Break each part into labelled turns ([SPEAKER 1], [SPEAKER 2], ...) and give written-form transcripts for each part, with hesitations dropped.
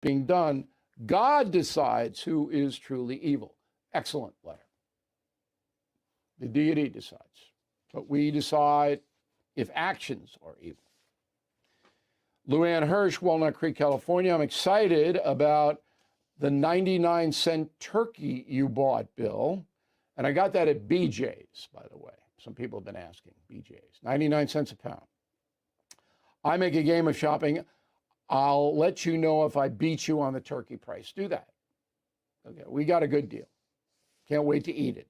[SPEAKER 1] being done. God decides who is truly evil. Excellent letter. The deity decides, but we decide if actions are evil. Luann Hirsch, Walnut Creek, California. I'm excited about the 99-cent turkey you bought, Bill. And I got that at BJ's, by the way. Some people have been asking. BJ's, 99 cents a pound. I make a game of shopping. I'll let you know if I beat you on the turkey price. Do that. Okay, we got a good deal. Can't wait to eat it.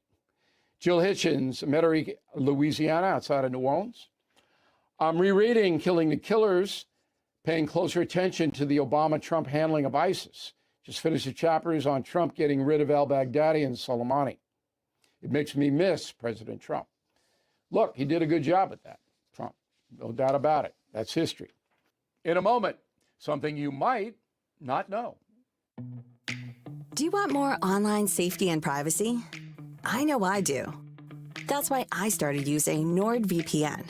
[SPEAKER 1] Jill Hitchens, Metairie, Louisiana, outside of New Orleans. I'm rereading Killing the Killers, paying closer attention to the Obama-Trump handling of ISIS. Just finished the chapters on Trump getting rid of al-Baghdadi and Soleimani. It makes me miss President Trump. Look, he did a good job at that, Trump. No doubt about it. That's history. In a moment, something you might not know.
[SPEAKER 2] Do you want more online safety and privacy? I know I do. That's why I started using NordVPN.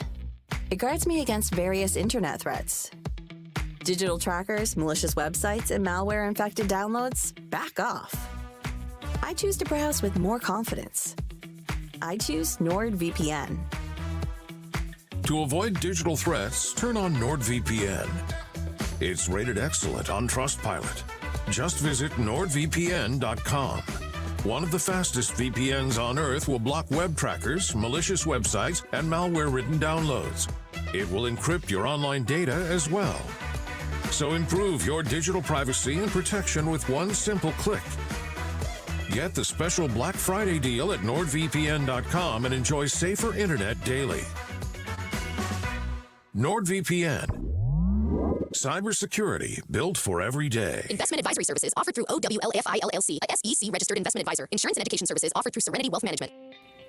[SPEAKER 2] It guards me against various internet threats. Digital trackers, malicious websites, and malware-infected downloads? Back off. I choose to browse with more confidence. I choose NordVPN.
[SPEAKER 3] To avoid digital threats, turn on NordVPN. It's rated excellent on Trustpilot. Just visit NordVPN.com. One of the fastest VPNs on Earth will block web trackers, malicious websites, and malware-ridden downloads. It will encrypt your online data as well. So improve your digital privacy and protection with one simple click. Get the special Black Friday deal at NordVPN.com and enjoy safer internet daily. NordVPN. Cybersecurity built for every day.
[SPEAKER 4] Investment advisory services offered through OWLFI LLC, a SEC-registered investment advisor. Insurance and education services offered through Serenity Wealth Management.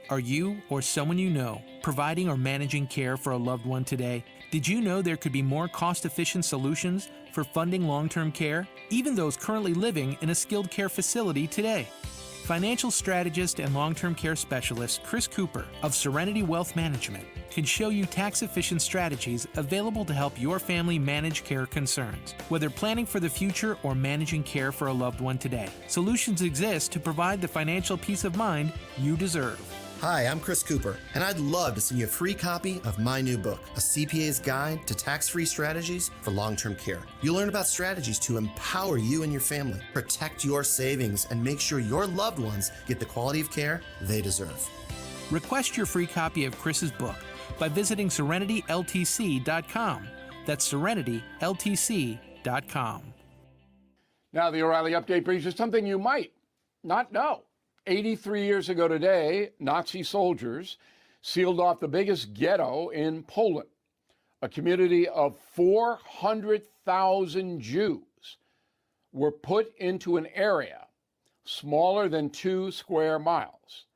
[SPEAKER 5] Are you or someone you know providing or managing care for a loved one today? Did you know there could be more cost-efficient solutions for funding long-term care, even those currently living in a skilled care facility today? Financial strategist and long-term care specialist Chris Cooper of Serenity Wealth Management can show you tax-efficient strategies available to help your family manage care concerns, whether planning for the future or managing care for a loved one today. Solutions exist to provide the financial peace of mind you deserve.
[SPEAKER 6] Hi, I'm Chris Cooper, and I'd love to send you a free copy of my new book, A CPA's Guide to Tax-Free Strategies for Long-Term Care. You'll learn about strategies to empower you and your family, protect your savings, and make sure your loved ones get the quality of care they deserve.
[SPEAKER 5] Request your free copy of Chris's book by visiting SerenityLTC.com. That's SerenityLTC.com.
[SPEAKER 1] Now, the O'Reilly Update brings you something you might not know. 83 years ago today, Nazi soldiers sealed off the biggest ghetto in Poland. A community of 400,000 Jews were put into an area smaller than 2 square miles.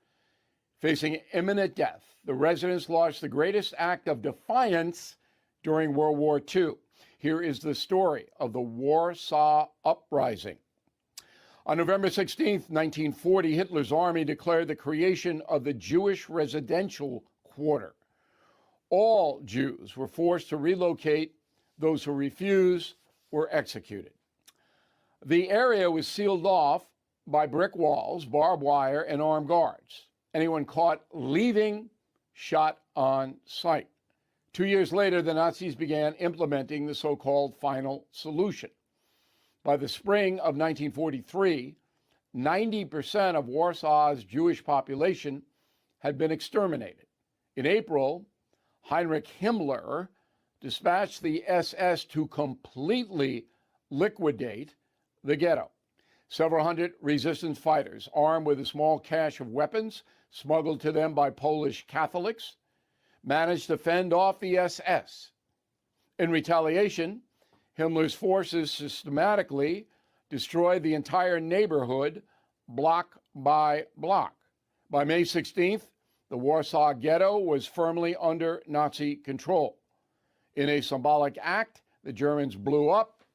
[SPEAKER 1] Facing imminent death, the residents launched the greatest act of defiance during World War II. Here is the story of the Warsaw Uprising. On November 16, 1940, Hitler's army declared the creation of the Jewish Residential Quarter. All Jews were forced to relocate. Those who refused were executed. The area was sealed off by brick walls, barbed wire, and armed guards. Anyone caught leaving shot on sight. 2 years later, the Nazis began implementing the so-called final solution. By the spring of 1943, 90% of Warsaw's Jewish population had been exterminated. In April, Heinrich Himmler dispatched the SS to completely liquidate the ghetto. Several hundred resistance fighters, armed with a small cache of weapons smuggled to them by Polish Catholics, managed to fend off the SS. In retaliation, Himmler's forces systematically destroyed the entire neighborhood, block by block. By May 16th, the Warsaw Ghetto was firmly under Nazi control. In a symbolic act, the Germans blew up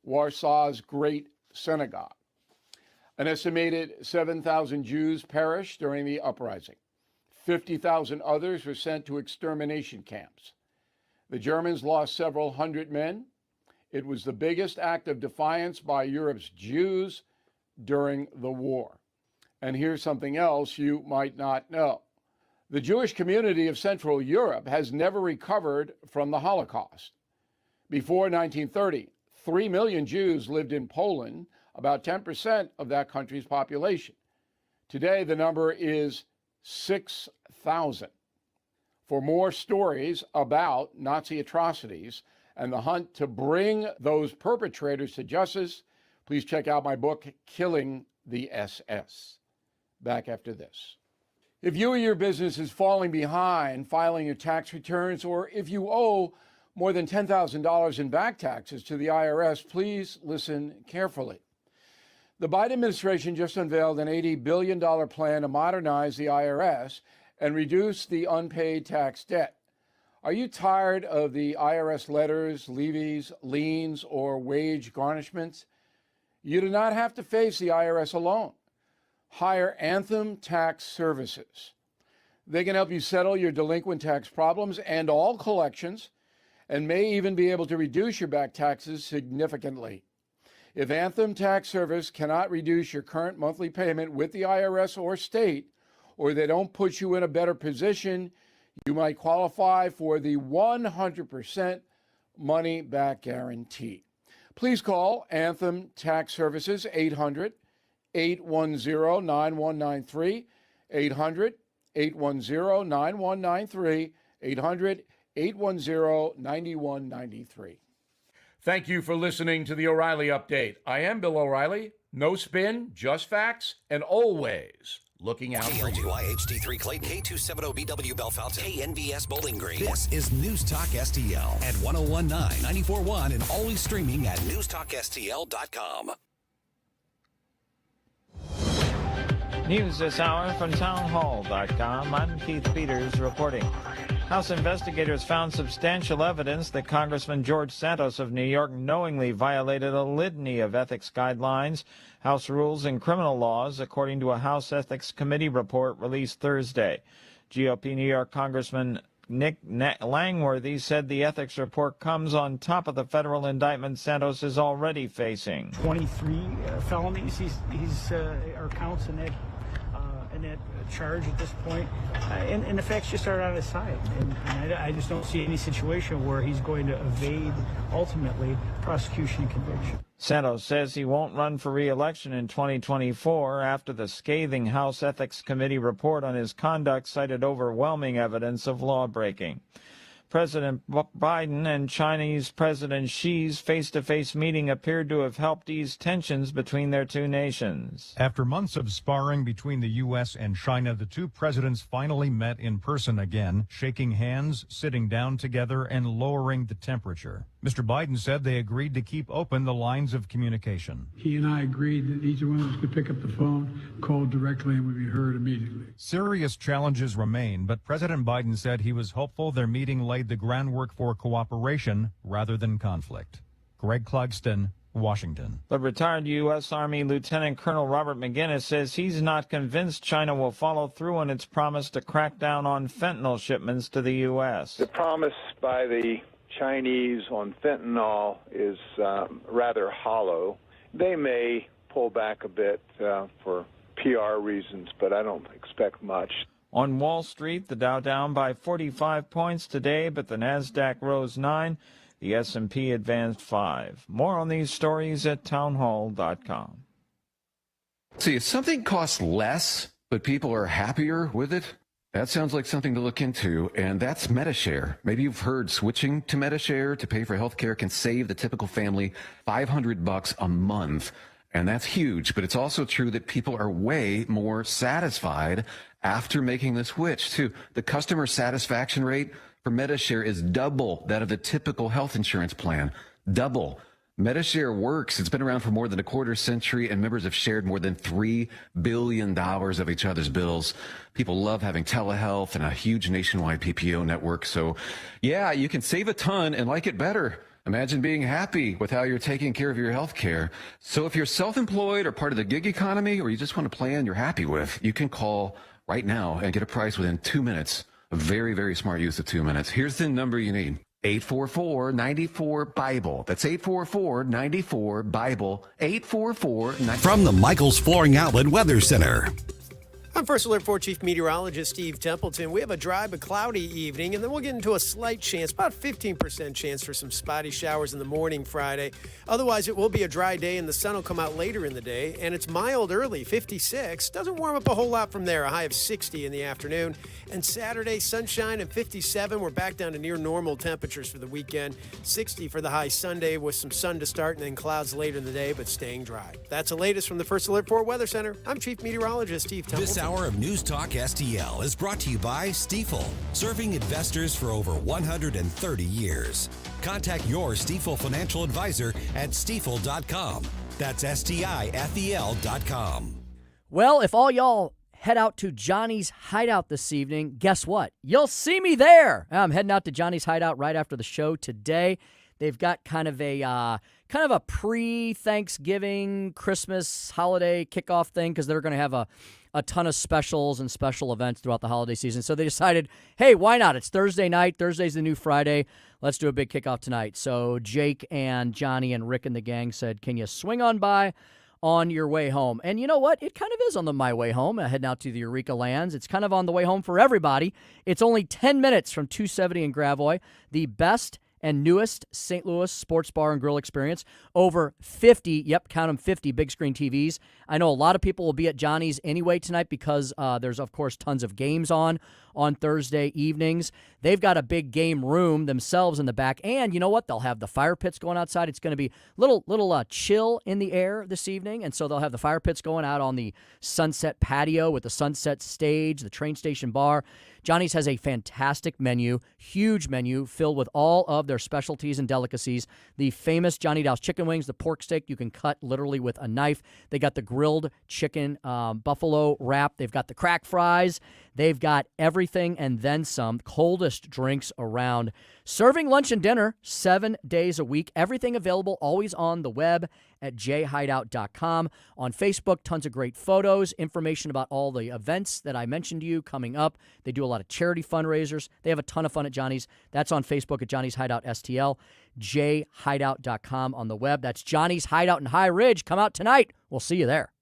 [SPEAKER 1] Warsaw's Great Synagogue. An estimated 7,000 Jews perished during the uprising. 50,000 others were sent to extermination camps. The Germans lost several hundred men. It was the biggest act of defiance by Europe's Jews during the war. And here's something else you might not know. The Jewish community of Central Europe has never recovered from the Holocaust. Before 1930, 3 million Jews lived in Poland, about 10% of that country's population. Today, the number is 6,000. For more stories about Nazi atrocities and the hunt to bring those perpetrators to justice, please check out my book, Killing the SS. Back after this. If you or your business is falling behind filing your tax returns, or if you owe more than $10,000 in back taxes to the IRS, please listen carefully. The Biden administration just unveiled an $80 billion plan to modernize the IRS and reduce the unpaid tax debt. Are you tired of the IRS letters, levies, liens, or wage garnishments? You do not have to face the IRS alone. Hire Anthem Tax Services. They can help you settle your delinquent tax problems and all collections, and may even be able to reduce your back taxes significantly. If Anthem Tax Service cannot reduce your current monthly payment with the IRS or state, or they don't put you in a better position, you might qualify for the 100% money back guarantee. Please call Anthem Tax Services 800-810-9193, 800-810-9193, 800-810-9193. Thank you for listening to the O'Reilly Update. I am Bill O'Reilly. No spin, just facts, and always looking out for you.
[SPEAKER 7] KLGY HD3 Clayton, K270BW Bellefonte, KNVS Bowling Green. This is News Talk STL at 1019, 94.1, and always streaming at newstalkstl.com.
[SPEAKER 8] News this hour from townhall.com. I'm Keith Peters reporting. House investigators found substantial evidence that Congressman George Santos of New York knowingly violated a litany of ethics guidelines, House rules, and criminal laws, according to a House Ethics Committee report released Thursday. GOP New York Congressman Nick Langworthy said the ethics report comes on top of the federal indictment Santos is already facing.
[SPEAKER 9] 23 felonies or counts in that charge at this point, and the facts just are on his side, and I just don't see any situation where he's going to evade ultimately prosecution and conviction.
[SPEAKER 8] Santos says he won't run for re-election in 2024 after the scathing House Ethics Committee report on his conduct cited overwhelming evidence of law-breaking. President Biden and Chinese President Xi's face-to-face meeting appeared to have helped ease tensions between their two nations.
[SPEAKER 10] After months of sparring between the U.S. and China, the two presidents finally met in person again, shaking hands, sitting down together, and lowering the temperature. Mr. Biden said they agreed to keep open the lines of communication.
[SPEAKER 11] He and I agreed that each one of us could pick up the phone, call directly, and would be heard immediately.
[SPEAKER 10] Serious challenges remain, but President Biden said he was hopeful their meeting laid the groundwork for cooperation rather than conflict. Greg Clugston, Washington.
[SPEAKER 8] But retired U.S. Army Lieutenant Colonel Robert McGinnis says he's not convinced China will follow through on its promise to crack down on fentanyl shipments to the U.S.
[SPEAKER 12] The promise by the Chinese on fentanyl is rather hollow. They may pull back a bit for PR reasons, but I don't expect much.
[SPEAKER 8] On Wall Street, the Dow down by 45 points today, but the Nasdaq rose 9. The S&P advanced 5. More on these stories at townhall.com.
[SPEAKER 13] See, if something costs less, but people are happier with it, that sounds like something to look into, and that's MediShare. Maybe you've heard switching to MediShare to pay for health care can save the typical family $500 a month, and that's huge. But it's also true that people are way more satisfied after making the switch, too. The customer satisfaction rate for MediShare is double that of the typical health insurance plan. Double. MediShare works. It's been around for more than a quarter century, and members have shared more than $3 billion of each other's bills. People love having telehealth and a huge nationwide PPO network. So, yeah, you can save a ton and like it better. Imagine being happy with how you're taking care of your health care. So if you're self-employed or part of the gig economy, or you just want a plan you're happy with, you can call right now and get a price within 2 minutes. A very, very smart use of 2 minutes. Here's the number you need. 844-94-BIBLE. That's 844-94-BIBLE. 844-94.
[SPEAKER 7] From the Michael's Flooring Outlet Weather Center.
[SPEAKER 14] I'm First Alert 4 Chief Meteorologist Steve Templeton. We have a dry but cloudy evening, and then we'll get into a slight chance, about 15% chance for some spotty showers in the morning Friday. Otherwise, it will be a dry day, and the sun will come out later in the day, and it's mild early, 56. Doesn't warm up a whole lot from there, a high of 60 in the afternoon. And Saturday, sunshine and 57. We're back down to near normal temperatures for the weekend. 60 for the high Sunday with some sun to start and then clouds later in the day, but staying dry. That's the latest from the First Alert 4 Weather Center. I'm Chief Meteorologist Steve Templeton.
[SPEAKER 7] This hour of News Talk STL is brought to you by Stifel, serving investors for over 130 years. Contact your Stifel financial advisor at stifel.com. That's STIFEL.com.
[SPEAKER 15] Well, if all y'all head out to Johnny's Hideout this evening, guess what? You'll see me there. I'm heading out to Johnny's Hideout right after the show today. They've got kind of a pre-Thanksgiving Christmas holiday kickoff thing because they're going to have a ton of specials and special events throughout the holiday season. So they decided, hey, why not? It's Thursday night. Thursday's the new Friday. Let's do a big kickoff tonight. So Jake and Johnny and Rick and the gang said, can you swing on by on your way home? And you know what? It kind of is on my way home, heading out to the Eureka Lands. It's kind of on the way home for everybody. It's only 10 minutes from 270 in Gravois, the best and newest St. Louis sports bar and grill experience. Over 50, count them, 50 big screen TVs. I know a lot of people will be at Johnny's anyway tonight because there's, of course, tons of games on Thursday evenings. They've got a big game room themselves in the back. And you know what? They'll have the fire pits going outside. It's going to be little chill in the air this evening. And so they'll have the fire pits going out on the Sunset patio with the Sunset stage, the train station bar. Johnny's has a fantastic menu, huge menu, filled with all of their specialties and delicacies. The famous Johnny Dow's chicken wings, the pork steak you can cut literally with a knife. They got the grilled chicken buffalo wrap. They've got the crack fries. They've got everything and then some. Coldest drinks around. Serving lunch and dinner 7 days a week. Everything available always on the web at jhideout.com. On Facebook, tons of great photos, information about all the events that I mentioned to you coming up. They do a lot of charity fundraisers. They have a ton of fun at Johnny's. That's on Facebook at Johnny's Hideout STL. jhideout.com on the web. That's Johnny's Hideout in High Ridge. Come out tonight. We'll see you there.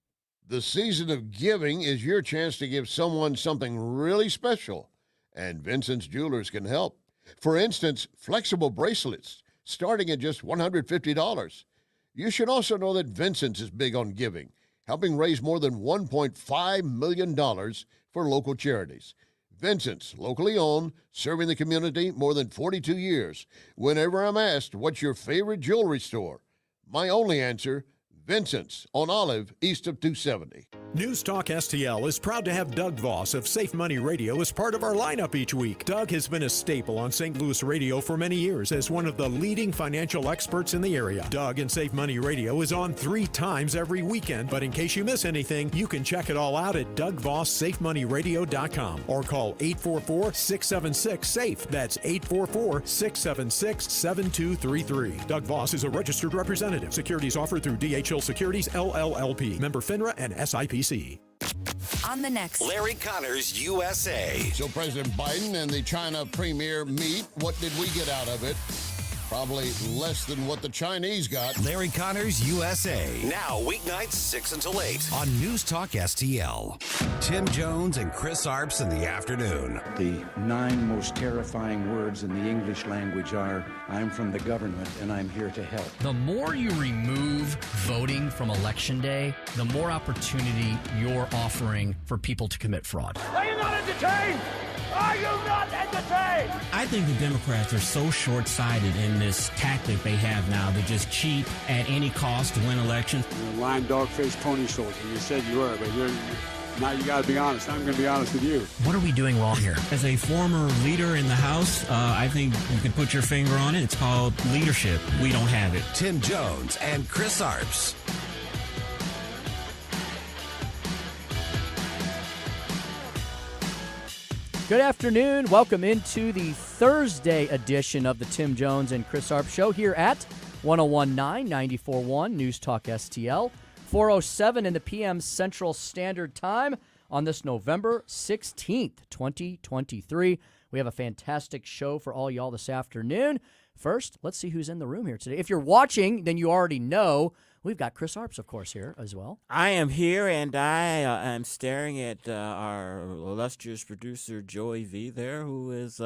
[SPEAKER 16] The season of giving is your chance to give someone something really special, and Vincent's Jewelers can help. For instance, flexible bracelets starting at just $150. You should also know that Vincent's is big on giving, helping raise more than $1.5 million for local charities. Vincent's, locally owned, serving the community more than 42 years. Whenever I'm asked, what's your favorite jewelry store? My only answer, Vincent's on Olive, east of 270.
[SPEAKER 17] News Talk STL is proud to have Doug Voss of Safe Money Radio as part of our lineup each week. Doug has been a staple on St. Louis radio for many years as one of the leading financial experts in the area. Doug and Safe Money Radio is on 3 times every weekend, but in case you miss anything, you can check it all out at DougVossSafeMoneyRadio.com or call 844-676-SAFE. That's 844-676-7233. Doug Voss is a registered representative. Securities offered through DHL Securities, LLLP. Member FINRA and SIPC.
[SPEAKER 18] On the next,
[SPEAKER 7] Larry Connors, USA.
[SPEAKER 16] So President Biden and the China premier meet. What did we get out of it? Probably less than what the Chinese got.
[SPEAKER 7] Larry Connors, USA. Now, weeknights 6 until 8 on News Talk STL. Tim Jones and Chris Arps in the afternoon.
[SPEAKER 19] The 9 most terrifying words in the English language are, I'm from the government and I'm here to help.
[SPEAKER 20] The more you remove voting from Election Day, the more opportunity you're offering for people to commit fraud.
[SPEAKER 21] Are you not entertained? Are you not entertained?
[SPEAKER 22] I think the Democrats are so short-sighted in this tactic they have now to just cheat at any cost to win elections.
[SPEAKER 11] You're a lying dog-faced pony soldier. You said you were, but now you got to be honest. I'm going to be honest with you.
[SPEAKER 20] What are we doing wrong here?
[SPEAKER 22] As a former leader in the House, I think you can put your finger on it. It's called leadership. We don't have it.
[SPEAKER 7] Tim Jones and Chris Arps.
[SPEAKER 15] Good afternoon. Welcome into the Thursday edition of the Tim Jones and Chris Arps Show here at 101.9, 94.1 News Talk STL, 4:07 in the PM Central Standard Time on this November 16th, 2023. We have a fantastic show for all y'all this afternoon. First, let's see who's in the room here today. If you're watching, then you already know we've got Chris Arps, of course, here as well.
[SPEAKER 2] I am here, and I am staring at our illustrious producer, Joey V, there, who is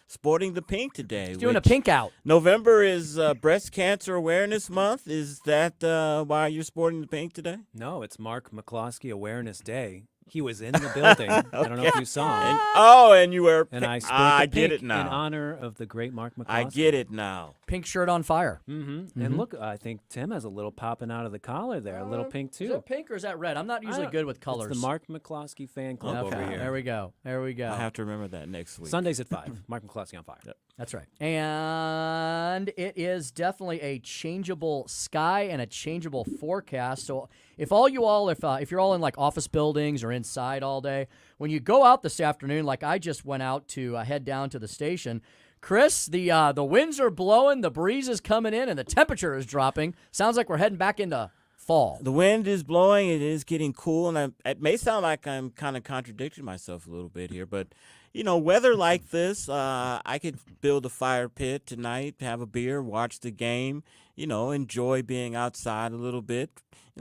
[SPEAKER 2] sporting the pink today.
[SPEAKER 15] He's doing a pink out.
[SPEAKER 2] November is Breast Cancer Awareness Month. Is that why you're sporting the pink today?
[SPEAKER 3] No, it's Mark McCloskey Awareness Day. He was in the building. I don't know if you saw him.
[SPEAKER 2] And you were.
[SPEAKER 3] And I
[SPEAKER 2] I
[SPEAKER 3] sported
[SPEAKER 2] get
[SPEAKER 3] pink
[SPEAKER 2] it now.
[SPEAKER 3] in honor of the great Mark McCloskey.
[SPEAKER 2] I get it now.
[SPEAKER 15] Pink shirt on fire.
[SPEAKER 3] And look, I think Tim has a little popping out of the collar there, a little pink too.
[SPEAKER 15] Is it pink or is that red? I'm not usually good with colors.
[SPEAKER 3] It's the Mark McCloskey fan club over here.
[SPEAKER 15] There we go. There we go.
[SPEAKER 2] I have to remember that next week.
[SPEAKER 3] Sundays at 5. Mark McCloskey on fire.
[SPEAKER 2] Yep.
[SPEAKER 15] That's right. And it is definitely a changeable sky and a changeable forecast. So if you're all in like office buildings or inside all day, when you go out this afternoon, like I just went out to head down to the station, Chris, the winds are blowing, the breeze is coming in, and the temperature is dropping. Sounds like we're heading back into fall.
[SPEAKER 2] The wind is blowing. It is getting cool, and it may sound like I'm kind of contradicting myself a little bit here, but weather like this, I could build a fire pit tonight, have a beer, watch the game, enjoy being outside a little bit.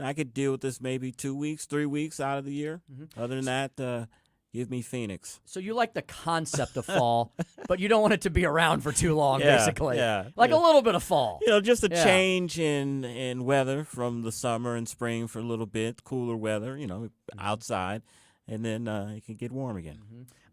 [SPEAKER 2] I could deal with this maybe 2 weeks, 3 weeks out of the year. Other than that, give me Phoenix.
[SPEAKER 15] So you like the concept of fall, but you don't want it to be around for too long, basically.
[SPEAKER 2] Yeah.
[SPEAKER 15] Like a little bit of fall.
[SPEAKER 2] Just a change in weather from the summer and spring for a little bit, cooler weather, outside, and then it can get warm again.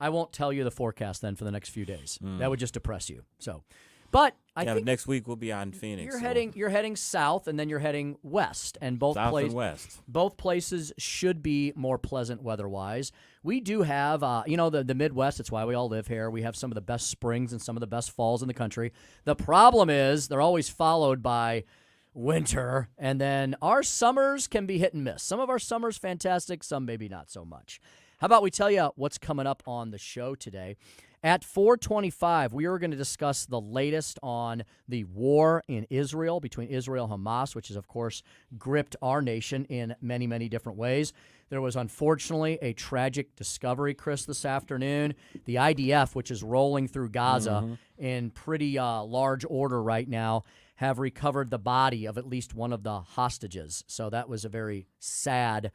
[SPEAKER 15] I won't tell you the forecast then for the next few days. That would just depress you. So, but I think
[SPEAKER 2] next week we'll be out in Phoenix.
[SPEAKER 15] You're heading south, and then you're heading west, and both places should be more pleasant weather-wise. We do have, the Midwest. It's why we all live here. We have some of the best springs and some of the best falls in the country. The problem is they're always followed by winter, and then our summers can be hit and miss. Some of our summers fantastic, some maybe not so much. How about we tell you what's coming up on the show today? At 4:25, we are going to discuss the latest on the war in Israel, between Israel and Hamas, which has, of course, gripped our nation in many, many different ways. There was, unfortunately, a tragic discovery, Chris, this afternoon. The IDF, which is rolling through Gaza in pretty large order right now, have recovered the body of at least one of the hostages. So that was a very sad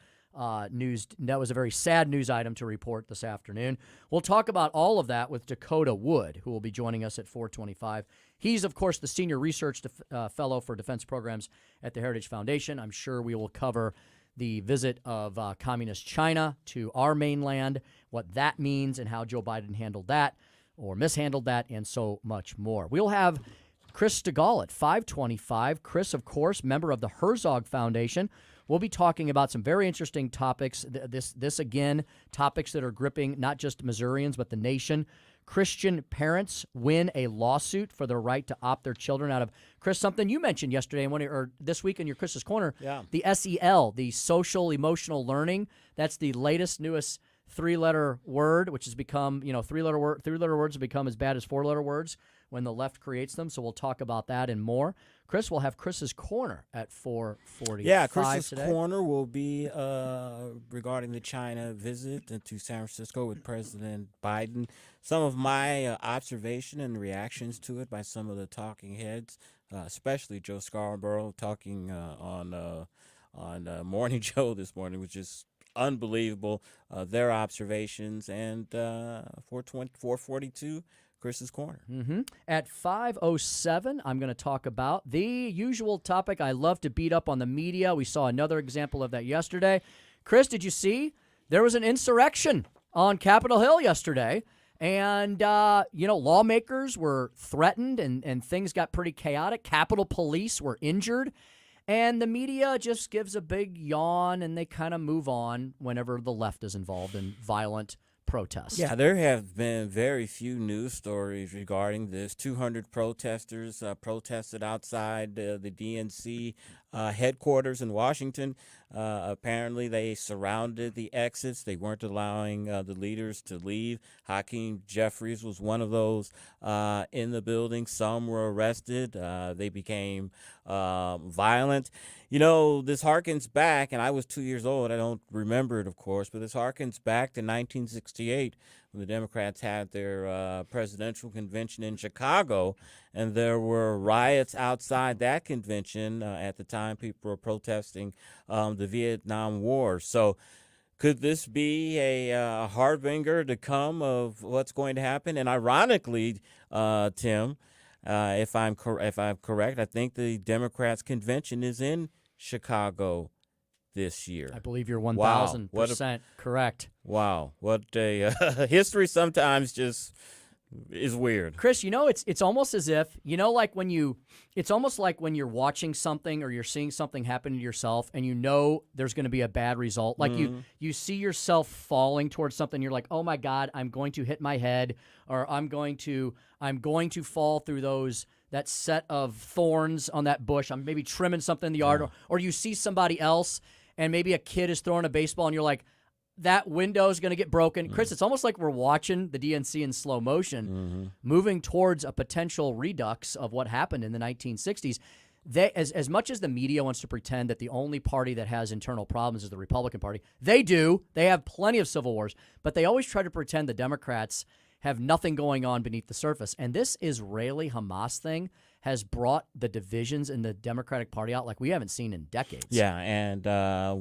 [SPEAKER 15] news. That was a very sad news item to report this afternoon. We'll talk about all of that with Dakota Wood, who will be joining us at 4:25. He's, of course, the Senior Research Fellow for Defense Programs at the Heritage Foundation. I'm sure we will cover the visit of Communist China to our mainland, what that means, and how Joe Biden handled that or mishandled that, and so much more. We'll have Chris Stegall at 5:25. Chris, of course, member of the Herzog Foundation. We'll be talking about some very interesting topics. This again, topics that are gripping not just Missourians, but the nation. Christian parents win a lawsuit for their right to opt their children out of, Chris, something you mentioned yesterday or this week in your Chris's Corner.
[SPEAKER 2] Yeah.
[SPEAKER 15] The SEL, the social emotional learning. That's the newest three-letter word, which has become, three-letter words have become as bad as four-letter words when the left creates them. So we'll talk about that and more. Chris, will have Chris's Corner at 4:45
[SPEAKER 2] Yeah, Chris's
[SPEAKER 15] today.
[SPEAKER 2] Corner will be regarding the China visit to San Francisco with President Biden. Some of my observation and reactions to it by some of the talking heads, especially Joe Scarborough talking on Morning Joe this morning, was just unbelievable. Their observations, and 4:42. Chris's Corner.
[SPEAKER 15] At 5:07, I'm going to talk about the usual topic I love to beat up on the media. We saw another example of that yesterday. Chris, did you see? There was an insurrection on Capitol Hill yesterday, and, lawmakers were threatened, and things got pretty chaotic. Capitol Police were injured, and the media just gives a big yawn, and they kind of move on whenever the left is involved in violent protest.
[SPEAKER 2] Yeah, there have been very few news stories regarding this. 200 protesters protested outside the DNC headquarters in Washington. Apparently, they surrounded the exits. They weren't allowing the leaders to leave. Hakeem Jeffries was one of those in the building. Some were arrested. They became violent. You know, this harkens back, and I was 2 years old. I don't remember it, of course, but this harkens back to 1968 when the Democrats had their presidential convention in Chicago, and there were riots outside that convention. At the time, people were protesting the Vietnam War. So could this be a harbinger to come of what's going to happen? And ironically, Tim, if I'm correct, I think the Democrats' convention is in Chicago this year.
[SPEAKER 15] I believe you're 1,000% correct.
[SPEAKER 2] Wow, what a history sometimes just is weird.
[SPEAKER 15] Chris, you know, it's almost as if, you know, like it's almost like when you're watching something or you're seeing something happen to yourself and you know there's going to be a bad result. Like you see yourself falling towards something. You're like, oh my God, I'm going to hit my head, or I'm going to fall through that set of thorns on that bush. I'm maybe trimming something in the yard, or you see somebody else and maybe a kid is throwing a baseball and you're like, that window is going to get broken. Chris, it's almost like we're watching the DNC in slow motion, moving towards a potential redux of what happened in the 1960s. As much as the media wants to pretend that the only party that has internal problems is the Republican Party, they do. They have plenty of civil wars, but they always try to pretend the Democrats have nothing going on beneath the surface. And this Israeli-Hamas thing has brought the divisions in the Democratic Party out like we haven't seen in decades.
[SPEAKER 2] Yeah, and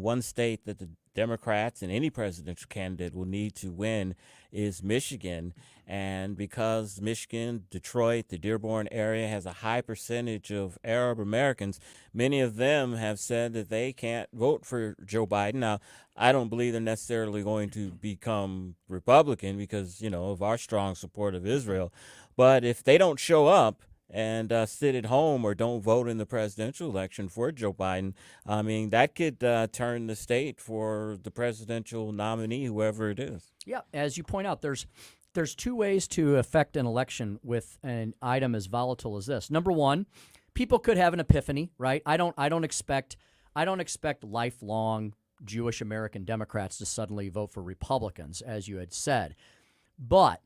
[SPEAKER 2] one state that the Democrats and any presidential candidate will need to win is Michigan. And because Michigan, Detroit, the Dearborn area has a high percentage of Arab Americans, many of them have said that they can't vote for Joe Biden. Now, I don't believe they're necessarily going to become Republican because, you know, of our strong support of Israel. But if they don't show up and sit at home or don't vote in the presidential election for Joe Biden, I mean, that could turn the state for the presidential nominee, whoever it is.
[SPEAKER 15] Yeah, as you point out, there's two ways to affect an election with an item as volatile as this. Number one, people could have an epiphany, right? I don't expect lifelong Jewish American Democrats to suddenly vote for Republicans, as you had said. But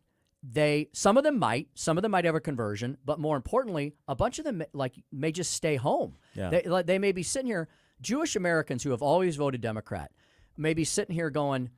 [SPEAKER 15] some of them might have a conversion, but more importantly, a bunch of them may just stay home.
[SPEAKER 2] Yeah.
[SPEAKER 15] They may be sitting here, Jewish Americans who have always voted Democrat, may be sitting here going,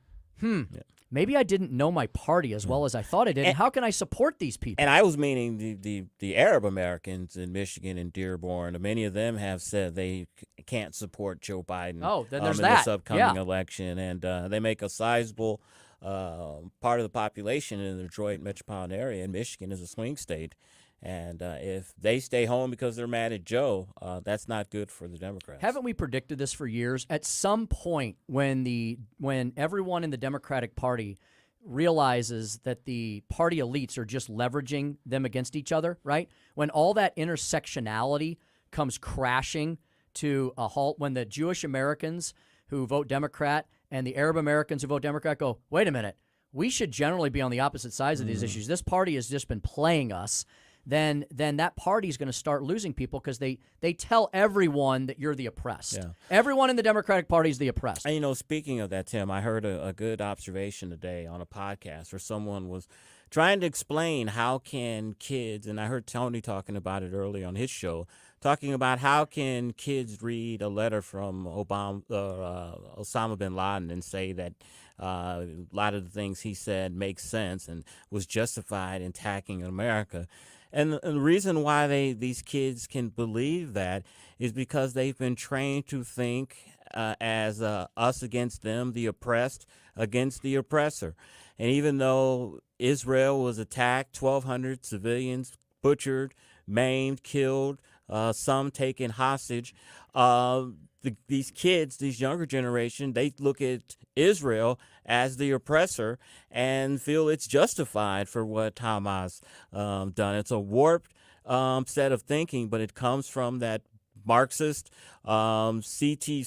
[SPEAKER 15] maybe I didn't know my party as well as I thought I did. And how can I support these people?
[SPEAKER 2] And I was meaning the Arab Americans in Michigan and Dearborn. Many of them have said they can't support Joe Biden.
[SPEAKER 15] Oh, then there's
[SPEAKER 2] in
[SPEAKER 15] that.
[SPEAKER 2] this upcoming election, and they make a sizable part of the population in the Detroit metropolitan area, and Michigan is a swing state. And if they stay home because they're mad at Joe, that's not good for the Democrats.
[SPEAKER 15] Haven't we predicted this for years? At some point, when everyone in the Democratic Party realizes that the party elites are just leveraging them against each other, right? When all that intersectionality comes crashing to a halt, when the Jewish Americans who vote Democrat and the Arab Americans who vote Democrat go, wait a minute, we should generally be on the opposite sides of these issues. This party has just been playing us. Then that party is going to start losing people because they tell everyone that you're the oppressed.
[SPEAKER 2] Yeah.
[SPEAKER 15] Everyone in the Democratic Party is the oppressed.
[SPEAKER 2] And, you know, speaking of that, Tim, I heard a good observation today on a podcast where someone was trying to explain how can kids, and I heard Tony talking about it earlier on his show, talking about how can kids read a letter from Osama bin Laden and say that a lot of the things he said make sense and was justified in attacking America. And the reason why these kids can believe that is because they've been trained to think as us against them, the oppressed against the oppressor. And even though Israel was attacked, 1,200 civilians butchered, maimed, killed, some taken hostage, these kids, these younger generation, they look at Israel as the oppressor and feel it's justified for what Hamas done. It's a warped set of thinking, but it comes from that Marxist CRT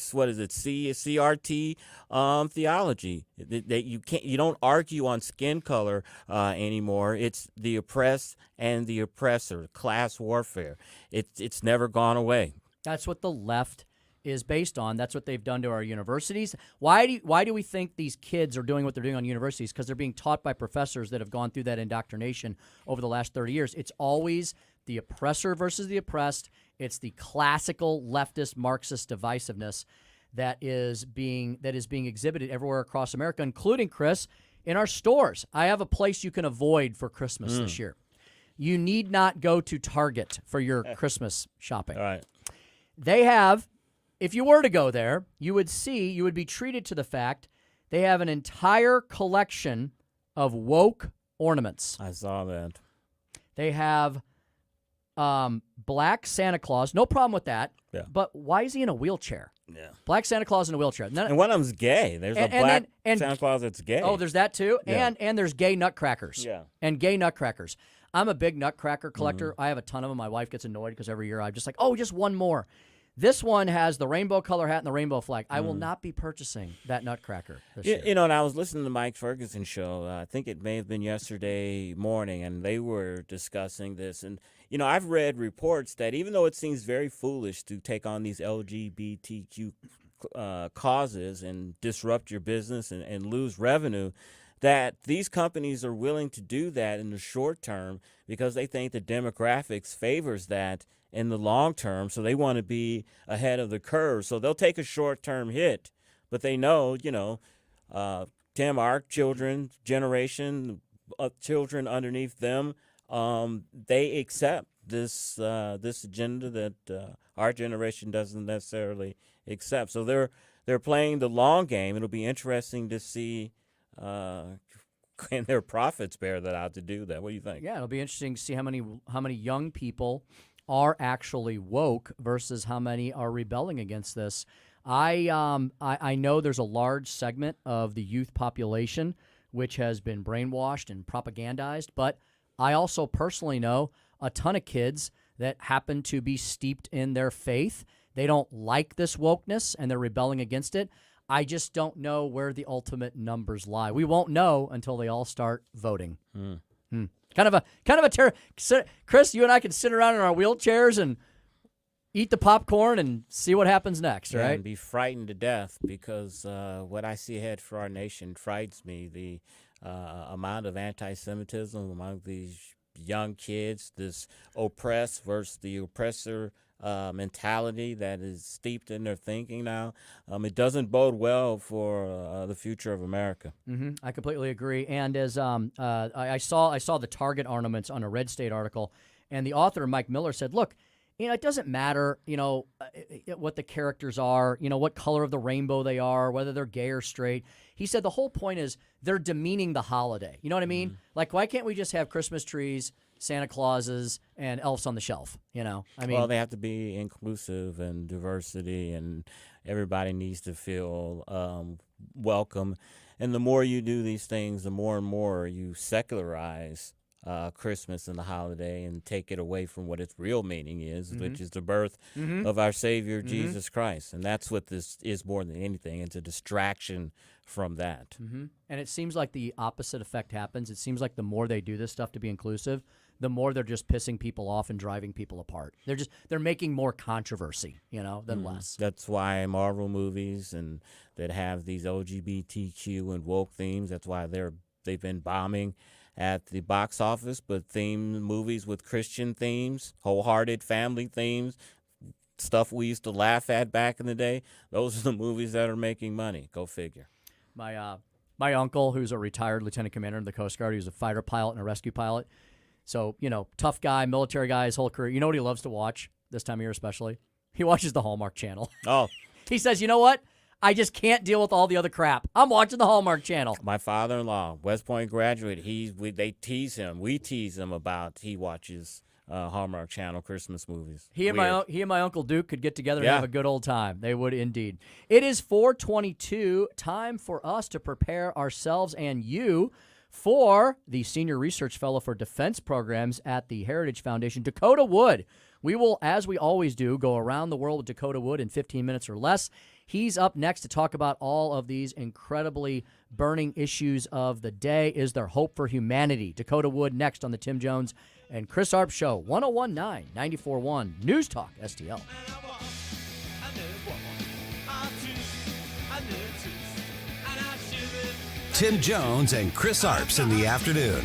[SPEAKER 2] theology that you don't argue on skin color anymore. It's the oppressed and the oppressor, class warfare. It's never gone away.
[SPEAKER 15] That's what the left is based on. That's what they've done to our universities. Why do we think these kids are doing what they're doing on universities? Because they're being taught by professors that have gone through that indoctrination over the last 30 years. It's always the oppressor versus the oppressed. It's the classical leftist Marxist divisiveness that is being exhibited everywhere across America, including, Chris, in our stores. I have a place you can avoid for Christmas this year. You need not go to Target for your Christmas shopping.
[SPEAKER 2] All right.
[SPEAKER 15] They have, if you were to go there, you would be treated to the fact they have an entire collection of woke ornaments.
[SPEAKER 2] I saw that.
[SPEAKER 15] They have black Santa Claus. No problem with that.
[SPEAKER 2] Yeah.
[SPEAKER 15] But why is he in a wheelchair?
[SPEAKER 2] Yeah.
[SPEAKER 15] Black Santa Claus in a wheelchair.
[SPEAKER 2] And one of them's gay. There's a black Santa Claus that's gay.
[SPEAKER 15] Oh, there's that too?
[SPEAKER 2] Yeah.
[SPEAKER 15] And there's gay nutcrackers.
[SPEAKER 2] Yeah.
[SPEAKER 15] And gay nutcrackers. I'm a big nutcracker collector. I have a ton of them. My wife gets annoyed because every year I'm just like, oh, just one more. This one has the rainbow color hat and the rainbow flag. I will not be purchasing that nutcracker this year.
[SPEAKER 2] You know, and I was listening to Mike Ferguson's show. I think it may have been yesterday morning, and they were discussing this. And, you know, I've read reports that even though it seems very foolish to take on these LGBTQ causes and disrupt your business and lose revenue, that these companies are willing to do that in the short term because they think the demographics favors that in the long term, so they want to be ahead of the curve. So they'll take a short-term hit, but they know, you know, Tim, our children, generation, children underneath them, they accept this agenda that our generation doesn't necessarily accept. So they're playing the long game. It'll be interesting to see can their profits bear that out to do that. What do you think?
[SPEAKER 15] Yeah, it'll be interesting to see how many young people are actually woke versus how many are rebelling against this. I know there's a large segment of the youth population which has been brainwashed and propagandized, but I also personally know a ton of kids that happen to be steeped in their faith. They don't like this wokeness and they're rebelling against it. I just don't know where the ultimate numbers lie. We won't know until they all start voting. Kind of a terror. Chris, you and I can sit around in our wheelchairs and eat the popcorn and see what happens next, right?
[SPEAKER 2] And be frightened to death because what I see ahead for our nation frightens me. The amount of anti-Semitism among these young kids, this oppressed versus the oppressor mentality that is steeped in their thinking now. It doesn't bode well for the future of America.
[SPEAKER 15] I completely agree. And as I saw the Target ornaments on a Red State article, and the author, Mike Miller, said, look, you know, it doesn't matter, you know, what the characters are, you know, what color of the rainbow they are, whether they're gay or straight. He said the whole point is they're demeaning the holiday. You know what I mean? Like, why can't we just have Christmas trees, Santa Clauses, and elves on the shelf, you know? I mean,
[SPEAKER 2] well, they have to be inclusive and diversity, and everybody needs to feel welcome. And the more you do these things, the more and more you secularize Christmas and the holiday and take it away from what its real meaning is, which is the birth of our Savior, Jesus Christ. And that's what this is more than anything. It's a distraction from that.
[SPEAKER 15] And it seems like the opposite effect happens. It seems like the more they do this stuff to be inclusive, the more they're just pissing people off and driving people apart. They're making more controversy, you know, than less.
[SPEAKER 2] That's why Marvel movies and that have these LGBTQ and woke themes, that's why they've been bombing at the box office, but movies with Christian themes, wholehearted family themes, stuff we used to laugh at back in the day, those are the movies that are making money. Go figure.
[SPEAKER 15] My uncle, who's a retired lieutenant commander in the Coast Guard, he was a fighter pilot and a rescue pilot. So, you know, tough guy, military guy, his whole career. You know what he loves to watch this time of year especially? He watches the Hallmark Channel.
[SPEAKER 2] Oh.
[SPEAKER 15] He says, you know what? I just can't deal with all the other crap. I'm watching the Hallmark Channel.
[SPEAKER 2] My father-in-law, West Point graduate, they tease him. We tease him about he watches Hallmark Channel Christmas movies.
[SPEAKER 15] He and my Uncle Duke could get together and have a good old time. They would indeed. It is 4:22. Time for us to prepare ourselves and you for the Senior Research Fellow for Defense Programs at the Heritage Foundation, Dakota Wood. We will, as we always do, go around the world with Dakota Wood in 15 minutes or less. He's up next to talk about all of these incredibly burning issues of the day. Is there hope for humanity? Dakota Wood next on the Tim Jones and Chris Arps Show, 101.9, 94.1 News Talk, STL.
[SPEAKER 7] Tim Jones and Chris Arps in the afternoon.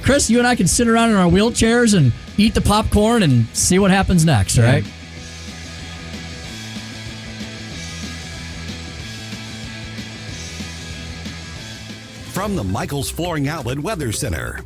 [SPEAKER 15] Chris, you and I can sit around in our wheelchairs and eat the popcorn and see what happens next, right?
[SPEAKER 7] From the Michaels Flooring Outlet Weather Center.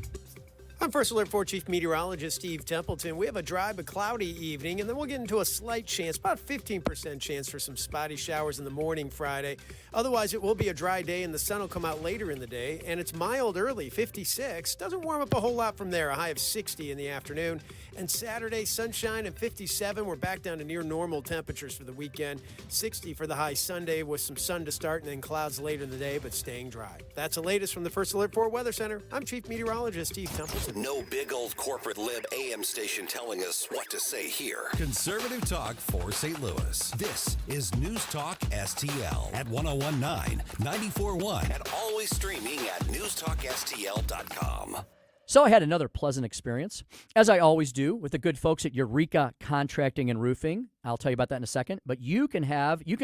[SPEAKER 14] I'm First Alert 4 Chief Meteorologist Steve Templeton. We have a dry but cloudy evening, and then we'll get into a slight chance, about 15% chance for some spotty showers in the morning Friday. Otherwise, it will be a dry day, and the sun will come out later in the day, and it's mild early, 56. Doesn't warm up a whole lot from there, a high of 60 in the afternoon. And Saturday, sunshine and 57. We're back down to near normal temperatures for the weekend. 60 for the high Sunday with some sun to start and then clouds later in the day, but staying dry. That's the latest from the First Alert 4 Weather Center. I'm Chief Meteorologist Steve Templeton.
[SPEAKER 7] No big old corporate lib AM station telling us what to say here. Conservative talk for St. Louis. This is News Talk STL at 1019, 94.1, and always streaming at newstalkstl.com.
[SPEAKER 15] So I had another pleasant experience, as I always do, with the good folks at Eureka Contracting and Roofing. I'll tell you about that in a second. But you can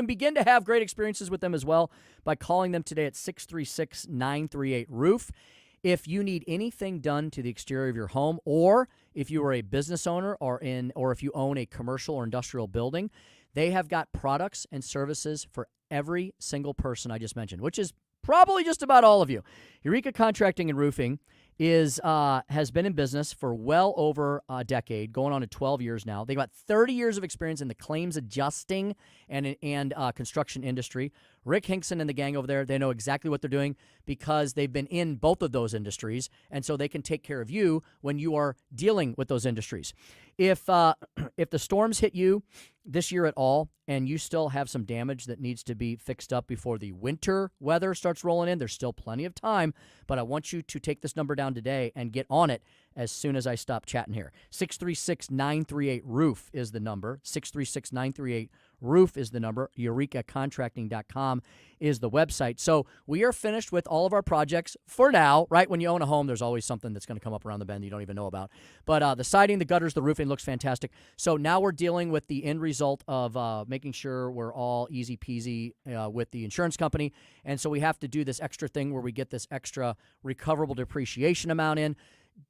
[SPEAKER 15] begin to have great experiences with them as well by calling them today at 636-938-ROOF. If you need anything done to the exterior of your home, or if you are a business owner or if you own a commercial or industrial building, they have got products and services for every single person I just mentioned, which is probably just about all of you. Eureka Contracting and Roofing has been in business for well over a decade, going on to 12 years now. They've got 30 years of experience in the claims adjusting and construction industry. Rick Hinkson and the gang over there, they know exactly what they're doing because they've been in both of those industries, and so they can take care of you when you are dealing with those industries. If the storms hit you this year at all, and you still have some damage that needs to be fixed up before the winter weather starts rolling in, there's still plenty of time, but I want you to take this number down today and get on it as soon as I stop chatting here. 636-938-ROOF is the number. 636-938-ROOF is the number. EurekaContracting.com is the website. So we are finished with all of our projects for now, right? When you own a home, there's always something that's going to come up around the bend you don't even know about. But the siding, the gutters, the roofing looks fantastic. So now we're dealing with the end result of making sure we're all easy peasy with the insurance company. And so we have to do this extra thing where we get this extra recoverable depreciation amount in.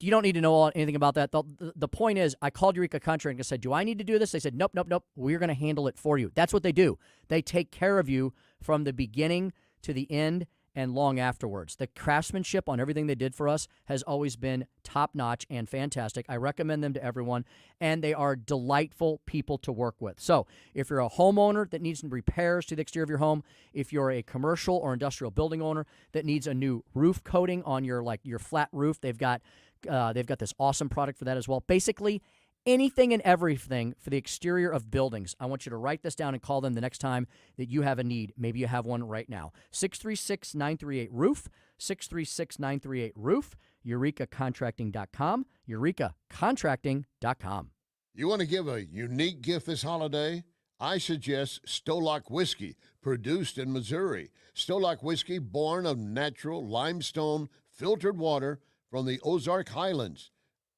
[SPEAKER 15] You don't need to know anything about that. The point is, I called Eureka Contracting and said, do I need to do this? They said, nope. We're going to handle it for you. That's what they do. They take care of you from the beginning to the end and long afterwards. The craftsmanship on everything they did for us has always been top-notch and fantastic. I recommend them to everyone, and they are delightful people to work with. So if you're a homeowner that needs some repairs to the exterior of your home, if you're a commercial or industrial building owner that needs a new roof coating on your flat roof, they've got this awesome product for that as well. Basically, anything and everything for the exterior of buildings. I want you to write this down and call them the next time that you have a need. Maybe you have one right now. 636-938-ROOF, 636-938-ROOF, EurekaContracting.com, EurekaContracting.com.
[SPEAKER 16] You want to give a unique gift this holiday? I suggest Stolock Whiskey, produced in Missouri. Stolock Whiskey, born of natural limestone filtered water from the Ozark Highlands,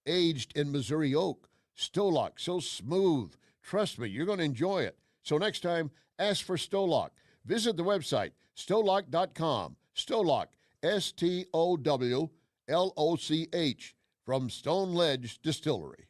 [SPEAKER 16] aged in Missouri oak. Stolock, so smooth. Trust me, you're going to enjoy it. So next time, ask for Stolock. Visit the website, stolock.com. Stolock, Stowloch, from Stone Ledge Distillery.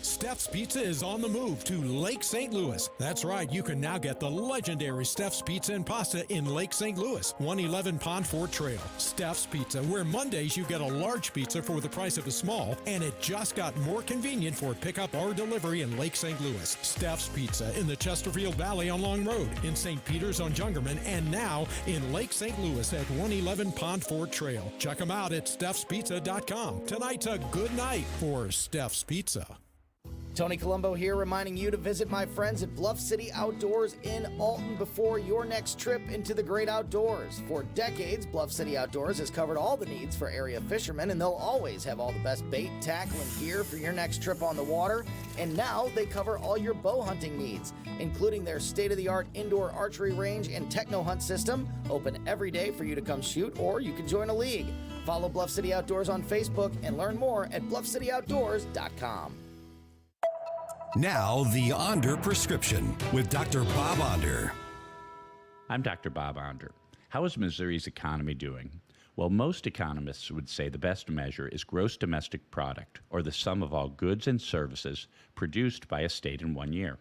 [SPEAKER 17] Steph's Pizza is on the move to Lake St. Louis. That's right, you can now get the legendary Steph's Pizza and Pasta in Lake St. Louis, 111 Pond Fort Trail. Steph's Pizza, where Mondays you get a large pizza for the price of a small, and it just got more convenient for pickup or delivery in Lake St. Louis. Steph's Pizza in the Chesterfield Valley on Long Road, in St. Peters on Jungerman, and now in Lake St. Louis at 111 Pond Fort Trail. Check them out at stephspizza.com. Tonight's a good night for Steph's Pizza.
[SPEAKER 4] Tony Colombo here, reminding you to visit my friends at Bluff City Outdoors in Alton before your next trip into the great outdoors. For decades, Bluff City Outdoors has covered all the needs for area fishermen, and they'll always have all the best bait, tackle, and gear for your next trip on the water. And now they cover all your bow hunting needs, including their state-of-the-art indoor archery range and techno hunt system, open every day for you to come shoot, or you can join a league. Follow Bluff City Outdoors on Facebook and learn more at bluffcityoutdoors.com.
[SPEAKER 7] Now, the Onder Prescription with Dr. Bob Onder.
[SPEAKER 5] I'm Dr. Bob Onder. How is Missouri's economy doing? Well, most economists would say the best measure is gross domestic product, or the sum of all goods and services produced by a state in 1 year.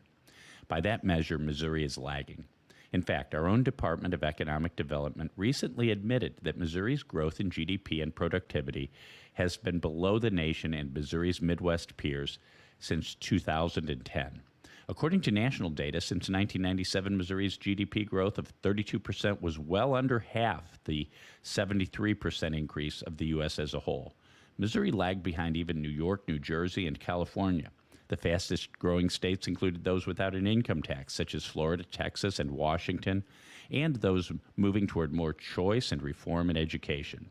[SPEAKER 5] By that measure, Missouri is lagging. In fact, our own Department of Economic Development recently admitted that Missouri's growth in GDP and productivity has been below the nation and Missouri's Midwest peers since 2010. According to national data, since 1997, Missouri's GDP growth of 32% was well under half the 73% increase of the U.S. as a whole. Missouri lagged behind even New York, New Jersey, and California. The fastest growing states included those without an income tax, such as Florida, Texas, and Washington, and those moving toward more choice and reform in education.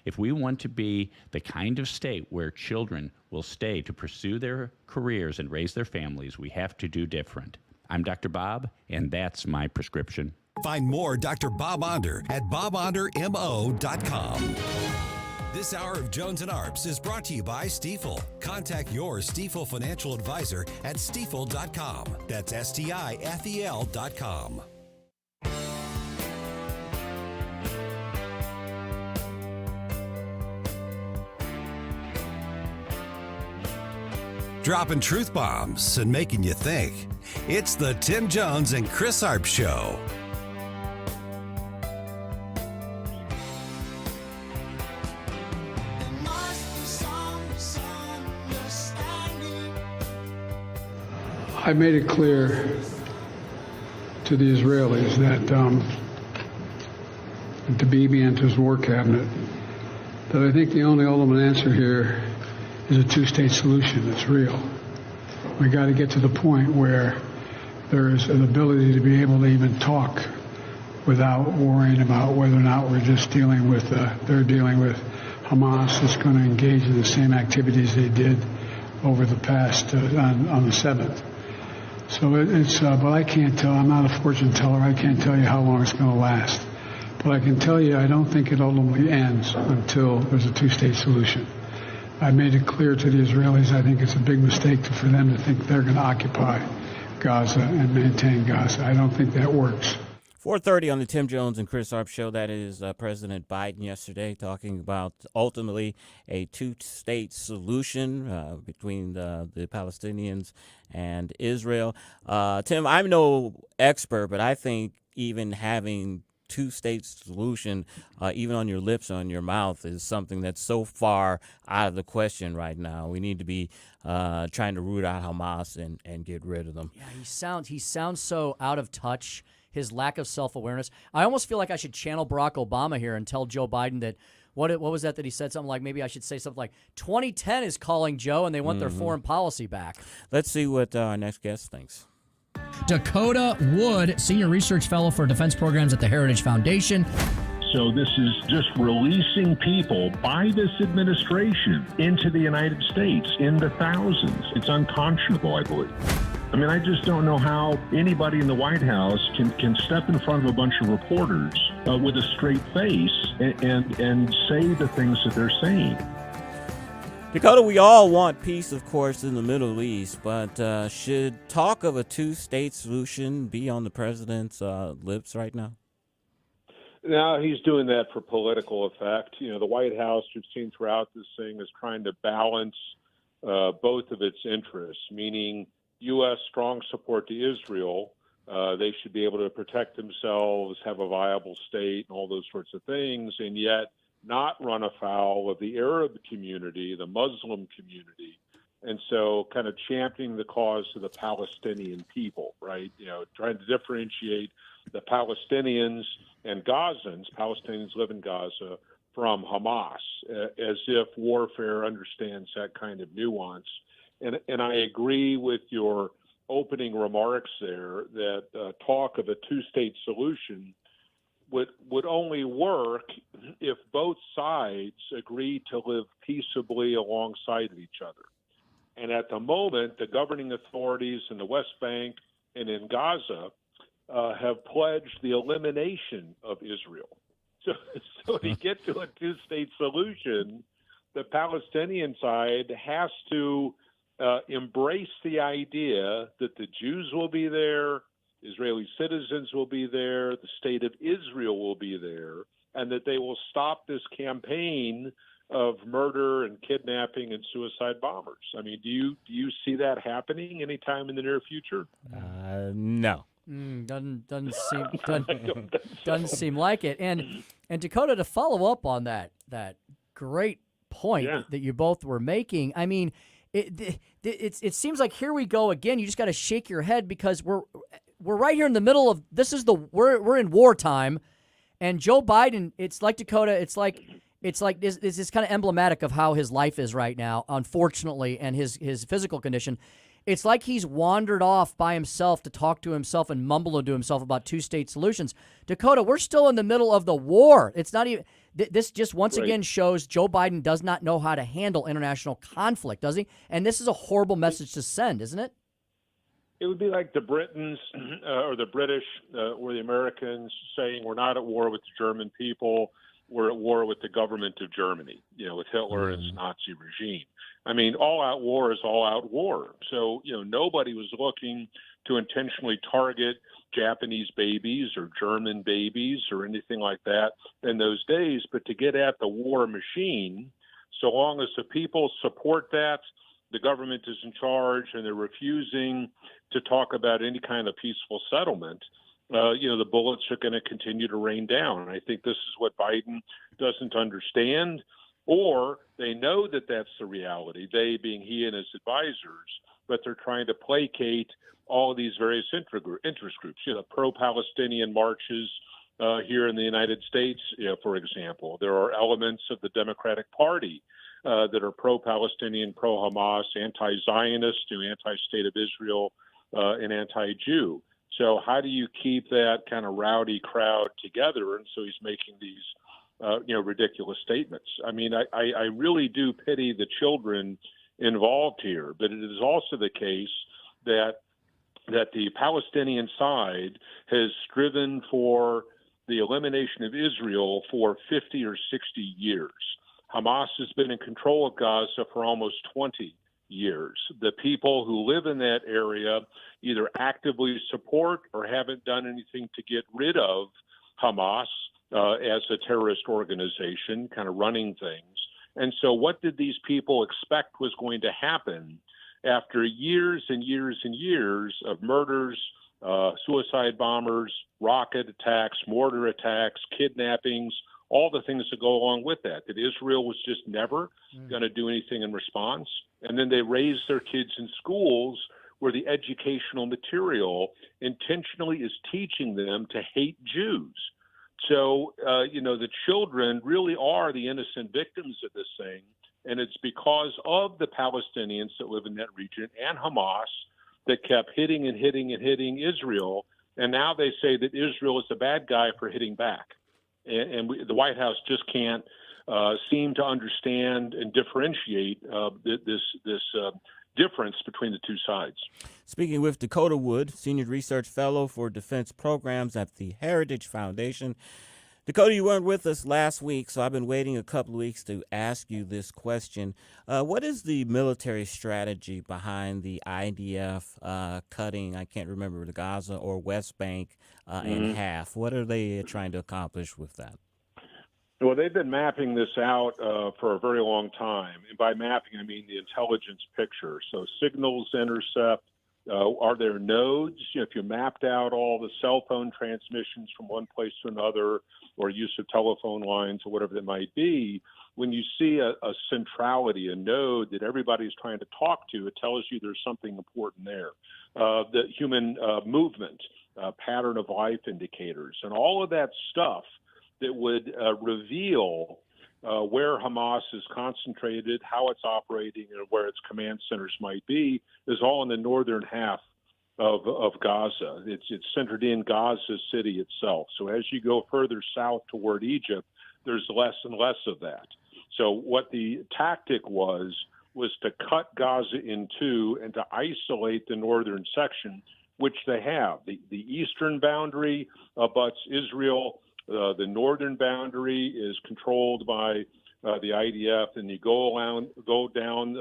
[SPEAKER 5] If we want to be the kind of state where children will stay to pursue their careers and raise their families, we have to do different. I'm Dr. Bob, and that's my prescription.
[SPEAKER 7] Find more Dr. Bob Onder at bobondermo.com. This hour of Jones and Arps is brought to you by Stifel. Contact your Stifel financial advisor at stifel.com. That's STIFEL.com. Dropping truth bombs and making you think. It's the Tim Jones and Chris Arps Show.
[SPEAKER 11] I made it clear to the Israelis that to Bibi and to his war cabinet that I think the only ultimate answer here is a two-state solution. It's real. We got to get to the point where there's an ability to be able to even talk without worrying about whether or not we're just dealing with, they're dealing with Hamas that's going to engage in the same activities they did over the past, on the 7th. So it's, but I can't tell, I'm not a fortune teller, I can't tell you how long it's going to last. But I can tell you I don't think it ultimately ends until there's a two-state solution. I made it clear to the Israelis I think it's a big mistake for them to think they're going to occupy Gaza and maintain Gaza. I don't think that works.
[SPEAKER 2] 4:30 on the Tim Jones and Chris Arps Show. That is President Biden yesterday talking about ultimately a two-state solution between the Palestinians and Israel. Tim, I'm no expert, but I think even having two-state solution, even on your lips, on your mouth, is something that's so far out of the question right now. We need to be trying to root out Hamas and get rid of them.
[SPEAKER 15] Yeah, he sounds so out of touch. His lack of self-awareness. I almost feel like I should channel Barack Obama here and tell Joe Biden that what was that he said? Something like, maybe I should say something like 2010 is calling, Joe, and they want their foreign policy back.
[SPEAKER 2] Let's see what our next guest thinks.
[SPEAKER 6] Dakota Wood, Senior Research Fellow for Defense Programs at the Heritage Foundation.
[SPEAKER 23] So this is just releasing people by this administration into the United States in the thousands. It's unconscionable, I believe. I mean, I just don't know how anybody in the White House can step in front of a bunch of reporters with a straight face and say the things that they're saying.
[SPEAKER 2] Dakota, we all want peace, of course, in the Middle East, but should talk of a two-state solution be on the president's lips right now?
[SPEAKER 24] No, he's doing that for political effect. You know, the White House, we've seen throughout this thing, is trying to balance both of its interests, meaning U.S. strong support to Israel. They should be able to protect themselves, have a viable state, and all those sorts of things, and yet not run afoul of the Arab community, the Muslim community, and so kind of championing the cause of the Palestinian people, right? You know, trying to differentiate the Palestinians and Gazans, Palestinians live in Gaza, from Hamas, as if warfare understands that kind of nuance. And I agree with your opening remarks there that talk of a two-state solution would only work if both sides agree to live peaceably alongside of each other. And at the moment, the governing authorities in the West Bank and in Gaza have pledged the elimination of Israel. So to get to a two-state solution, the Palestinian side has to embrace the idea that the Jews will be there, Israeli citizens will be there, the state of Israel will be there, and that they will stop this campaign of murder and kidnapping and suicide bombers. I mean, do you see that happening anytime in the near future?
[SPEAKER 2] No.
[SPEAKER 15] Doesn't seem like it. And Dakota, to follow up on that great point that you both were making, I mean, it seems like here we go again. You just got to shake your head because we're right here in the middle of this. We're in wartime, and Joe Biden. It's like Dakota. It's like this is kind of emblematic of how his life is right now, unfortunately, and his physical condition. It's like he's wandered off by himself to talk to himself and mumble to himself about two-state solutions. Dakota, we're still in the middle of the war. It's not even. This just once again shows Joe Biden does not know how to handle international conflict, does he? And this is a horrible message to send, isn't it?
[SPEAKER 24] It would be like the Britons or the British or the Americans saying we're not at war with the German people, we're at war with the government of Germany, with Hitler and his Nazi regime. I mean, all-out war is all-out war. So, nobody was looking to intentionally target Japanese babies or German babies or anything like that in those days, but to get at the war machine, so long as the people support that, the government is in charge and they're refusing to talk about any kind of peaceful settlement, the bullets are going to continue to rain down. And I think this is what Biden doesn't understand, or they know that that's the reality, they being he and his advisors, but they're trying to placate all of these various interest groups, pro-Palestinian marches here in the United States, for example. There are elements of the Democratic Party that are pro-Palestinian, pro-Hamas, anti-Zionist, anti-State of Israel, and anti-Jew. So how do you keep that kind of rowdy crowd together? And so he's making these, ridiculous statements. I mean, I really do pity the children involved here, but it is also the case that the Palestinian side has striven for the elimination of Israel for 50 or 60 years. Hamas has been in control of Gaza for almost 20 years. The people who live in that area either actively support or haven't done anything to get rid of Hamas as a terrorist organization, kind of running things. And so what did these people expect was going to happen after years and years and years of murders, suicide bombers, rocket attacks, mortar attacks, kidnappings, all the things that go along with that Israel was just never going to do anything in response? And then they raise their kids in schools where the educational material intentionally is teaching them to hate Jews. So, the children really are the innocent victims of this thing. And it's because of the Palestinians that live in that region and Hamas that kept hitting and hitting and hitting Israel. And now they say that Israel is the bad guy for hitting back. And the White House just can't seem to understand and differentiate this difference between the two sides.
[SPEAKER 2] Speaking with Dakota Wood, Senior Research Fellow for Defense Programs at the Heritage Foundation. Dakota, you weren't with us last week, so I've been waiting a couple of weeks to ask you this question. What is the military strategy behind the IDF cutting, I can't remember, the Gaza or West Bank in half? What are they trying to accomplish with that?
[SPEAKER 24] Well, they've been mapping this out for a very long time. And by mapping, I mean the intelligence picture. So signals intercept. Are there nodes? If you mapped out all the cell phone transmissions from one place to another, or use of telephone lines or whatever that might be, when you see a centrality, a node that everybody's trying to talk to, it tells you there's something important there. The human movement, pattern of life indicators, and all of that stuff that would reveal where Hamas is concentrated, how it's operating, and where its command centers might be, is all in the northern half of Gaza. It's centered in Gaza City itself. So as you go further south toward Egypt, there's less and less of that. So what the tactic was to cut Gaza in two and to isolate the northern section, which they have. The eastern boundary abuts Israel. The northern boundary is controlled by the IDF, and you go down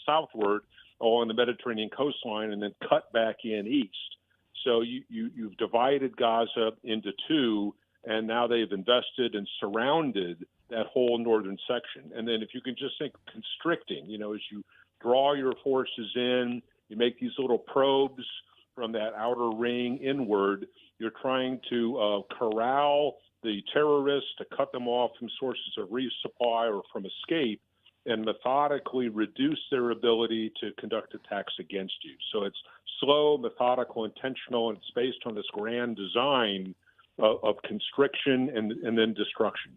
[SPEAKER 24] southward along the Mediterranean coastline, and then cut back in east. So you've divided Gaza into two, and now they've invested and surrounded that whole northern section. And then if you can just think constricting, as you draw your forces in, you make these little probes from that outer ring inward, you're trying to corral the terrorists, to cut them off from sources of resupply or from escape, and methodically reduce their ability to conduct attacks against you. So it's slow, methodical, intentional, and it's based on this grand design of constriction and then destruction.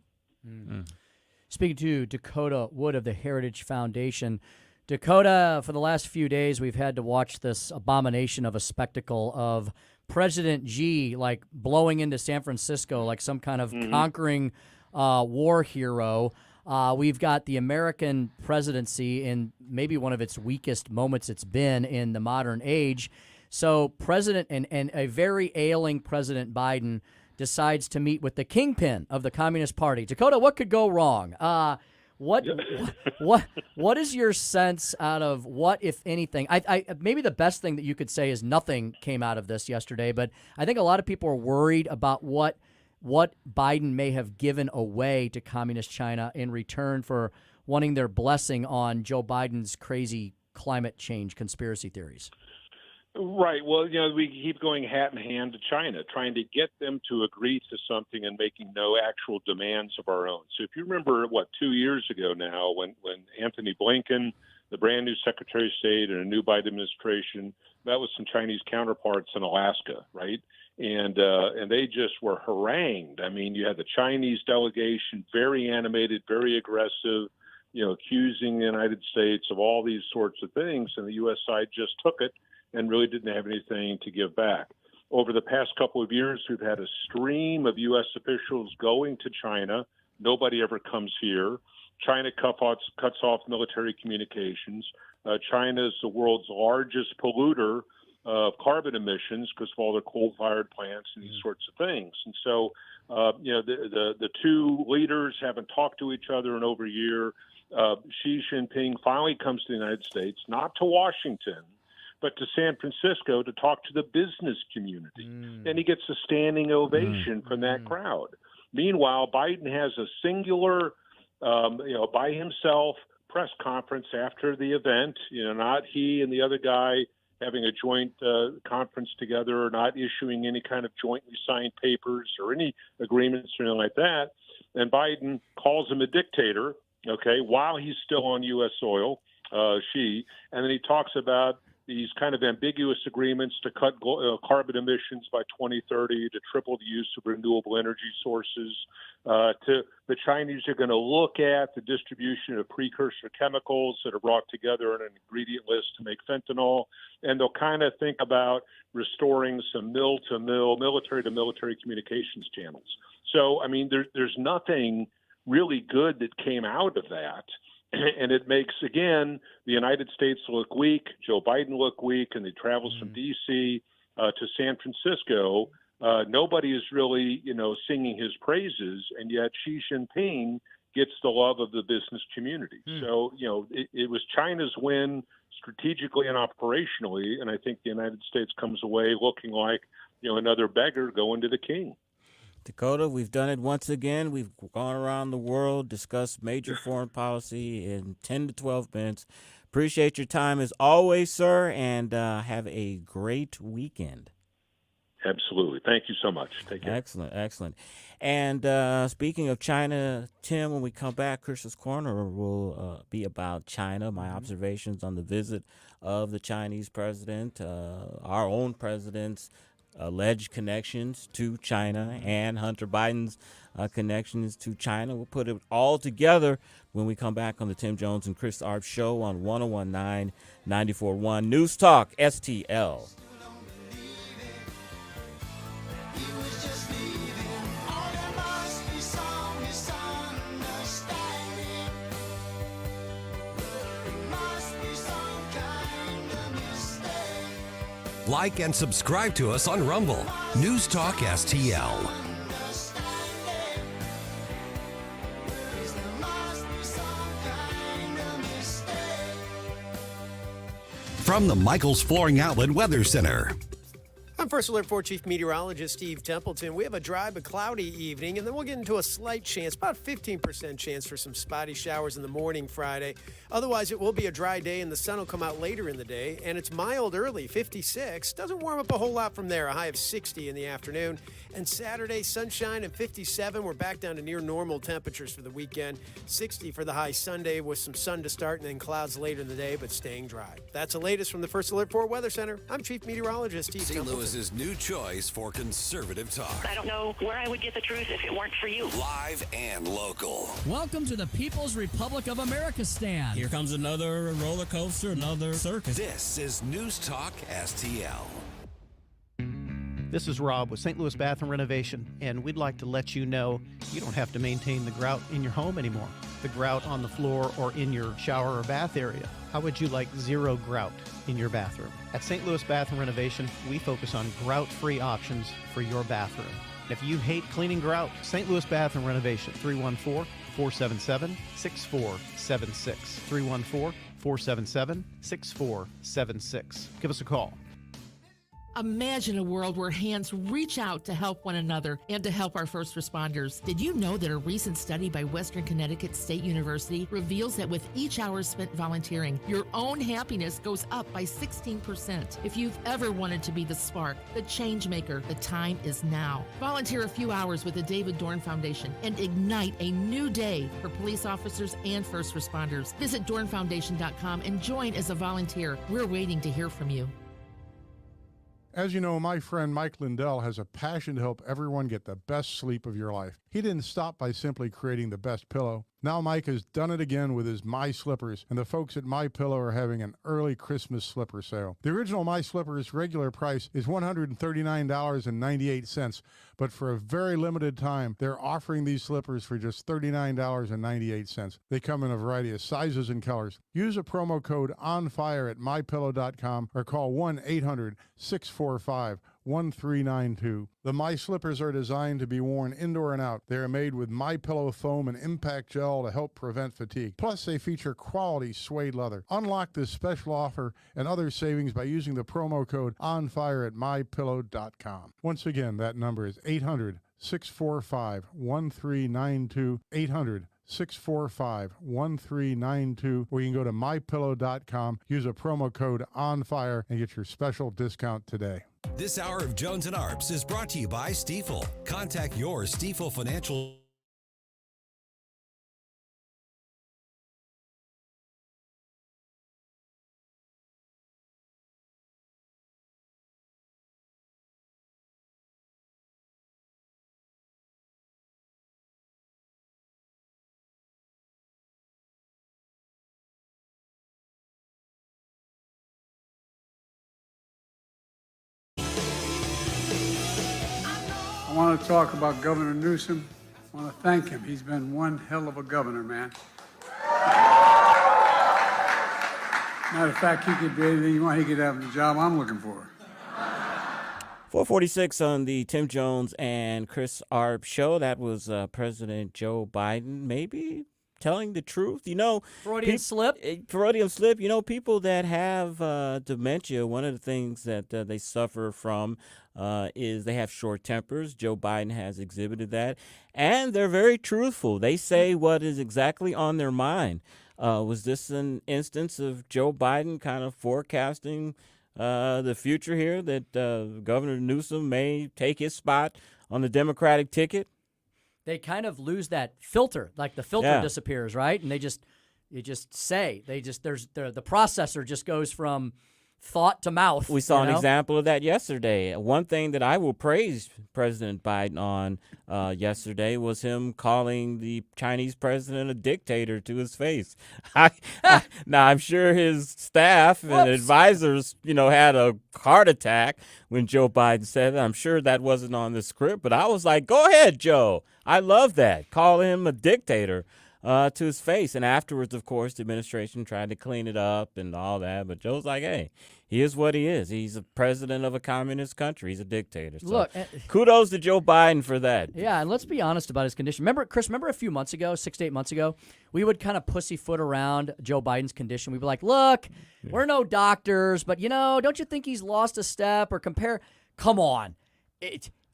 [SPEAKER 15] Speaking to Dakota Wood of the Heritage Foundation. Dakota, for the last few days, we've had to watch this abomination of a spectacle of President Xi, blowing into San Francisco like some kind of conquering war hero. We've got the American presidency in maybe one of its weakest moments it's been in the modern age. So President and a very ailing President Biden decides to meet with the kingpin of the Communist Party. Dakota, what could go wrong? What is your sense out of what, if anything? I maybe the best thing that you could say is nothing came out of this yesterday, but I think a lot of people are worried about what Biden may have given away to Communist China in return for wanting their blessing on Joe Biden's crazy climate change conspiracy theories.
[SPEAKER 24] Right. Well, we keep going hat in hand to China, trying to get them to agree to something and making no actual demands of our own. So if you remember, 2 years ago now, when Anthony Blinken, the brand new Secretary of State and a new Biden administration, met with some Chinese counterparts in Alaska, right? And they just were harangued. I mean, you had the Chinese delegation, very animated, very aggressive, accusing the United States of all these sorts of things, and the U.S. side just took it and really didn't have anything to give back. Over the past couple of years, we've had a stream of U.S. officials going to China. Nobody ever comes here. China cuts off military communications. China is the world's largest polluter of carbon emissions because of all their coal-fired plants and these sorts of things. And so, the two leaders haven't talked to each other in over a year. Xi Jinping finally comes to the United States, not to Washington, but to San Francisco to talk to the business community. And he gets a standing ovation from that crowd. Meanwhile, Biden has a singular, by himself press conference after the event, not he and the other guy having a joint conference together, or not issuing any kind of jointly signed papers or any agreements or anything like that. And Biden calls him a dictator, while he's still on U.S. soil, Xi, and then he talks about these kind of ambiguous agreements to cut carbon emissions by 2030, to triple the use of renewable energy sources. The Chinese are going to look at the distribution of precursor chemicals that are brought together in an ingredient list to make fentanyl, and they'll kind of think about restoring some mill-to-mill, military-to-military communications channels. So, I mean, there's nothing really good that came out of that. And it makes, again, the United States look weak, Joe Biden look weak, and he travels from D.C. To San Francisco. Nobody is really, singing his praises, and yet Xi Jinping gets the love of the business community. So, it was China's win strategically and operationally, and I think the United States comes away looking like, another beggar going to the king.
[SPEAKER 2] Dakota, we've done it once again. We've gone around the world, discussed major foreign policy in 10 to 12 minutes. Appreciate your time as always, sir, and have a great weekend.
[SPEAKER 24] Absolutely. Thank you so much. Take care.
[SPEAKER 2] Excellent. And speaking of China, Tim, when we come back, Chris's Corner will be about China, my observations on the visit of the Chinese president, our own president's alleged connections to China, and Hunter Biden's connections to China. We'll put it all together when we come back on the Tim Jones and Chris Arps show on 101.9 94.1 News Talk STL.
[SPEAKER 7] Like and subscribe to us on Rumble. News Talk STL. from the Michaels Flooring Outlet Weather Center.
[SPEAKER 14] I'm First Alert 4 Chief Meteorologist Steve Templeton. We have a dry but cloudy evening, and then we'll get into a slight chance, about 15% chance for some spotty showers in the morning Friday. Otherwise, it will be a dry day, and the sun will come out later in the day, and it's mild early, 56. Doesn't warm up a whole lot from there, a high of 60 in the afternoon. And Saturday, sunshine and 57. We're back down to near normal temperatures for the weekend. 60 for the high Sunday with some sun to start and then clouds later in the day, but staying dry. That's the latest from the First Alert 4 Weather Center. I'm Chief Meteorologist Steve
[SPEAKER 7] St.
[SPEAKER 14] Templeton.
[SPEAKER 7] Louis's new choice for conservative talk.
[SPEAKER 1] I don't know where I would get the truth if it weren't for you.
[SPEAKER 7] Live and local.
[SPEAKER 6] Welcome to the People's Republic of America stand.
[SPEAKER 22] Here comes another roller coaster, another circus.
[SPEAKER 7] This is News Talk STL.
[SPEAKER 9] This is Rob with St. Louis Bathroom Renovation, and we'd like to let you know you don't have to maintain the grout in your home anymore. The grout on the floor or in your shower or bath area. How would you like zero grout in your bathroom? At St. Louis Bathroom Renovation, we focus on grout-free options for your bathroom. If you hate cleaning grout, St. Louis Bathroom Renovation, 314-477-6476. 314-477-6476. Give us a call.
[SPEAKER 10] Imagine a world where hands reach out to help one another and to help our first responders. Did you know that a recent study by Western Connecticut State University reveals that with each hour spent volunteering, your own happiness goes up by 16%? If you've ever wanted to be the spark, the change maker, the time is now. Volunteer a few hours with the David Dorn Foundation and ignite a new day for police officers and first responders. Visit dornfoundation.com and join as a volunteer. We're waiting to hear from you.
[SPEAKER 12] As you know, my friend Mike Lindell has a passion to help everyone get the best sleep of your life. He didn't stop by simply creating the best pillow. Now Mike has done it again with his My Slippers, and the folks at My Pillow are having an early Christmas slipper sale. The original My Slippers regular price is $139.98, but for a very limited time, they're offering these slippers for just $39.98. They come in a variety of sizes and colors. Use a promo code ONFIRE at mypillow.com or call 1-800-645-1392. The My Slippers are designed to be worn indoor and out. They are made with My Pillow foam and impact gel to help prevent fatigue. Plus, they feature quality suede leather. Unlock this special offer and other savings by using the promo code ONFIRE at mypillow.com. Once again, that number is 800-645-1392, 800-645-1392, or you can go to mypillow.com, use a promo code ONFIRE, and get your special discount today.
[SPEAKER 7] This hour of Jones and Arps is brought to you by Stifel. Contact your Stifel Financial.
[SPEAKER 11] I want to talk about Governor Newsom. I want to thank him. He's been one hell of a governor, man. Matter of fact, he could do anything you want. He could have the job I'm looking for.
[SPEAKER 2] 446 on the Tim Jones and Chris Arp show. That was President Joe Biden maybe telling the truth. You know,
[SPEAKER 15] Freudian slip.
[SPEAKER 2] Freudian slip. You know, people that have dementia, one of the things that they suffer from is they have short tempers. Joe Biden has exhibited that. And they're very truthful. They say what is exactly on their mind. Was this an instance of Joe Biden kind of forecasting the future here, that Governor Newsom may take his spot on the Democratic ticket?
[SPEAKER 15] They kind of lose that filter, like the filter disappears, right? And the processor just goes from thought to mouth.
[SPEAKER 2] We saw an example of that yesterday. One thing that I will praise President Biden on yesterday was him calling the Chinese president a dictator to his face. Now, I'm sure his staff and advisors, had a heart attack when Joe Biden said that. I'm sure that wasn't on the script, but I was like, go ahead, Joe. I love that. Call him a dictator to his face. And afterwards, of course, the administration tried to clean it up and all that. But Joe's like, hey, he is what he is. He's a president of a communist country. He's a dictator. So
[SPEAKER 15] Look,
[SPEAKER 2] kudos to Joe Biden for that.
[SPEAKER 15] Yeah, and let's be honest about his condition. Remember, Chris, a few months ago, 6 to 8 months ago, we would kind of pussyfoot around Joe Biden's condition. We'd be like, look, we're no doctors, but, don't you think he's lost a step or compare? Come on.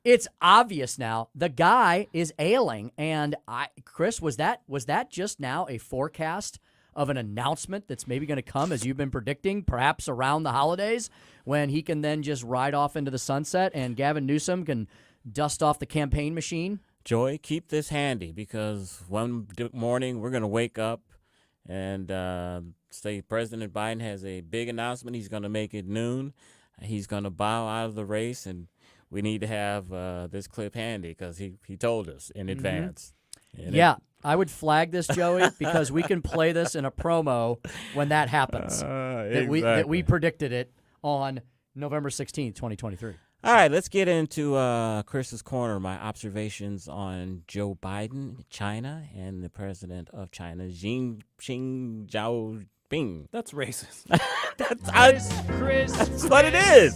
[SPEAKER 15] It's obvious now. The guy is ailing. And, Chris, was that just now a forecast of an announcement that's maybe going to come, as you've been predicting, perhaps around the holidays, when he can then just ride off into the sunset and Gavin Newsom can dust off the campaign machine?
[SPEAKER 2] Joy, keep this handy because one morning we're going to wake up and say President Biden has a big announcement he's going to make at noon. He's going to bow out of the race, and we need to have this clip handy because he told us in advance. And
[SPEAKER 15] I would flag this, Joey, because we can play this in a promo when that happens. That we predicted it on November 16th, 2023.
[SPEAKER 2] All right, let's get into Chris's Corner, my observations on Joe Biden, China, and the president of China, Xi Jinping.
[SPEAKER 3] That's racist.
[SPEAKER 2] Chris. That's what it is.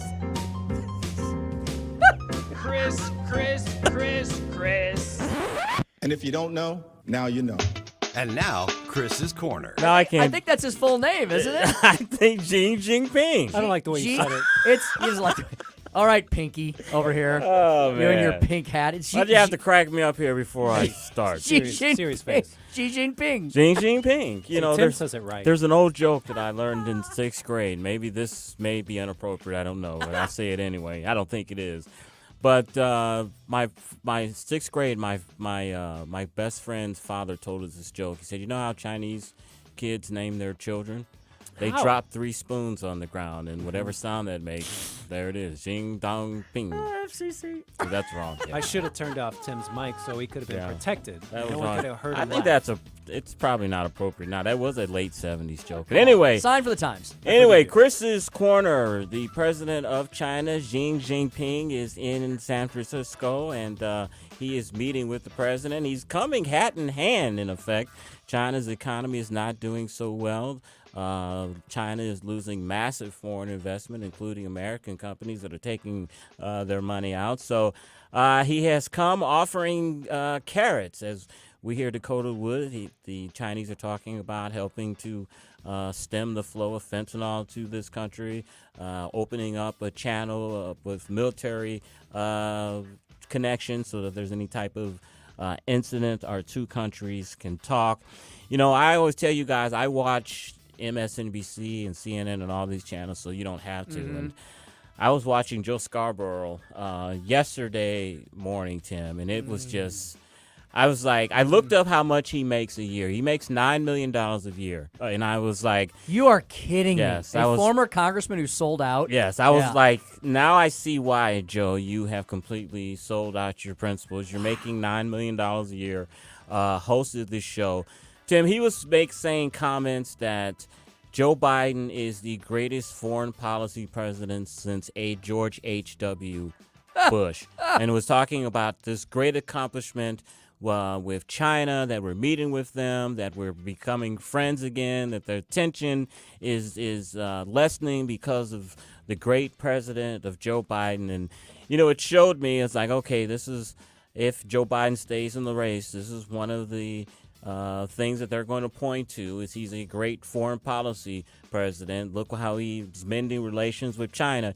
[SPEAKER 8] Chris. And if you don't know, now you know.
[SPEAKER 7] And now, Chris's Corner.
[SPEAKER 2] Now I can't.
[SPEAKER 15] I think that's his full name, isn't it?
[SPEAKER 2] I think Xi Jinping.
[SPEAKER 3] I don't like the way you said it.
[SPEAKER 15] He's like, all right, Pinky, over here.
[SPEAKER 2] Oh, man.
[SPEAKER 15] You and your pink hat.
[SPEAKER 2] Why'd you have to crack me up here before I start?
[SPEAKER 15] Serious face. Xi Jinping.
[SPEAKER 2] Xi Jinping.
[SPEAKER 3] Tim says it right.
[SPEAKER 2] There's an old joke that I learned in 6th grade. Maybe this may be inappropriate. I don't know, but I say it anyway. I don't think it is. But my 6th grade, my best friend's father told us this joke. He said, "You know how Chinese kids name their children? They drop 3 spoons on the ground, and whatever sound that makes, there it is. Jing dong ping."
[SPEAKER 15] FCC.
[SPEAKER 2] So that's wrong. Yeah.
[SPEAKER 3] I should have turned off Tim's mic so he could have been protected.
[SPEAKER 2] That was
[SPEAKER 3] no one
[SPEAKER 2] wrong.
[SPEAKER 3] could have heard
[SPEAKER 2] I
[SPEAKER 3] him
[SPEAKER 2] think
[SPEAKER 3] laugh.
[SPEAKER 2] it's probably not appropriate now. That was a late 70s joke. But anyway.
[SPEAKER 15] Sign for the times.
[SPEAKER 2] Anyway, Chris's Corner, the president of China, Xi Jinping, is in San Francisco, and he is meeting with the president. He's coming hat in hand, in effect. China's economy is not doing so well. China is losing massive foreign investment, including American companies that are taking their money out. So he has come offering carrots. As we hear Dakota Wood, the Chinese are talking about helping to stem the flow of fentanyl to this country, opening up a channel with military connections so that if there's any type of incident, our two countries can talk. I always tell you guys, I watch MSNBC and CNN and all these channels, so you don't have to.
[SPEAKER 15] Mm-hmm.
[SPEAKER 2] And I was watching Joe Scarborough yesterday morning, Tim, and it was just, I was like, I looked up how much he makes a year. He makes $9 million a year. And I was like,
[SPEAKER 15] you are kidding me.
[SPEAKER 2] A
[SPEAKER 15] former congressman who sold out.
[SPEAKER 2] Yes, I was like, now I see why, Joe, you have completely sold out your principles. You're making $9 million a year, hosted this show. Tim, he was saying comments that Joe Biden is the greatest foreign policy president since George H.W. Bush, and was talking about this great accomplishment with China, that we're meeting with them, that we're becoming friends again, that their tension is lessening because of the great president of Joe Biden. And, it showed me, it's like, okay, this is, if Joe Biden stays in the race, this is one of the things that they're going to point to is he's a great foreign policy president. Look how he's mending relations with China.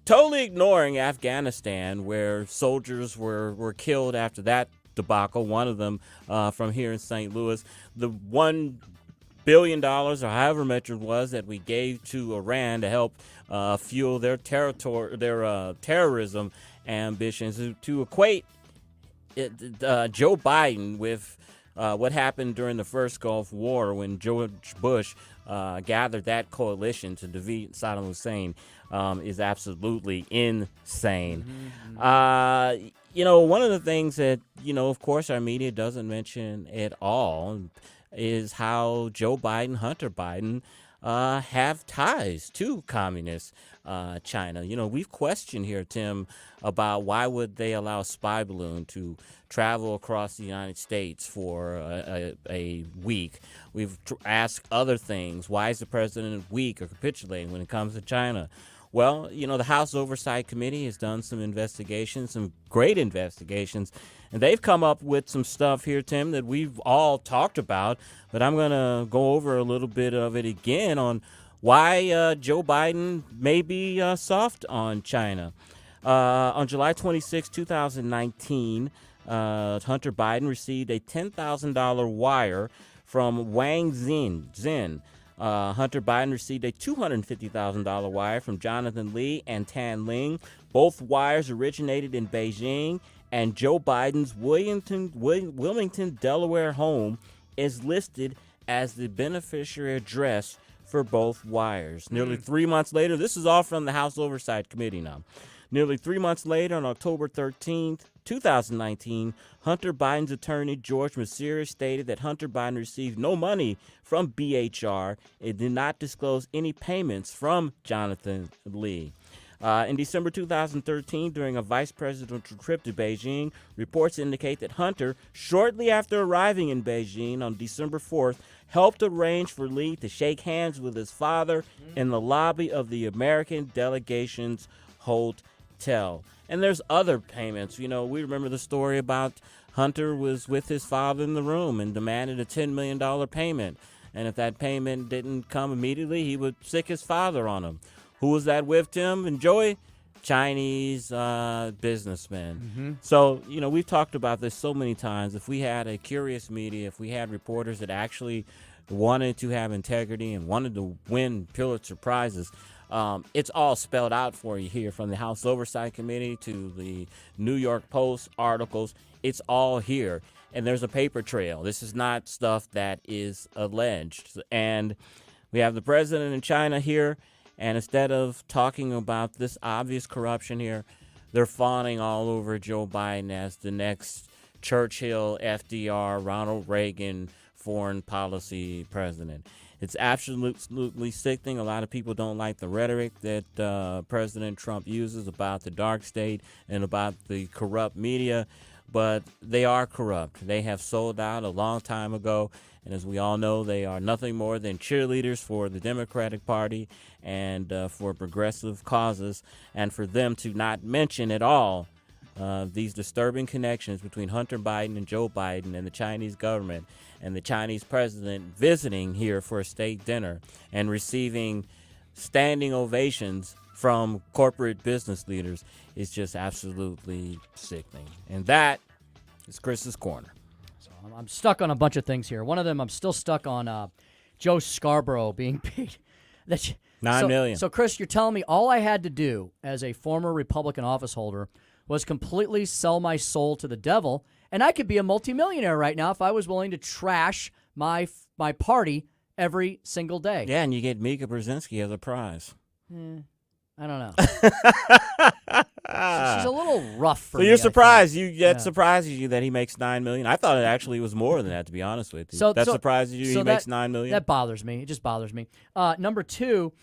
[SPEAKER 2] Totally ignoring Afghanistan, where soldiers were killed after that debacle, one of them from here in St. Louis. The $1 billion or however much it was that we gave to Iran to help fuel their terrorism ambitions. To equate Joe Biden with what happened during the first Gulf War when George Bush gathered that coalition to defeat Saddam Hussein is absolutely insane. One of the things that, of course, our media doesn't mention at all is how Joe Biden, Hunter Biden, have ties to communist China. You know, we've questioned here, Tim, about why would they allow a spy balloon to travel across the United States for a week. We've asked other things. Why is the president weak or capitulating when it comes to China? Well, you know, the House Oversight Committee has done some investigations, some great investigations, and they've come up with some stuff here, Tim, that we've all talked about, but I'm going to go over a little bit of it again on why Joe Biden may be soft on China. On July 26, 2019, Hunter Biden received a $10,000 wire from Wang Zin. Hunter Biden received a $250,000 wire from Jonathan Lee and Tan Ling. Both wires originated in Beijing, and Joe Biden's Wilmington, Delaware home is listed as the beneficiary address for both wires. Nearly 3 months later, this is all from the House Oversight Committee now. Nearly 3 months later, on October 13th, 2019, Hunter Biden's attorney, George Messere, stated that Hunter Biden received no money from BHR and did not disclose any payments from Jonathan Lee. In December 2013, during a vice presidential trip to Beijing, reports indicate that Hunter, shortly after arriving in Beijing on December 4th, helped arrange for Lee to shake hands with his father in the lobby of the American delegation's hotel. And there's other payments. You know, we remember the story about Hunter was with his father in the room and demanded a $10 million payment. And if that payment didn't come immediately, he would sick his father on him. Who was that with, Tim and Joey? Chinese businessmen.
[SPEAKER 15] Mm-hmm.
[SPEAKER 2] So, you know, we've talked about this so many times. If we had a curious media, if we had reporters that actually wanted to have integrity and wanted to win Pulitzer Prizes, it's all spelled out for you here, from the House Oversight Committee to the New York Post articles. It's all here. And there's a paper trail. This is not stuff that is alleged. And we have the president in China here. And instead of talking about this obvious corruption here, they're fawning all over Joe Biden as the next Churchill, FDR, Ronald Reagan foreign policy president. It's absolutely sickening. A lot of people don't like the rhetoric that President Trump uses about the dark state and about the corrupt media, but they are corrupt. They have sold out a long time ago. And as we all know, they are nothing more than cheerleaders for the Democratic Party and for progressive causes. And for them to not mention at all these disturbing connections between Hunter Biden and Joe Biden and the Chinese government and the Chinese president visiting here for a state dinner and receiving standing ovations from corporate business leaders is just absolutely sickening. And that is Chris's Corner.
[SPEAKER 15] I'm stuck on a bunch of things here. One of them, I'm still stuck on Joe Scarborough being paid.
[SPEAKER 2] $9 million.
[SPEAKER 15] So, Chris, you're telling me all I had to do as a former Republican office holder was completely sell my soul to the devil, and I could be a multimillionaire right now if I was willing to trash my party every single day.
[SPEAKER 2] Yeah, and you get Mika Brzezinski as a prize.
[SPEAKER 15] I don't know. She's a little rough for me.
[SPEAKER 2] So you're surprised. That surprises you that he makes $9 million. I thought it actually was more than that, to be honest with you. That surprises you. He makes $9 million.
[SPEAKER 15] That bothers me. It just bothers me. Number two,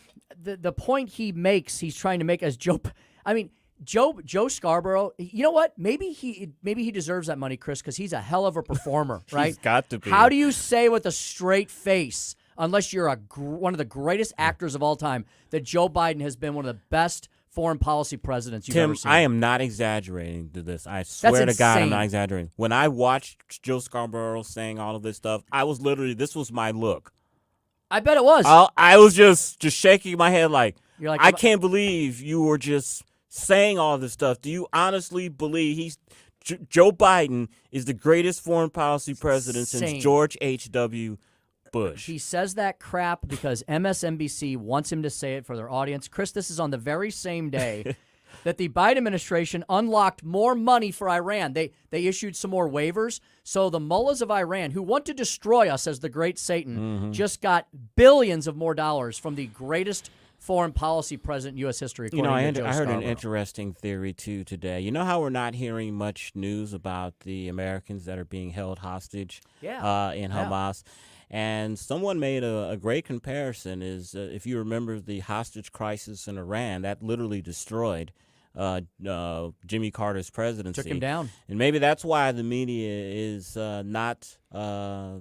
[SPEAKER 15] the point he makes, he's trying to make as Joe. I mean, Joe Scarborough. You know what? Maybe he deserves that money, Chris, because he's a hell of a performer, right?
[SPEAKER 2] He's got to be.
[SPEAKER 15] How do you say with a straight face, unless you're one of the greatest actors of all time, that Joe Biden has been one of the best foreign policy presidents you've ever seen?
[SPEAKER 2] Tim, I am not exaggerating to this. I swear to God, I'm not exaggerating. When I watched Joe Scarborough saying all of this stuff, I was literally, this was my look.
[SPEAKER 15] I bet it was.
[SPEAKER 2] I was just shaking my head like, I can't believe you were just saying all this stuff. Do you honestly believe Joe Biden is the greatest foreign policy president since George H.W. Bush?
[SPEAKER 15] He says that crap because MSNBC wants him to say it for their audience. Chris, this is on the very same day that the Biden administration unlocked more money for Iran. They issued some more waivers. So the mullahs of Iran, who want to destroy us as the great Satan, just got billions of more dollars from the greatest foreign policy president in U.S. history.
[SPEAKER 2] I heard an interesting theory, too, today. You know how we're not hearing much news about the Americans that are being held hostage in Hamas? And someone made a great comparison is if you remember the hostage crisis in Iran, that literally destroyed Jimmy Carter's presidency.
[SPEAKER 15] Took him down.
[SPEAKER 2] And maybe that's why the media is not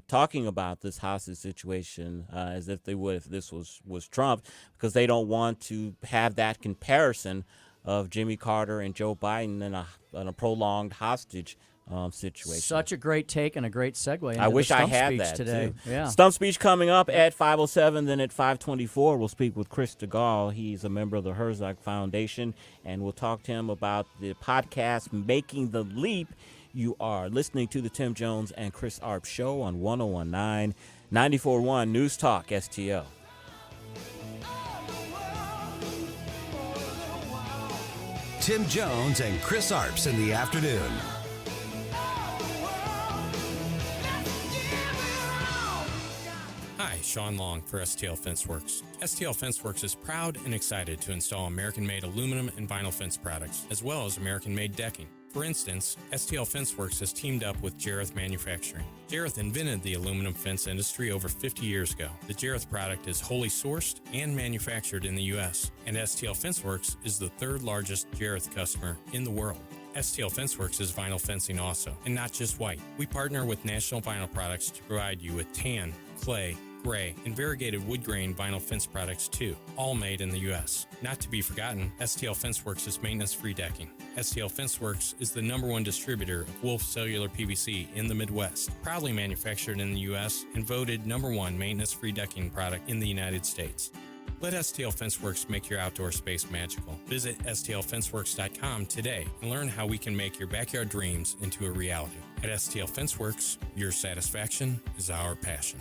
[SPEAKER 2] talking about this hostage situation as if they would if this was Trump, because they don't want to have that comparison of Jimmy Carter and Joe Biden in a prolonged hostage situation.
[SPEAKER 15] Such a great take and a great segue into
[SPEAKER 2] I wish
[SPEAKER 15] the
[SPEAKER 2] I
[SPEAKER 15] stump
[SPEAKER 2] had
[SPEAKER 15] speech
[SPEAKER 2] that
[SPEAKER 15] today.
[SPEAKER 2] too.
[SPEAKER 15] Yeah.
[SPEAKER 2] Stump speech coming up at 5:07. Then at 5:24, we'll speak with Chris DeGaulle. He's a member of the Herzog Foundation, and we'll talk to him about the podcast Making the Leap. You are listening to the Tim Jones and Chris Arps Show on 101.9, 94.1 News Talk STL.
[SPEAKER 7] Tim Jones and Chris Arps in the afternoon.
[SPEAKER 13] Hi, Sean Long for STL FenceWorks. STL FenceWorks is proud and excited to install American-made aluminum and vinyl fence products, as well as American-made decking. For instance, STL FenceWorks has teamed up with Jareth Manufacturing. Jareth invented the aluminum fence industry over 50 years ago. The Jareth product is wholly sourced and manufactured in the U.S., and STL FenceWorks is the third largest Jareth customer in the world. STL FenceWorks is vinyl fencing also, and not just white. We partner with National Vinyl Products to provide you with tan, clay, gray, and variegated wood grain vinyl fence products too, all made in the U.S. Not to be forgotten, STL FenceWorks is maintenance-free decking. STL FenceWorks is the #1 distributor of Wolf Cellular PVC in the Midwest, proudly manufactured in the U.S. and voted #1 maintenance-free decking product in the United States. Let STL FenceWorks make your outdoor space magical. Visit STLFenceWorks.com today and learn how we can make your backyard dreams into a reality. At STL FenceWorks, your satisfaction is our passion.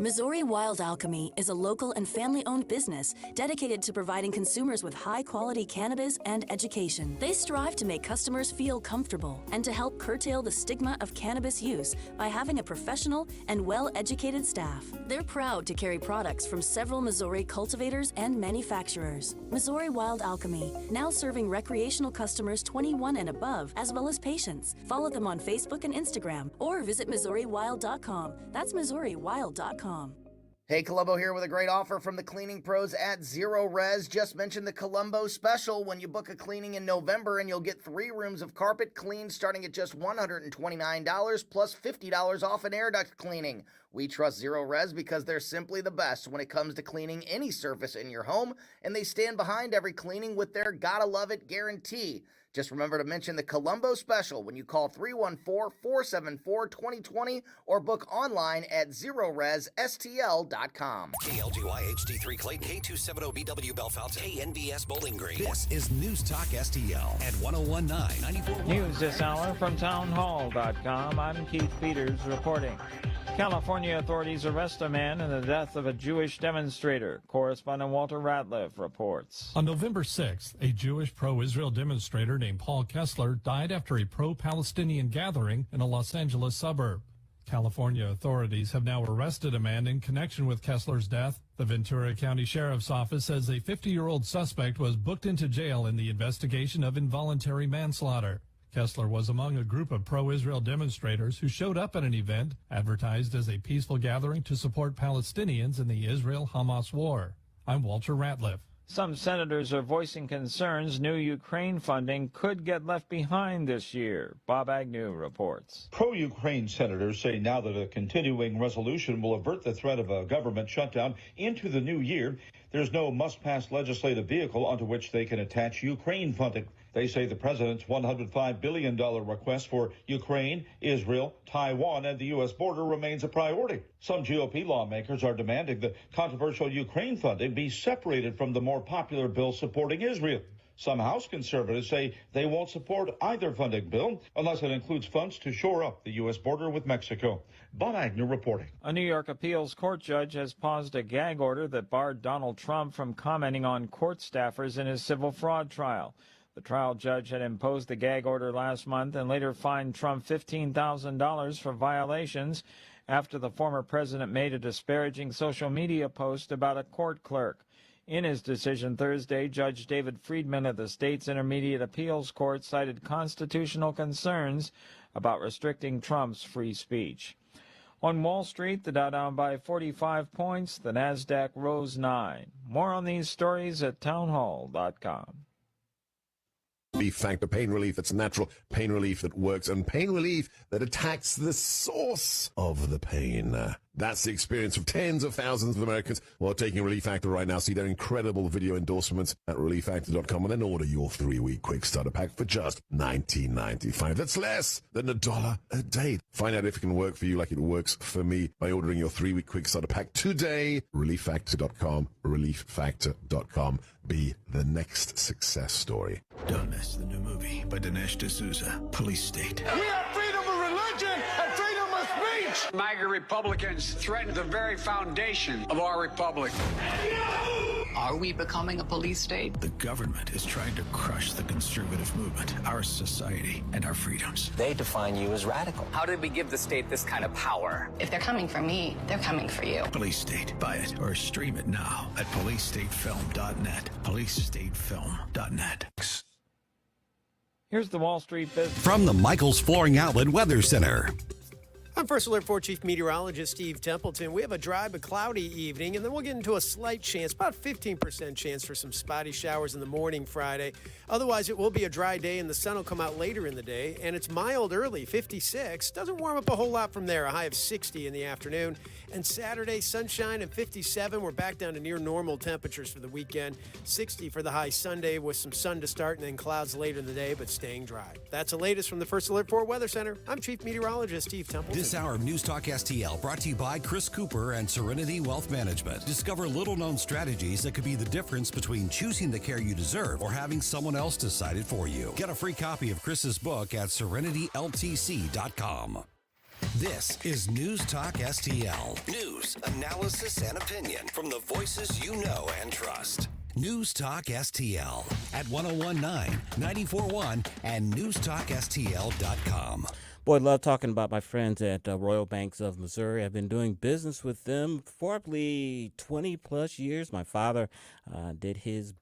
[SPEAKER 18] Missouri Wild Alchemy is a local and family-owned business dedicated to providing consumers with high-quality cannabis and education. They strive to make customers feel comfortable and to help curtail the stigma of cannabis use by having a professional and well-educated staff. They're proud to carry products from several Missouri cultivators and manufacturers. Missouri Wild Alchemy, now serving recreational customers 21 and above, as well as patients. Follow them on Facebook and Instagram, or visit MissouriWild.com. That's MissouriWild.com.
[SPEAKER 4] Hey, Columbo here with a great offer from the cleaning pros at Zero Res. Just mention the Columbo special when you book a cleaning in November, and you'll get 3 rooms of carpet cleaned starting at just $129 plus $50 off an air duct cleaning. We trust Zero Res because they're simply the best when it comes to cleaning any surface in your home, and they stand behind every cleaning with their gotta love it guarantee. Just remember to mention the Columbo special when you call 314-474-2020 or book online at ZeroResSTL.com.
[SPEAKER 7] KLGY HD3 Clayton, K270BW Bellefonte, KNBS Bowling Green. This is News Talk STL at 101.9 94.1.
[SPEAKER 19] News this hour from townhall.com. I'm Keith Peters reporting. California authorities arrest a man in the death of a Jewish demonstrator. Correspondent Walter Ratliff reports.
[SPEAKER 21] On November 6th, a Jewish pro-Israel demonstrator named Paul Kessler died after a pro-Palestinian gathering in a Los Angeles suburb. California authorities have now arrested a man in connection with Kessler's death. The Ventura County Sheriff's Office says a 50-year-old suspect was booked into jail in the investigation of involuntary manslaughter. Kessler was among a group of pro-Israel demonstrators who showed up at an event advertised as a peaceful gathering to support Palestinians in the Israel-Hamas war. I'm Walter Ratliff.
[SPEAKER 19] Some senators are voicing concerns new Ukraine funding could get left behind this year. Bob Agnew reports.
[SPEAKER 25] Pro-Ukraine senators say now that a continuing resolution will avert the threat of a government shutdown into the new year, there's no must-pass legislative vehicle onto which they can attach Ukraine funding. They say the president's $105 billion request for Ukraine, Israel, Taiwan, and the U.S. border remains a priority. Some GOP lawmakers are demanding the controversial Ukraine funding be separated from the more popular bill supporting Israel. Some House conservatives say they won't support either funding bill unless it includes funds to shore up the U.S. border with Mexico. Bob Agnew reporting.
[SPEAKER 19] A New York appeals court judge has paused a gag order that barred Donald Trump from commenting on court staffers in his civil fraud trial. The trial judge had imposed the gag order last month and later fined Trump $15,000 for violations after the former president made a disparaging social media post about a court clerk. In his decision Thursday, Judge David Friedman of the state's Intermediate Appeals Court cited constitutional concerns about restricting Trump's free speech. On Wall Street, the Dow down by 45 points. The Nasdaq rose 9. More on these stories at townhall.com.
[SPEAKER 5] Relief Factor pain relief that's natural, pain relief that works, and pain relief that attacks the source of the pain. That's the experience of tens of thousands of Americans who are taking Relief Factor right now. See their incredible video endorsements at relieffactor.com and then order your 3-week quick starter pack for just $19.95. That's less than $1 a day. Find out if it can work for you like it works for me by ordering your 3-week quick starter pack today. relieffactor.com, relieffactor.com. Be the next success story.
[SPEAKER 16] Don't miss the new movie by Dinesh D'Souza, Police State.
[SPEAKER 17] We have freedom of religion and freedom of speech.
[SPEAKER 20] MAGA Republicans threaten the very foundation of our republic.
[SPEAKER 23] Are we becoming a police state?
[SPEAKER 16] The government is trying to crush the conservative movement, our society, and our freedoms.
[SPEAKER 26] They define you as radical.
[SPEAKER 23] How did we give the state this kind of power?
[SPEAKER 27] If they're coming for me, they're coming for you.
[SPEAKER 16] Police State. Buy it or stream it now at policestatefilm.net. policestatefilm.net.
[SPEAKER 19] Here's the Wall Street business.
[SPEAKER 7] From the Michaels Flooring Outlet Weather Center.
[SPEAKER 14] I'm First Alert 4 Chief Meteorologist Steve Templeton. We have a dry but cloudy evening, and then we'll get into a slight chance, about 15% chance for some spotty showers in the morning Friday. Otherwise, it will be a dry day, and the sun will come out later in the day, and it's mild early, 56. Doesn't warm up a whole lot from there, a high of 60 in the afternoon. And Saturday, sunshine and 57. We're back down to near normal temperatures for the weekend. 60 for the high Sunday with some sun to start and then clouds later in the day, but staying dry. That's the latest from the First Alert 4 Weather Center. I'm Chief Meteorologist Steve Templeton.
[SPEAKER 7] This hour of News Talk STL brought to you by Chris Cooper and Serenity Wealth Management. Discover little-known strategies that could be the difference between choosing the care you deserve or having someone else decide it for you. Get a free copy of Chris's book at serenityltc.com. This is News Talk STL. News, analysis, and opinion from the voices you know and trust. News Talk STL at 1019, 94.1, and newstalkstl.com.
[SPEAKER 2] Boy, I love talking about my friends at Royal Banks of Missouri. I've been doing business with them for probably 20-plus years. My father did his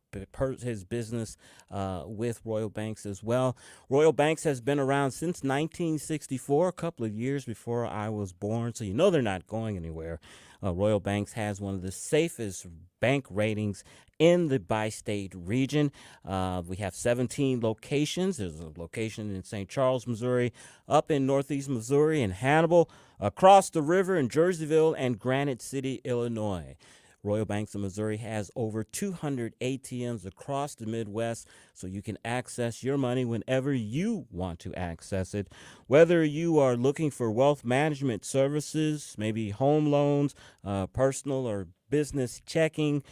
[SPEAKER 2] business with Royal Banks as well. Royal Banks has been around since 1964, a couple of years before I was born, so you know they're not going anywhere. Royal Banks has one of the safest bank ratings in the bi-state region. We have 17 locations. There's a location in St. Charles, Missouri, up in northeast Missouri and Hannibal, across the river in Jerseyville and Granite City, Illinois. Royal Banks of Missouri has over 200 ATMs across the Midwest, so you can access your money whenever you want to access it. Whether you are looking for wealth management services, maybe home loans, personal or business checking,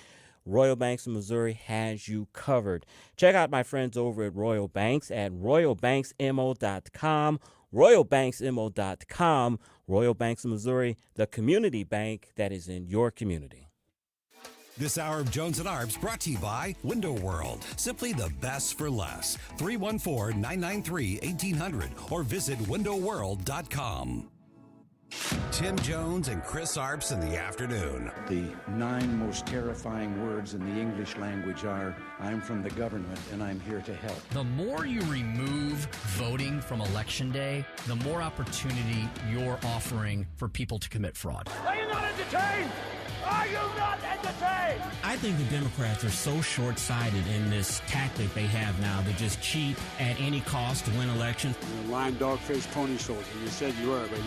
[SPEAKER 2] Royal Banks of Missouri has you covered. Check out my friends over at Royal Banks at royalbanksmo.com, royalbanksmo.com. Royal Banks of Missouri, the community bank that is in your community.
[SPEAKER 7] This hour of Jones and Arps brought to you by Window World. Simply the best for less. 314-993-1800 or visit windowworld.com. Tim Jones and Chris Arps in the afternoon.
[SPEAKER 28] The 9 most terrifying words in the English language are, I'm from the government and I'm here to help.
[SPEAKER 6] The more you remove voting from Election Day, the more opportunity you're offering for people to commit fraud.
[SPEAKER 17] Are you not entertained? Are you not entertained?
[SPEAKER 22] I think the Democrats are so short-sighted in this tactic they have now to just cheat at any cost to win elections.
[SPEAKER 29] You're a lying dog-faced pony soldier. You said you were, but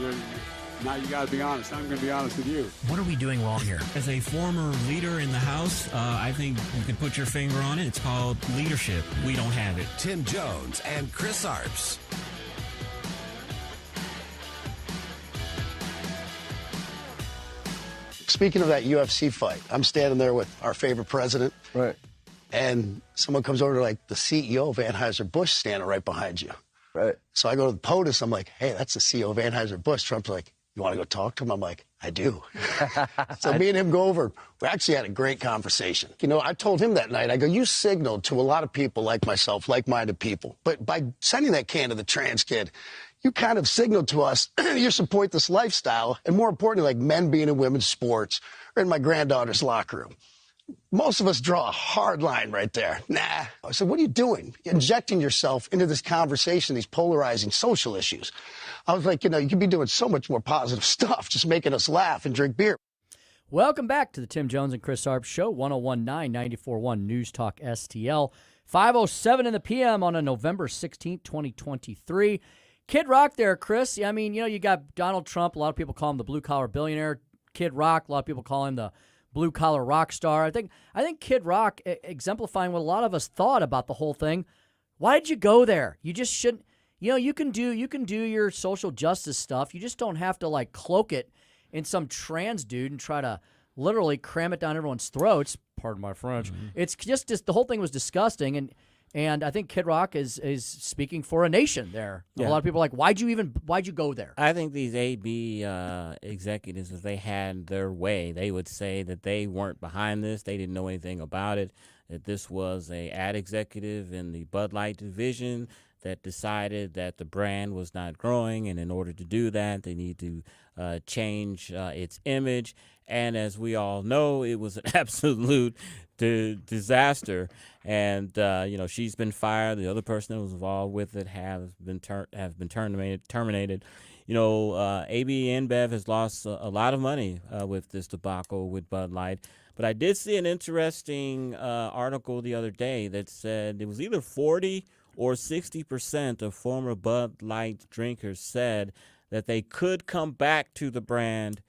[SPEAKER 29] now you got to be honest. I'm going to be honest with you.
[SPEAKER 6] What are we doing wrong here?
[SPEAKER 22] As a former leader in the House, I think you can put your finger on it. It's called leadership. We don't have it.
[SPEAKER 7] Tim Jones and Chris Arps.
[SPEAKER 30] Speaking of that UFC fight, I'm standing there with our favorite president. Right. And someone comes over to, like, the CEO of Anheuser-Busch standing right behind you. Right. So I go to the POTUS. I'm like, hey, that's the CEO of Anheuser-Busch. Trump's like, you want to go talk to him? I'm like, I do. So me and him go over. We actually had a great conversation. You know, I told him that night, I go, you signaled to a lot of people like myself, like-minded people. But by sending that can to the trans kid, you kind of signaled to us you support this lifestyle, and more importantly, like men being in women's sports or in my granddaughter's locker room. most of us draw a hard line right there. Nah. I said, what are you doing? You're injecting yourself into this conversation, these polarizing social issues. I was like, you could be doing so much more positive stuff, just making us laugh and drink beer.
[SPEAKER 1] Welcome back to the Tim Jones and Chris Arps Show, 1019 94.1 News Talk STL. 5:07 in the PM on a November 16th, 2023. Kid Rock there, Chris. I mean, you got Donald Trump. A lot of people call him the blue-collar billionaire. Kid Rock, a lot of people call him the blue-collar rock star. I think Kid Rock exemplifying what a lot of us thought about the whole thing. Why did you go there? You just shouldn't. You can do your social justice stuff. You just don't have to, cloak it in some trans dude and try to literally cram it down everyone's throats. Pardon my French. Mm-hmm. It's just the whole thing was disgusting, and I think Kid Rock is speaking for a nation there. Yeah. A lot of people are like, why'd you go there?
[SPEAKER 2] I think these AB executives, if they had their way, they would say that they weren't behind this. They didn't know anything about it, that this was a ad executive in the Bud Light division that decided that the brand was not growing, and in order to do that, they need to change its image. And as we all know, it was an absolute disaster. And she's been fired. The other person that was involved with it have been terminated. AB InBev has lost a lot of money with this debacle with Bud Light. But I did see an interesting article the other day that said it was either 40 or 60% of former Bud Light drinkers said that they could come back to the brand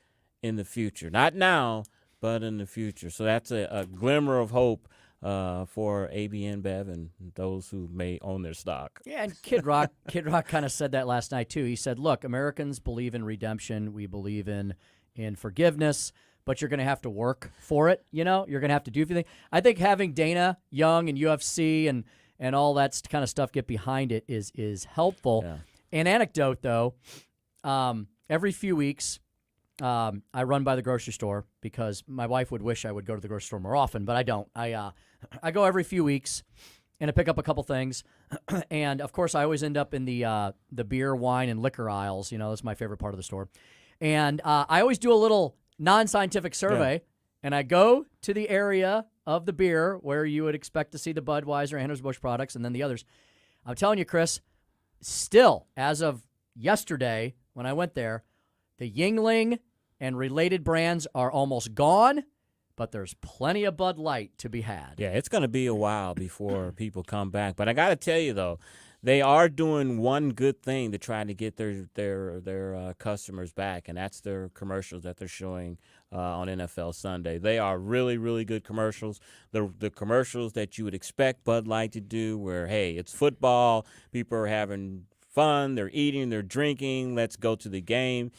[SPEAKER 2] in the future. Not now, but in the future. So that's a glimmer of hope for AB InBev and those who may own their stock.
[SPEAKER 1] Yeah, and Kid Rock kind of said that last night too. He said, look, Americans believe in redemption. We believe in forgiveness, but you're going to have to work for it. You're going to have to do everything. I think having Dana Young and UFC and all that kind of stuff get behind it is helpful. Yeah. An anecdote, though, every few weeks, I run by the grocery store because my wife would wish I would go to the grocery store more often, but I don't. I go every few weeks, and I pick up a couple things. And, of course, I always end up in the beer, wine, and liquor aisles. That's my favorite part of the store. And I always do a little non-scientific survey, and I go to the area of the beer where you would expect to see the Budweiser, Anheuser-Busch products, and then the others. I'm telling you, Chris, still, as of yesterday when I went there, the Yuengling and related brands are almost gone, but there's plenty of Bud Light to be had.
[SPEAKER 2] Yeah, it's going to be a while before people come back. But I got to tell you, though, they are doing one good thing to try to get their customers back, and that's their commercials that they're showing on NFL Sunday. They are really, really good commercials. The commercials that you would expect Bud Light to do where, hey, it's football, people are having fun, they're eating, they're drinking, let's go to the game.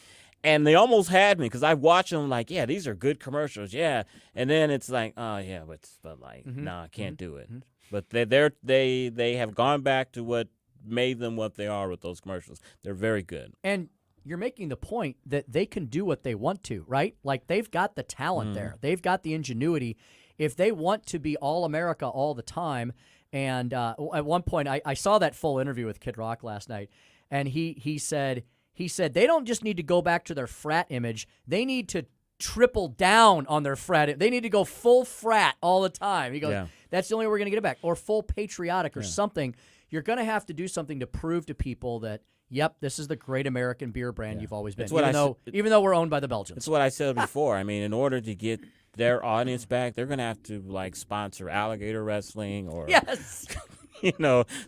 [SPEAKER 2] And they almost had me because I watch them like, yeah, these are good commercials, yeah. And then it's like, oh, yeah, but it's Bud Light. Mm-hmm. No, I can't do it. Mm-hmm. But they have gone back to what made them what they are with those commercials. They're very good.
[SPEAKER 1] And you're making the point that they can do what they want to, right? Like they've got the talent there. They've got the ingenuity. If they want to be all America all the time, and at one point I saw that full interview with Kid Rock last night, and he said they don't just need to go back to their frat image. They need to triple down on their frat. They need to go full frat all the time. He goes, that's the only way we're going to get it back. Or full patriotic or something. You're going to have to do something to prove to people that, yep, this is the great American beer brand you've always been, even though we're owned by the Belgians.
[SPEAKER 2] That's what I said before. I mean, in order to get their audience back, they're going to have to, sponsor alligator wrestling or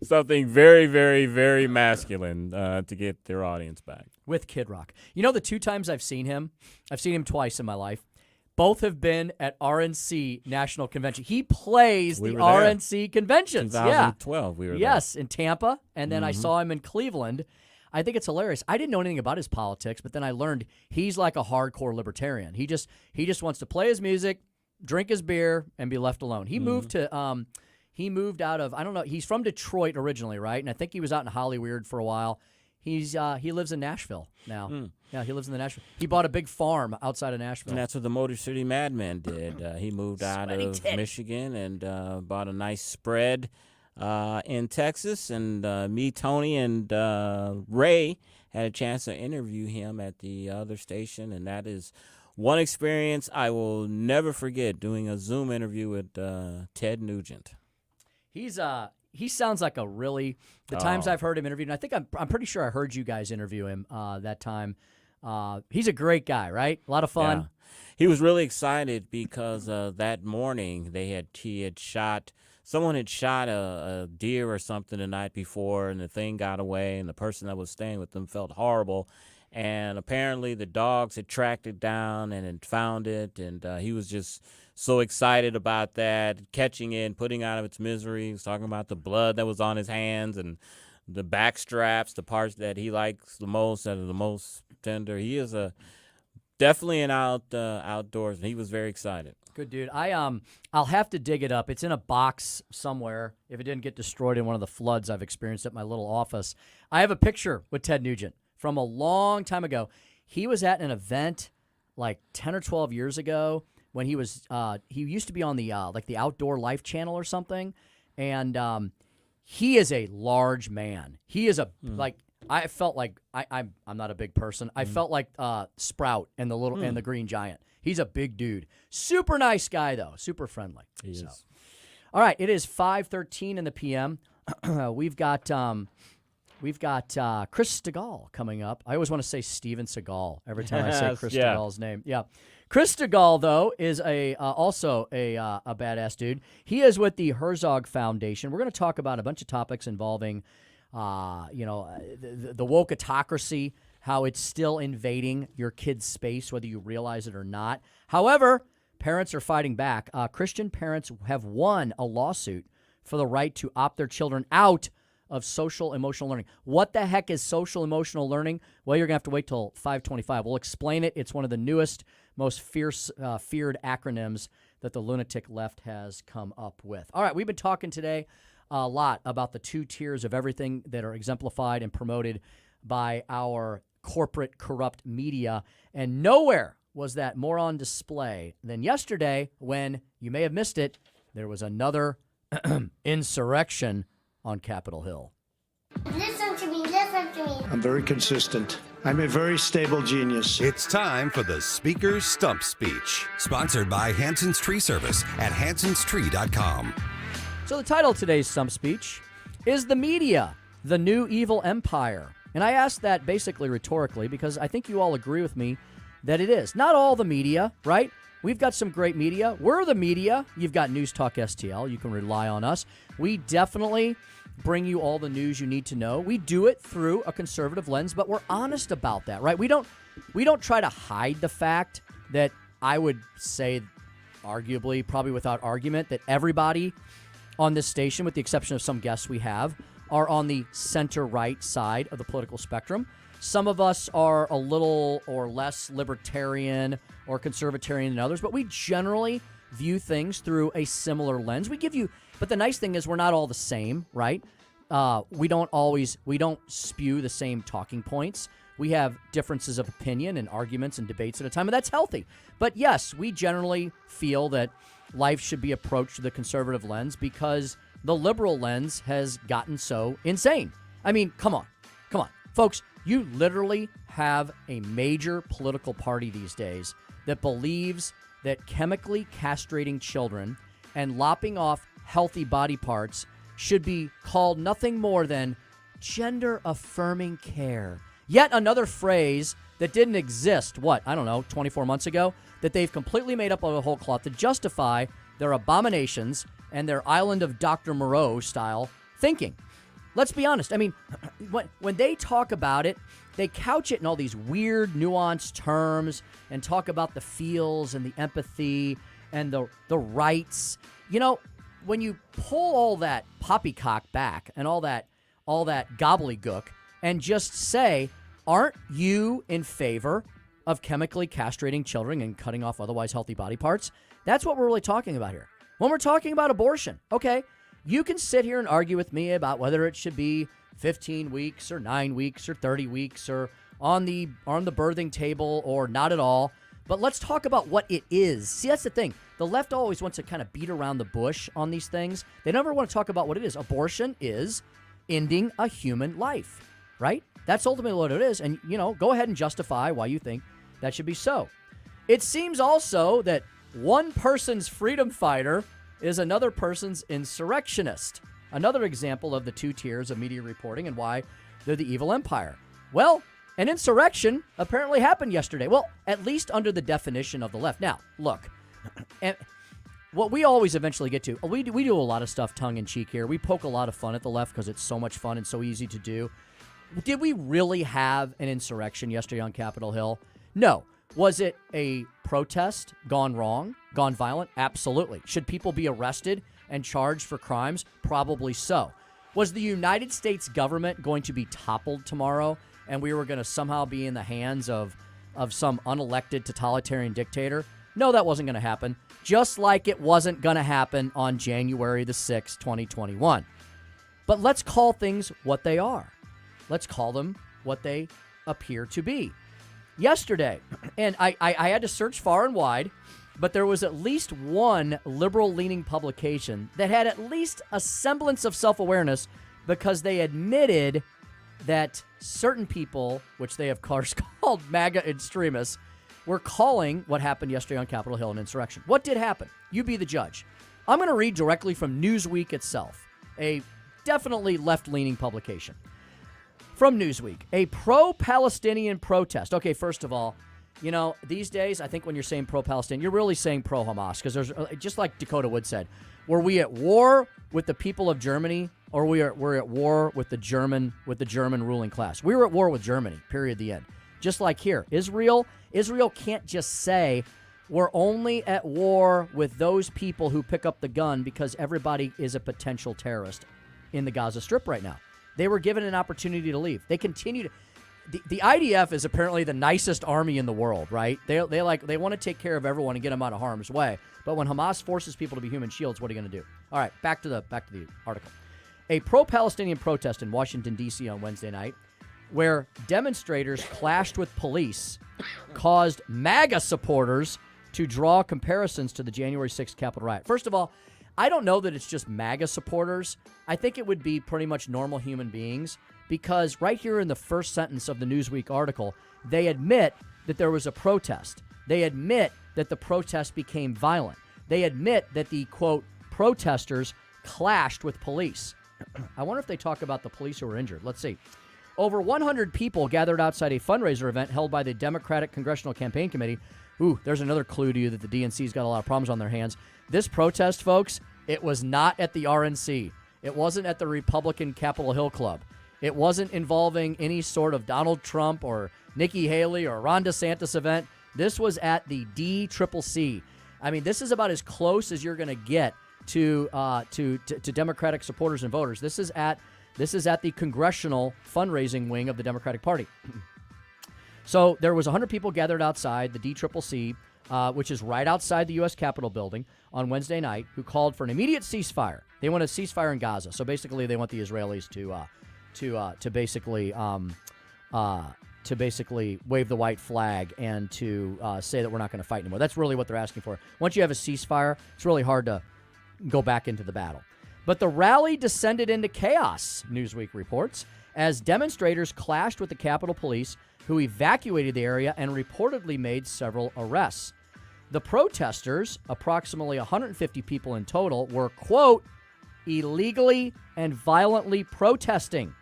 [SPEAKER 2] something very, very, very masculine to get their audience back.
[SPEAKER 1] With Kid Rock. The two times I've seen him twice in my life. Both have been at RNC National Convention. He plays the RNC conventions.
[SPEAKER 2] 2012, we were there.
[SPEAKER 1] Yes, in Tampa, and then I saw him in Cleveland. I think it's hilarious. I didn't know anything about his politics, but then I learned he's like a hardcore libertarian. He just wants to play his music, drink his beer, and be left alone. He moved to he moved out of, I don't know, he's from Detroit originally, right? And I think he was out in Hollywood for a while. He lives in Nashville now. Yeah, he lives in the Nashville. He bought a big farm outside of Nashville.
[SPEAKER 2] And that's what the Motor City Madman did. He moved out of Michigan and bought a nice spread in Texas. And me, Tony, and Ray had a chance to interview him at the other station, and that is one experience I will never forget, doing a Zoom interview with Ted Nugent.
[SPEAKER 1] He sounds like a really, the times I've heard him interviewed, and I think I'm pretty sure I heard you guys interview him that time. He's a great guy, right? A lot of fun.
[SPEAKER 2] Yeah. He was really excited because that morning someone had shot a deer or something the night before, and the thing got away, and the person that was staying with them felt horrible. And apparently the dogs had tracked it down and had found it, and he was just so excited about that, catching it and putting it out of its misery. He was talking about the blood that was on his hands and the back straps, the parts that he likes the most, that are the most tender. He is definitely an outdoors, and he was very excited.
[SPEAKER 1] Good dude. I'll have to dig it up. It's in a box somewhere. If it didn't get destroyed in one of the floods I've experienced at my little office, I have a picture with Ted Nugent from a long time ago. He was at an event like 10 or 12 years ago when he used to be on the like the Outdoor Life channel or something, and he is a large man. He is like, I felt like I'm not a big person. I felt like Sprout and the Green Giant. He's a big dude. Super nice guy though. Super friendly.
[SPEAKER 2] He is.
[SPEAKER 1] All right, it is 5:13 in the PM. We've got Chris Stegall coming up. I always want to say Steven Seagal every time I say Chris Stegall's name. Yeah. Chris Stegall, though, is also a badass dude. He is with the Herzog Foundation. We're going to talk about a bunch of topics involving, the wokeatocracy, how it's still invading your kid's space, whether you realize it or not. However, parents are fighting back. Christian parents have won a lawsuit for the right to opt their children out of social emotional learning. What the heck is social emotional learning? Well, you're going to have to wait till 5:25. We'll explain it. It's one of the newest, most feared acronyms that the lunatic left has come up with. All right, we've been talking today a lot about the two tiers of everything that are exemplified and promoted by our corporate corrupt media, and nowhere was that more on display than yesterday when, you may have missed it, there was another insurrection on Capitol Hill.
[SPEAKER 3] Listen to me, listen to me.
[SPEAKER 8] I'm very consistent. I'm a very stable genius.
[SPEAKER 7] It's time for the Speaker's Stump Speech, sponsored by Hanson's Tree Service at hansonstree.com.
[SPEAKER 1] So the title of today's Stump Speech is The Media, the New Evil Empire. And I ask that basically rhetorically because I think you all agree with me that it is. Not all the media, right? We've got some great media. We're the media. You've got News Talk STL. You can rely on us. We definitely bring you all the news you need to know. We do it through a conservative lens, but we're honest about that, right? We don't try to hide the fact that I would say, arguably, probably without argument, that everybody on this station, with the exception of some guests we have, are on the center-right side of the political spectrum. Some of us are a little or less libertarian or conservatarian than others, but we generally view things through a similar lens. But the nice thing is we're not all the same, right? We don't spew the same talking points. We have differences of opinion and arguments and debates at a time, and that's healthy. But yes, we generally feel that life should be approached through the conservative lens because the liberal lens has gotten so insane. I mean, come on. Folks, you literally have a major political party these days that believes that chemically castrating children and lopping off healthy body parts should be called nothing more than gender-affirming care. Yet another phrase that didn't exist, 24 months ago, that they've completely made up of a whole cloth to justify their abominations and their Island of Dr. Moreau style thinking. Let's be honest. I mean, when they talk about it, they couch it in all these weird, nuanced terms and talk about the feels and the empathy and the rights. You know, when you pull all that poppycock back and all that gobbledygook and just say, aren't you in favor of chemically castrating children and cutting off otherwise healthy body parts? That's what we're really talking about here. When we're talking about abortion, okay, you can sit here and argue with me about whether it should be 15 weeks or 9 weeks or 30 weeks or on the birthing table or not at all. But let's talk about what it is. See, that's the thing. The left always wants to kind of beat around the bush on these things. They never want to talk about what it is. Abortion is ending a human life, right? That's ultimately what it is. And, go ahead and justify why you think that should be so. It seems also that one person's freedom fighter is another person's insurrectionist. Another example of the two tiers of media reporting and why they're the evil empire. Well, an insurrection apparently happened yesterday. Well, at least under the definition of the left. Now, look, and what we always eventually get to, we do a lot of stuff tongue-in-cheek here. We poke a lot of fun at the left because it's so much fun and so easy to do. Did we really have an insurrection yesterday on Capitol Hill? No. Was it a protest gone wrong, gone violent? Absolutely. Should people be arrested and charged for crimes? Probably so. Was the United States government going to be toppled tomorrow and we were going to somehow be in the hands of some unelected totalitarian dictator? No, that wasn't going to happen. Just like it wasn't going to happen on January the 6th, 2021. But let's call things what they are. Let's call them what they appear to be. Yesterday, and I had to search far and wide, but there was at least one liberal-leaning publication that had at least a semblance of self-awareness because they admitted that certain people, which they of course called MAGA extremists, were calling what happened yesterday on Capitol Hill an insurrection. What did happen? You be the judge. I'm going to read directly from Newsweek itself, a definitely left-leaning publication. From Newsweek, a pro-Palestinian protest. Okay, first of all, you know, these days, I think when you're saying pro-Palestinian, you're really saying pro-Hamas, because there's, just like Dakota Wood said, were we at war with the people of Germany, or we're at war with the German ruling class? We were at war with Germany, period, the end. Just like here, Israel can't just say we're only at war with those people who pick up the gun because everybody is a potential terrorist in the Gaza Strip right now. They were given an opportunity to leave. They continue to. The IDF is apparently the nicest army in the world, right? They want to take care of everyone and get them out of harm's way. But when Hamas forces people to be human shields, what are you going to do? All right, back to the article. A pro-Palestinian protest in Washington, D.C. on Wednesday night, where demonstrators clashed with police, caused MAGA supporters to draw comparisons to the January 6th Capitol riot. First of all, I don't know that it's just MAGA supporters. I think it would be pretty much normal human beings, because right here in the first sentence of the Newsweek article, they admit that there was a protest. They admit that the protest became violent. They admit that the, quote, protesters clashed with police. I wonder if they talk about the police who were injured. Let's see. Over 100 people gathered outside a fundraiser event held by the Democratic Congressional Campaign Committee. Ooh, there's another clue to you that the DNC's got a lot of problems on their hands. This protest, folks, it was not at the RNC. It wasn't at the Republican Capitol Hill Club. It wasn't involving any sort of Donald Trump or Nikki Haley or Ron DeSantis event. This was at the DCCC. I mean, this is about as close as you're going to get to Democratic supporters and voters. This is at the congressional fundraising wing of the Democratic Party. So there was 100 people gathered outside the DCCC, which is right outside the U.S. Capitol building, on Wednesday night, who called for an immediate ceasefire. They want a ceasefire in Gaza. So basically, they want the Israelis to basically wave the white flag and to say that we're not going to fight anymore. That's really what they're asking for. Once you have a ceasefire, it's really hard to go back into the battle. But the rally descended into chaos, Newsweek reports, as demonstrators clashed with the Capitol Police, who evacuated the area and reportedly made several arrests. The protesters, approximately 150 people in total, were, quote, illegally and violently protesting.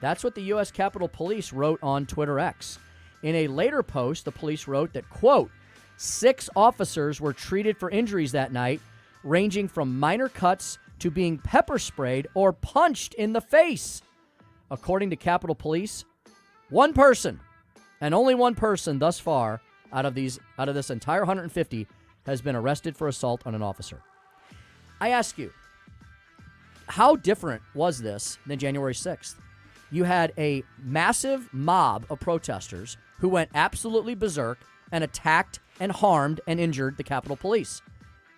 [SPEAKER 1] That's what the U.S. Capitol Police wrote on Twitter X. In a later post, the police wrote that, quote, 6 officers were treated for injuries that night, ranging from minor cuts to being pepper sprayed or punched in the face. According to Capitol Police, one person, and only one person thus far out of this entire 150 has been arrested for assault on an officer. I ask you, how different was this than January 6th? You had a massive mob of protesters who went absolutely berserk and attacked and harmed and injured the Capitol Police.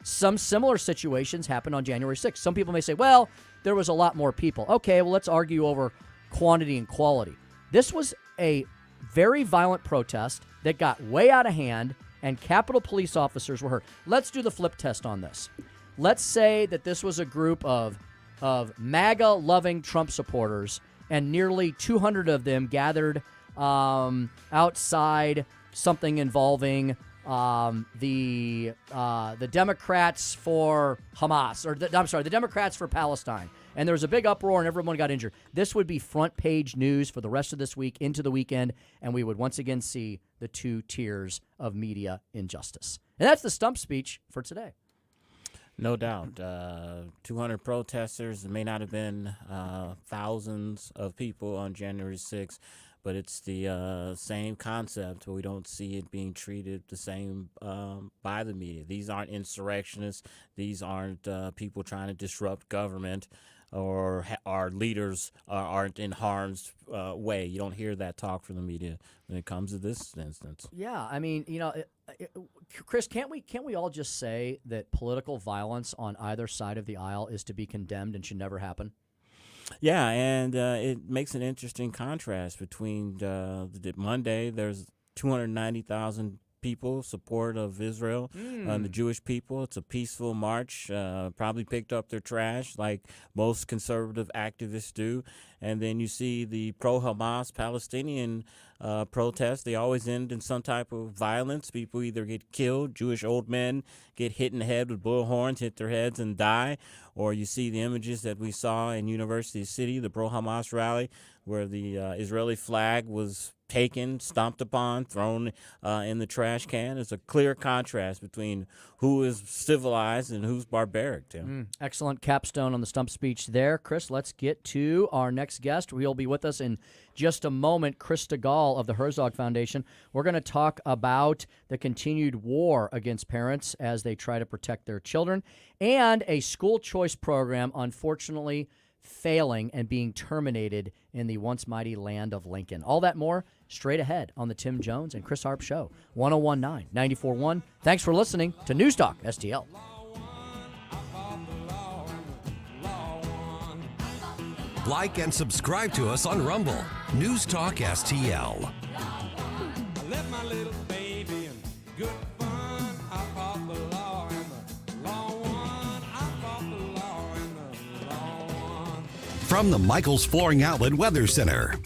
[SPEAKER 1] Some similar situations happened on January 6th. Some people may say, well, there was a lot more people. Okay, well, let's argue over quantity and quality. This was a very violent protest that got way out of hand, and Capitol Police officers were hurt. Let's do the flip test on this. Let's say that this was a group of MAGA-loving Trump supporters, and nearly 200 of them gathered outside something involving the Democrats for Hamas, or the Democrats for Palestine, and there was a big uproar and everyone got injured, this would be front page news for the rest of this week into the weekend, and we would once again see the two tiers of media injustice. And that's the stump speech for today.
[SPEAKER 2] No doubt. 200 protesters. It may not have been thousands of people on January 6th, but it's the same concept, but we don't see it being treated the same by the media. These aren't insurrectionists. These aren't people trying to disrupt government, or our leaders aren't in harm's way. You don't hear that talk from the media when it comes to this instance.
[SPEAKER 1] Yeah, I mean, Chris, can't we all just say that political violence on either side of the aisle is to be condemned and should never happen?
[SPEAKER 2] Yeah, and it makes an interesting contrast between Monday. There's 290,000 people support of Israel and the Jewish people. It's a peaceful march. Probably picked up their trash like most conservative activists do. And then you see the pro-Hamas Palestinian protests. They always end in some type of violence. People either get killed, Jewish old men get hit in the head with bullhorns, hit their heads and die, or you see the images that we saw in University City, the pro-Hamas rally, where the Israeli flag was taken, stomped upon, thrown in the trash can. There's a clear contrast between who is civilized and who's barbaric, Tim.
[SPEAKER 1] Excellent capstone on the stump speech there. Chris, let's get to our next guest. He'll be with us in just a moment, Chris DeGaulle of the Herzog Foundation. We're going to talk about the continued war against parents as they try to protect their children, and a school choice program, unfortunately, failing and being terminated in the once mighty land of Lincoln. All that more straight ahead on the Tim Jones and Chris Arps Show, 101.9, 94.1. Thanks for listening to News Talk STL.
[SPEAKER 7] Like and subscribe to us on Rumble. News Talk STL.
[SPEAKER 17] I left my little baby in good fun. I fought the law and the law won. I fought the law and the law won.
[SPEAKER 7] From the Michaels Flooring Outlet Weather Center.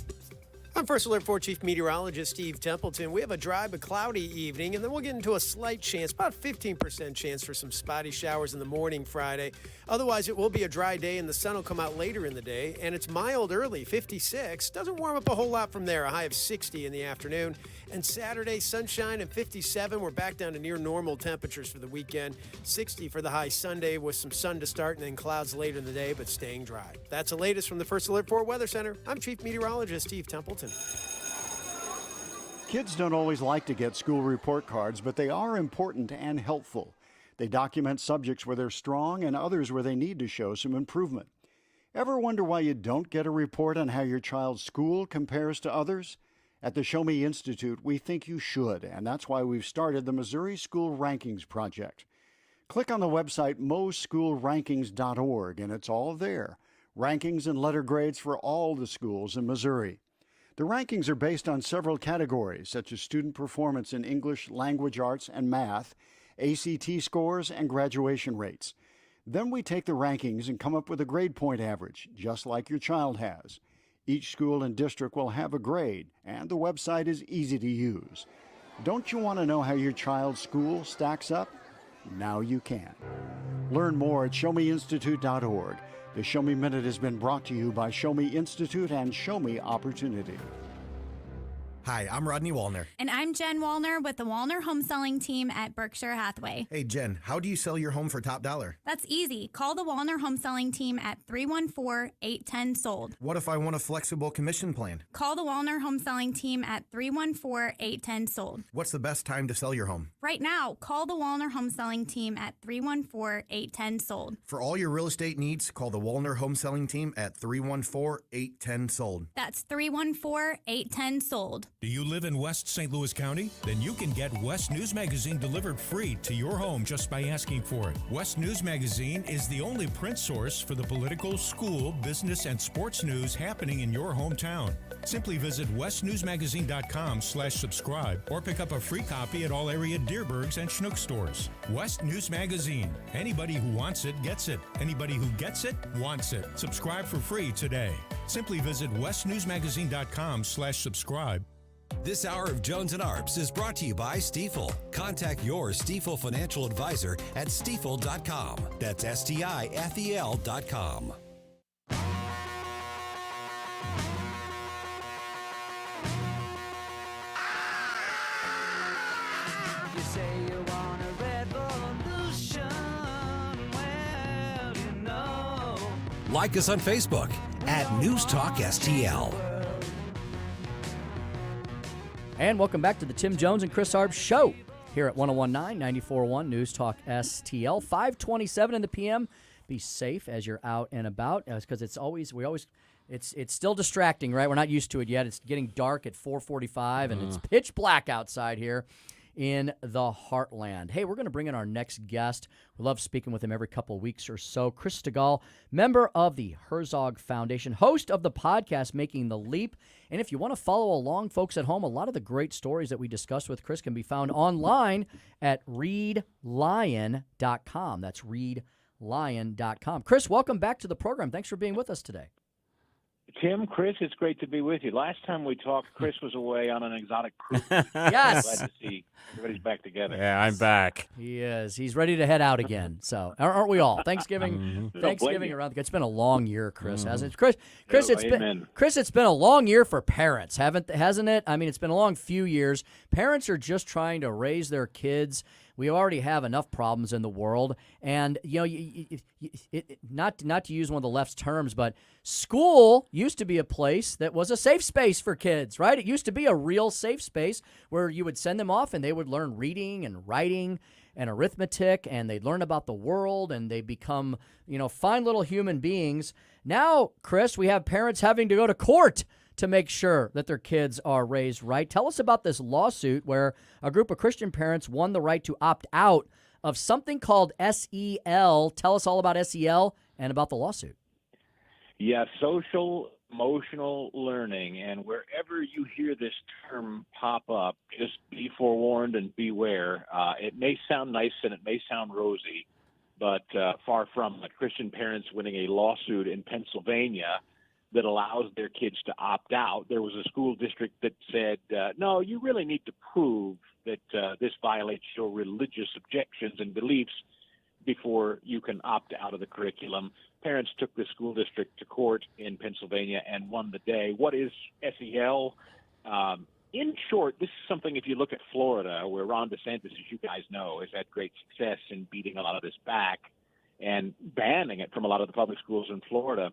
[SPEAKER 14] I'm First Alert 4 Chief Meteorologist Steve Templeton. We have a dry but cloudy evening, and then we'll get into a slight chance, about 15% chance for some spotty showers in the morning Friday. Otherwise, it will be a dry day, and the sun will come out later in the day, and it's mild early, 56. Doesn't warm up a whole lot from there, a high of 60 in the afternoon. And Saturday, sunshine and 57. We're back down to near normal temperatures for the weekend. 60 for the high Sunday with some sun to start and then clouds later in the day, but staying dry. That's the latest from the First Alert 4 Weather Center. I'm Chief Meteorologist Steve Templeton.
[SPEAKER 4] Kids don't always like to get school report cards, but they are important and helpful. They document subjects where they're strong and others where they need to show some improvement. Ever wonder why you don't get a report on how your child's school compares to others? At the Show Me Institute, we think you should, and that's why we've started the Missouri School Rankings Project. Click on the website moschoolrankings.org, and it's all there. Rankings and letter grades for all the schools in Missouri. The rankings are based on several categories, such as student performance in English, language arts, and math, ACT scores, and graduation rates. Then we take the rankings and come up with a grade point average, just like your child has. Each school and district will have a grade, and the website is easy to use. Don't you want to know how your child's school stacks up? Now you can. Learn more at showmeinstitute.org. The Show Me Minute has been brought to you by Show Me Institute and Show Me Opportunity.
[SPEAKER 9] Hi, I'm Rodney Wallner.
[SPEAKER 10] And I'm Jen Wallner with the Wallner Home Selling Team at Berkshire Hathaway.
[SPEAKER 9] Hey, Jen, how do you sell your home for top dollar?
[SPEAKER 10] That's easy. Call the Wallner Home Selling Team at 314-810-SOLD.
[SPEAKER 9] What if I want a flexible commission plan?
[SPEAKER 10] Call the Wallner Home Selling Team at 314-810-SOLD.
[SPEAKER 9] What's the best time to sell your home?
[SPEAKER 10] Right now, call the Wallner Home Selling Team at 314-810-SOLD.
[SPEAKER 9] For all your real estate needs, call the Wallner Home Selling Team at 314-810-SOLD.
[SPEAKER 10] That's 314-810-SOLD.
[SPEAKER 11] Do you live in West St. Louis County? Then you can get West News Magazine delivered free to your home just by asking for it. West News Magazine is the only print source for the political, school, business, and sports news happening in your hometown. Simply visit westnewsmagazine.com/subscribe or pick up a free copy at all area Deerbergs and Schnuck stores. West News Magazine. Anybody who wants it gets it. Anybody who gets it wants it. Subscribe for free today. Simply visit westnewsmagazine.com/subscribe.
[SPEAKER 7] This hour of Jones and Arps is brought to you by Stifel. Contact your Stifel financial advisor at stifel.com. That's STIFEL.com.
[SPEAKER 17] You say you want a revolution. Well, you know.
[SPEAKER 7] Like us on Facebook at News Talk STL.
[SPEAKER 1] And welcome back to the Tim Jones and Chris Arps Show here at 101.9, 94.1 News Talk STL. 5:27 in the PM. Be safe as you're out and about, because it's still distracting, right? We're not used to it yet. It's getting dark at 4:45, and it's pitch black outside here in the heartland. Hey, we're going to bring in our next guest. We love speaking with him every couple of weeks or so. Chris Stegall, member of the Herzog Foundation, host of the podcast Making the Leap. And if you want to follow along, folks at home, a lot of the great stories that we discussed with Chris can be found online at readlion.com. That's readlion.com. Chris, welcome back to the program. Thanks for being with us today.
[SPEAKER 5] Tim, Chris, it's great to be with you. Last time we talked, Chris was away on an exotic cruise.
[SPEAKER 1] Yes.
[SPEAKER 5] Glad to see everybody's back together.
[SPEAKER 2] Yeah, I'm back.
[SPEAKER 1] He is. He's ready to head out again. So, aren't we all? Thanksgiving around the. It's been a long year, Chris, hasn't it? Chris, it's been a long year for parents, hasn't it? I mean, it's been a long few years. Parents are just trying to raise their kids. We already have enough problems in the world, and not to use one of the left's terms, but school used to be a place that was a safe space for kids, right? It used to be a real safe space where you would send them off and they would learn reading and writing and arithmetic, and they'd learn about the world, and they become, fine little human beings. Now, Chris, we have parents having to go to court to make sure that their kids are raised right. Tell us about this lawsuit where a group of Christian parents won the right to opt out of something called SEL. Tell us all about SEL and about the lawsuit.
[SPEAKER 5] Yeah, social emotional learning. And wherever you hear this term pop up, just be forewarned and beware. It may sound nice and it may sound rosy, but far from it. Christian parents winning a lawsuit in Pennsylvania that allows their kids to opt out. There was a school district that said, no, you really need to prove that this violates your religious objections and beliefs before you can opt out of the curriculum. Parents took the school district to court in Pennsylvania and won the day. What is SEL? In short, this is something, if you look at Florida, where Ron DeSantis, as you guys know, has had great success in beating a lot of this back and banning it from a lot of the public schools in Florida.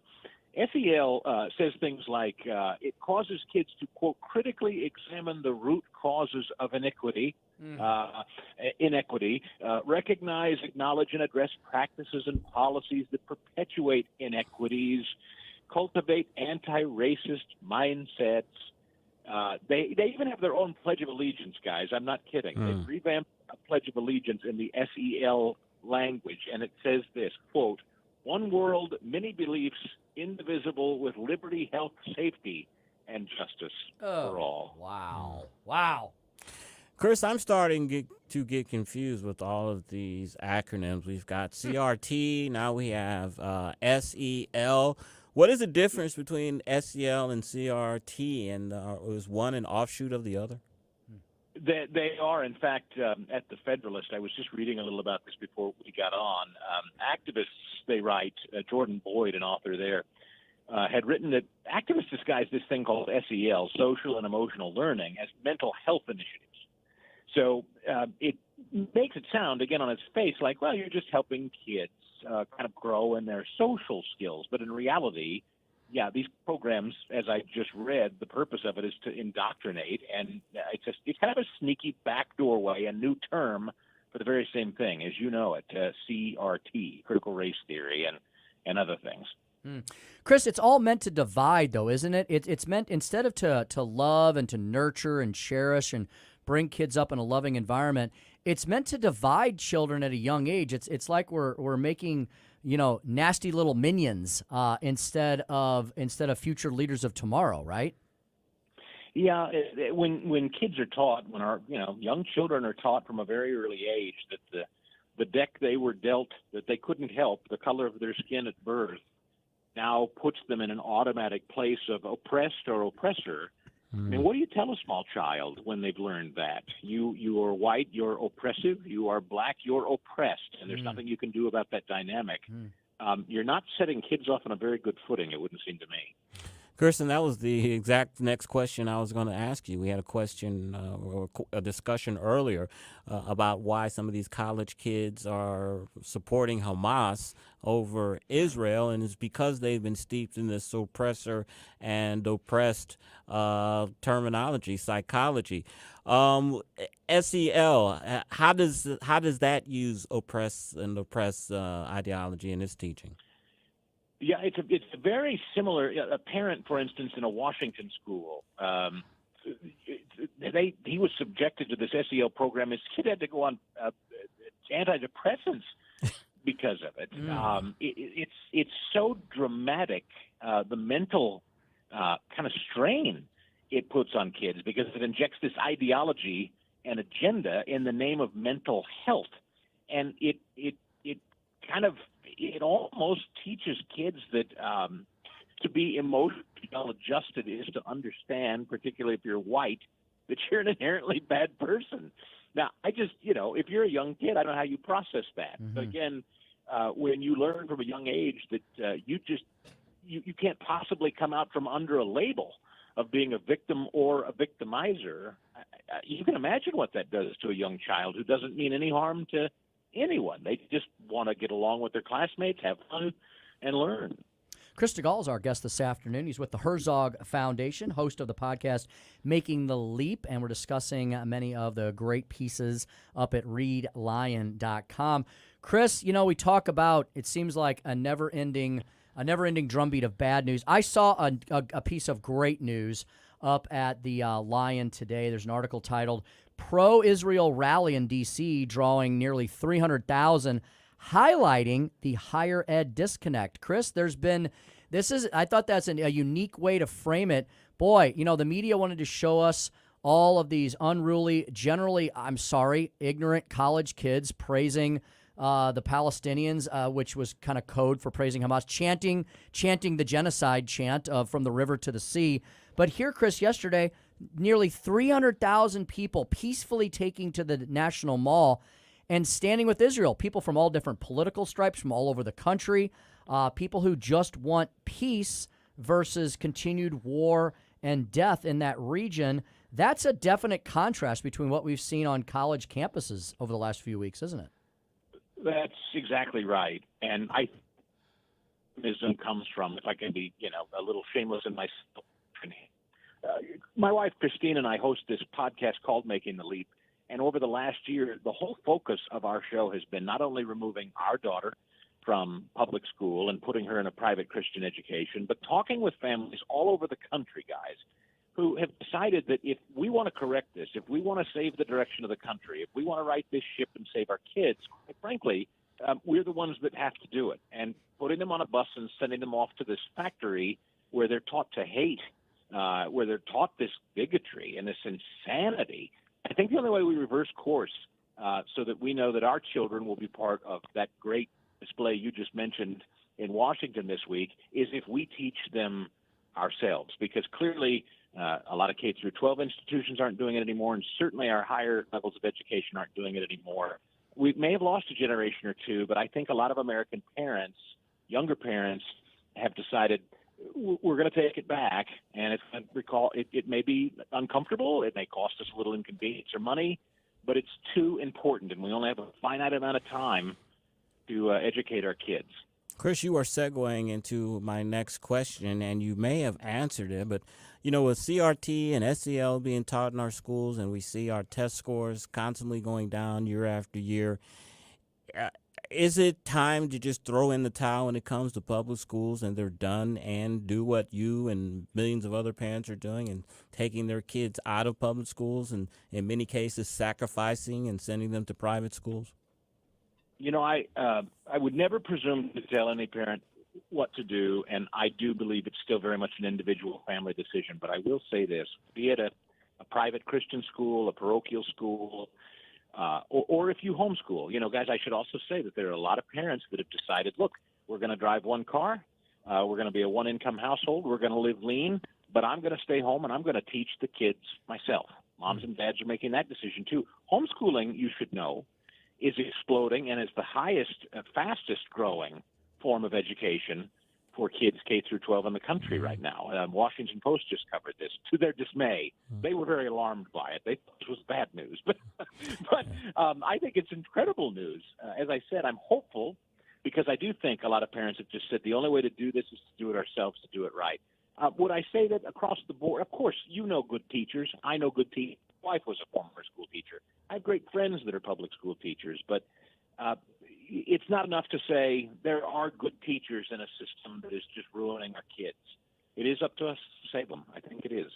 [SPEAKER 5] SEL says things like it causes kids to, quote, critically examine the root causes of inequity, recognize, acknowledge, and address practices and policies that perpetuate inequities, cultivate anti-racist mindsets. They even have their own Pledge of Allegiance, guys. I'm not kidding. They've revamped a Pledge of Allegiance in the SEL language, and it says this, quote, one world, many beliefs, indivisible, with liberty, health, safety, and justice for all.
[SPEAKER 1] Wow.
[SPEAKER 2] Chris, I'm starting to get confused with all of these acronyms. We've got CRT, now we have SEL. What is the difference between SEL and CRT, and is one an offshoot of the other?
[SPEAKER 5] They are, in fact, at the Federalist. I was just reading a little about this before we got on. Activists, they write, Jordan Boyd, an author there, had written that activists disguise this thing called SEL, social and emotional learning, as mental health initiatives. So it makes it sound, again, on its face, like, well, you're just helping kids kind of grow in their social skills. But in reality, yeah, these programs, as I just read, the purpose of it is to indoctrinate, and it's kind of a sneaky backdoor way, a new term for the very same thing, as you know it, CRT, critical race theory, and other things.
[SPEAKER 1] Chris, it's all meant to divide, though, isn't it? It's meant, instead of to love and to nurture and cherish and bring kids up in a loving environment, it's meant to divide children at a young age. It's like we're making, nasty little minions instead of future leaders of tomorrow, right?
[SPEAKER 5] Yeah, when kids are taught, when our young children are taught from a very early age that the deck they were dealt that they couldn't help, the color of their skin at birth, now puts them in an automatic place of oppressed or oppressor, I mean, what do you tell a small child when they've learned that? You are white, you're oppressive. You are black, you're oppressed. And there's nothing you can do about that dynamic. You're not setting kids off on a very good footing, it wouldn't seem to me.
[SPEAKER 2] Kirsten, that was the exact next question I was going to ask you. We had a question or a discussion earlier about why some of these college kids are supporting Hamas over Israel, and it's because they've been steeped in this oppressor and oppressed terminology, psychology. SEL, how does that use oppress ideology in its teaching?
[SPEAKER 5] Yeah, it's a very similar. A parent, for instance, in a Washington school, he was subjected to this SEL program. His kid had to go on antidepressants because of it. It's so dramatic, the mental kind of strain it puts on kids because it injects this ideology and agenda in the name of mental health, and it almost teaches kids that to be emotionally well-adjusted is to understand, particularly if you're white, that you're an inherently bad person. Now, if you're a young kid, I don't know how you process that. But again, when you learn from a young age that you can't possibly come out from under a label of being a victim or a victimizer, you can imagine what that does to a young child who doesn't mean any harm to anyone. They just want to get along with their classmates, have fun, and learn.
[SPEAKER 1] Chris DeGaulle is our guest this afternoon. He's with the Herzog Foundation, host of the podcast Making the Leap, and we're discussing many of the great pieces up at readlion.com. Chris, we talk about, it seems like a never-ending drumbeat of bad news. I saw a piece of great news up at the Lion today. There's an article titled Pro-Israel Rally in D.C. drawing nearly 300,000, highlighting the higher ed disconnect. Chris, I thought that's a unique way to frame it. Boy, the media wanted to show us all of these unruly, generally, ignorant college kids praising the Palestinians, which was kind of code for praising Hamas, chanting the genocide chant from the river to the sea. But here, Chris, yesterday, nearly 300,000 people peacefully taking to the National Mall and standing with Israel, people from all different political stripes from all over the country, people who just want peace versus continued war and death in that region. That's a definite contrast between what we've seen on college campuses over the last few weeks, isn't it?
[SPEAKER 5] That's exactly right. And comes from, if I can be, a little shameless in my my wife, Christine, and I host this podcast called Making the Leap. And over the last year, the whole focus of our show has been not only removing our daughter from public school and putting her in a private Christian education, but talking with families all over the country, guys, who have decided that if we want to correct this, if we want to save the direction of the country, if we want to right this ship and save our kids, quite frankly, we're the ones that have to do it. And putting them on a bus and sending them off to this factory where they're taught to hate, where they're taught this bigotry and this insanity, I think the only way we reverse course so that we know that our children will be part of that great display you just mentioned in Washington this week is if we teach them ourselves, because clearly a lot of K through 12 institutions aren't doing it anymore, and certainly our higher levels of education aren't doing it anymore. We may have lost a generation or two, but I think a lot of American parents, younger parents, have decided we're going to take it back, and it's going to recall it may be uncomfortable, it may cost us a little inconvenience or money, but it's too important, and we only have a finite amount of time to educate our kids.
[SPEAKER 2] Chris, you are segueing into my next question, and you may have answered it, but, with CRT and SEL being taught in our schools, and we see our test scores constantly going down year after year, is it time to just throw in the towel when it comes to public schools and they're done and do what you and millions of other parents are doing and taking their kids out of public schools and, in many cases, sacrificing and sending them to private schools?
[SPEAKER 5] I would never presume to tell any parent what to do, and I do believe it's still very much an individual family decision. But I will say this, be it a private Christian school, a parochial school, or if you homeschool, guys, I should also say that there are a lot of parents that have decided, look, we're going to drive one car, we're going to be a one-income household, we're going to live lean, but I'm going to stay home and I'm going to teach the kids myself. Moms and dads are making that decision too. Homeschooling, you should know, is exploding and is the highest, fastest growing form of education for kids K through 12 in the country right now. Washington Post just covered this. To their dismay, they were very alarmed by it. They thought it was bad news, but I think it's incredible news. As I said, I'm hopeful because I do think a lot of parents have just said the only way to do this is to do it ourselves, to do it right. Would I say that across the board? Of course, you know good teachers. I know good teachers. My wife was a former school teacher. I have great friends that are public school teachers, but it's not enough to say there are good teachers in a system that is just ruining our kids. It is up to us to save them. I think it is.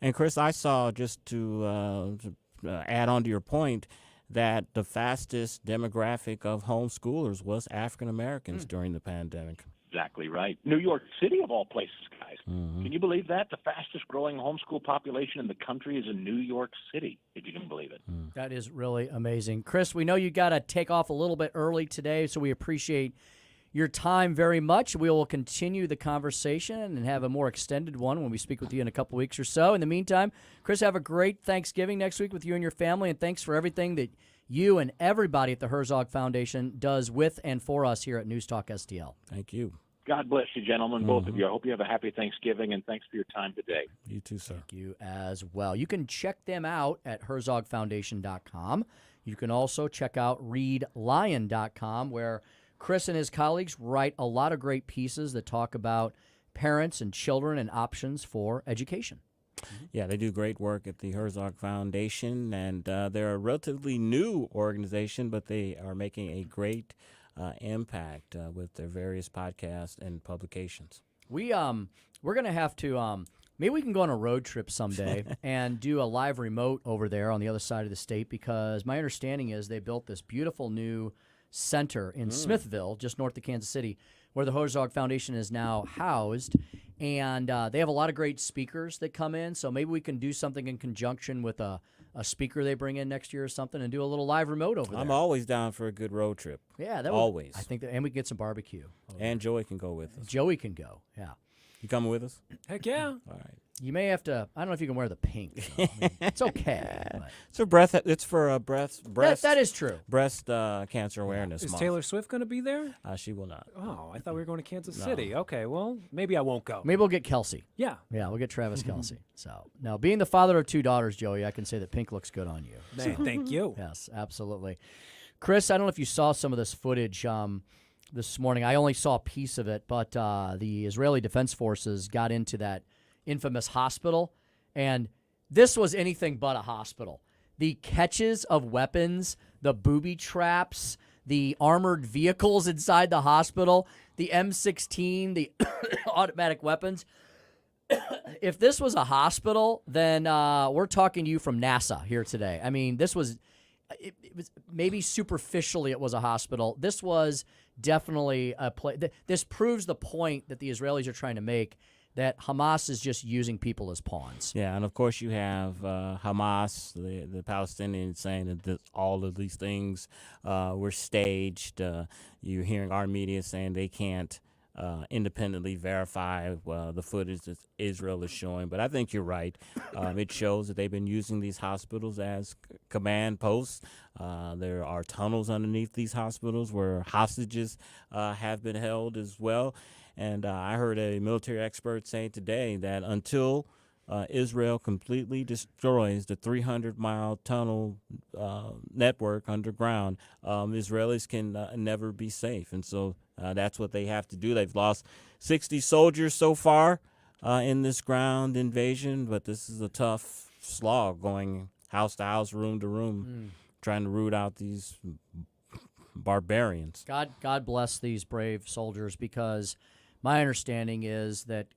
[SPEAKER 2] And Chris, I saw, just to add on to your point, that the fastest demographic of homeschoolers was African Americans during the pandemic.
[SPEAKER 5] Exactly right. New York City, of all places, guys. Can you believe that? The fastest growing homeschool population in the country is in New York City, if you can believe it.
[SPEAKER 1] That is really amazing. Chris, we know you got to take off a little bit early today, so we appreciate your time very much. We will continue the conversation and have a more extended one when we speak with you in a couple weeks or so. In the meantime, Chris, have a great Thanksgiving next week with you and your family, and thanks for everything that you and everybody at the Herzog Foundation does with and for us here at News Talk STL.
[SPEAKER 2] Thank you.
[SPEAKER 5] God bless you, gentlemen, both of you. I hope you have a happy Thanksgiving, and thanks for your time today.
[SPEAKER 2] You too, sir.
[SPEAKER 1] Thank you as well. You can check them out at herzogfoundation.com. You can also check out readlion.com, where Chris and his colleagues write a lot of great pieces that talk about parents and children and options for education.
[SPEAKER 2] Yeah, they do great work at the Herzog Foundation, and they're a relatively new organization, but they are making a great impact with their various podcasts and publications.
[SPEAKER 1] We're gonna have to maybe we can go on a road trip someday and do a live remote over there on the other side of the state, because my understanding is they built this beautiful new center in Smithville, just north of Kansas City, where the Herzog Foundation is now housed. And they have a lot of great speakers that come in, so maybe we can do something in conjunction with a speaker they bring in next year or something and do a little live remote over there.
[SPEAKER 2] I'm always down for a good road trip.
[SPEAKER 1] Yeah, that
[SPEAKER 2] always.
[SPEAKER 1] I think that, and we can get some barbecue.
[SPEAKER 2] And Joey can go with us.
[SPEAKER 1] Joey can go, yeah.
[SPEAKER 2] You coming with us?
[SPEAKER 12] Heck yeah.
[SPEAKER 2] All right.
[SPEAKER 1] You may have to. I don't know if you can wear the pink. So, I mean, it's okay. But.
[SPEAKER 2] It's for breast.
[SPEAKER 1] That is true.
[SPEAKER 2] Breast cancer awareness
[SPEAKER 12] Is
[SPEAKER 2] month.
[SPEAKER 12] Taylor Swift going to be there?
[SPEAKER 2] She will not.
[SPEAKER 12] Oh, I thought we were going to Kansas City. Okay, well, maybe I won't go.
[SPEAKER 1] Maybe we'll get Kelsey.
[SPEAKER 12] Yeah.
[SPEAKER 1] Yeah, we'll get Travis Kelsey. So now, being the father of two daughters, Joey, I can say that pink looks good on you.
[SPEAKER 12] Man, thank you.
[SPEAKER 1] Yes, absolutely. Chris, I don't know if you saw some of this footage this morning. I only saw a piece of it, but the Israeli Defense Forces got into that infamous hospital, and this was anything but a hospital. The catches of weapons, the booby traps, the armored vehicles inside the hospital, the M16, the automatic weapons. If this was a hospital, then we're talking to you from NASA here today. I mean, this was it was maybe superficially it was a hospital. This was definitely a place. This proves the point that the Israelis are trying to make, that Hamas is just using people as pawns.
[SPEAKER 2] Yeah, and of course you have Hamas, the Palestinians, saying that all of these things were staged. You're hearing our media saying they can't independently verify the footage that Israel is showing. But I think you're right. It shows that they've been using these hospitals as command posts. There are tunnels underneath these hospitals where hostages have been held as well. And I heard a military expert say today that until Israel completely destroys the 300-mile tunnel network underground, Israelis can never be safe. And so that's what they have to do. They've lost 60 soldiers so far in this ground invasion, but this is a tough slog going house to house, room to room, trying to root out these barbarians.
[SPEAKER 1] God bless these brave soldiers, because my understanding is that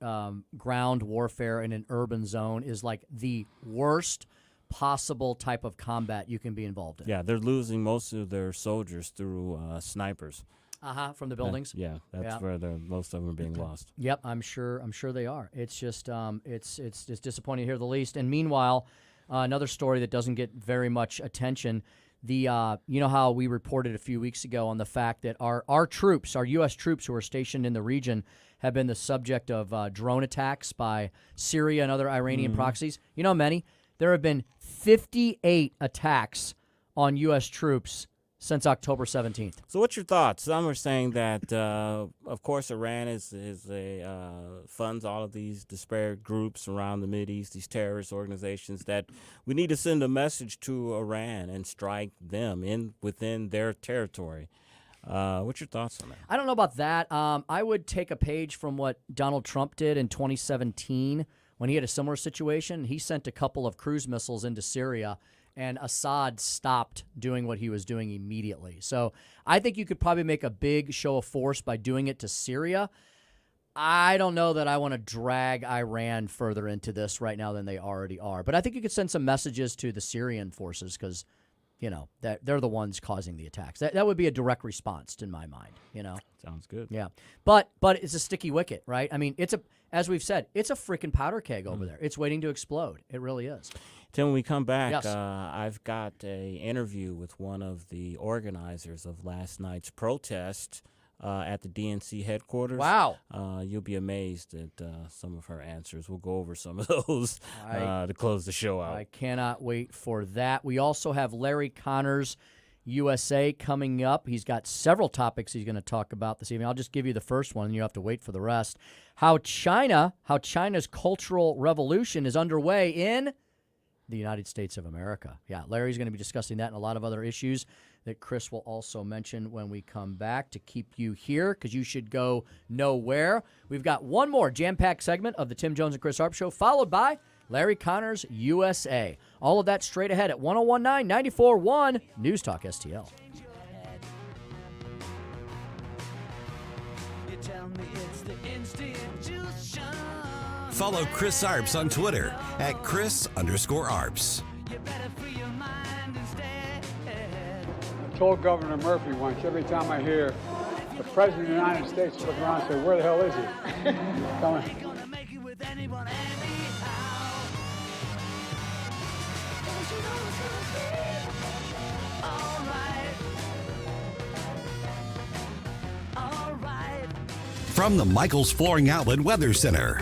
[SPEAKER 1] ground warfare in an urban zone is like the worst possible type of combat you can be involved in.
[SPEAKER 2] Yeah, they're losing most of their soldiers through snipers.
[SPEAKER 1] From the buildings.
[SPEAKER 2] That's where most of them are being lost.
[SPEAKER 1] Yep, I'm sure they are. It's just it's disappointing to hear the least. And meanwhile, another story that doesn't get very much attention: the you know how we reported a few weeks ago on the fact that our troops, our U.S. troops who are stationed in the region, have been the subject of drone attacks by Syria and other Iranian proxies. You know how many? There have been 58 attacks on U.S. troops since October 17th.
[SPEAKER 2] So what's your thoughts? Some are saying that, of course, Iran funds all of these disparate groups around the Mideast, these terrorist organizations, that we need to send a message to Iran and strike them within their territory. What's your thoughts on that?
[SPEAKER 1] I don't know about that. I would take a page from what Donald Trump did in 2017 when he had a similar situation. He sent a couple of cruise missiles into Syria, and Assad stopped doing what he was doing immediately. So I think you could probably make a big show of force by doing it to Syria. I don't know that I want to drag Iran further into this right now than they already are. But I think you could send some messages to the Syrian forces because, you know, that they're the ones causing the attacks. That would be a direct response in my mind, you know.
[SPEAKER 2] Sounds good.
[SPEAKER 1] Yeah. But it's a sticky wicket, right? I mean, as we've said, it's a freaking powder keg over there. It's waiting to explode. It really is.
[SPEAKER 2] Tim, when we come back,
[SPEAKER 1] Yes.
[SPEAKER 2] I've got an interview with one of the organizers of last night's protest at the DNC headquarters.
[SPEAKER 1] Wow.
[SPEAKER 2] You'll be amazed at some of her answers. We'll go over some of those to close the show out.
[SPEAKER 1] I cannot wait for that. We also have Larry Connors, USA, coming up. He's got several topics he's going to talk about this evening. I'll just give you the first one, and you have to wait for the rest. How China's cultural revolution is underway in the United States of America. Yeah, Larry's going to be discussing that and a lot of other issues that Chris will also mention when we come back to keep you here because you should go nowhere. We've got one more jam-packed segment of the Tim Jones and Chris Arps Show, followed by Larry Connors, USA. All of that straight ahead at 101.9, 94.1 News Talk STL.
[SPEAKER 7] Follow Chris Arps on Twitter at Chris_Arps.
[SPEAKER 29] I told Governor Murphy once, every time I hear the President of the United States look around and say, where the hell is he? Coming.
[SPEAKER 7] From the Michaels Flooring Outlet Weather Center.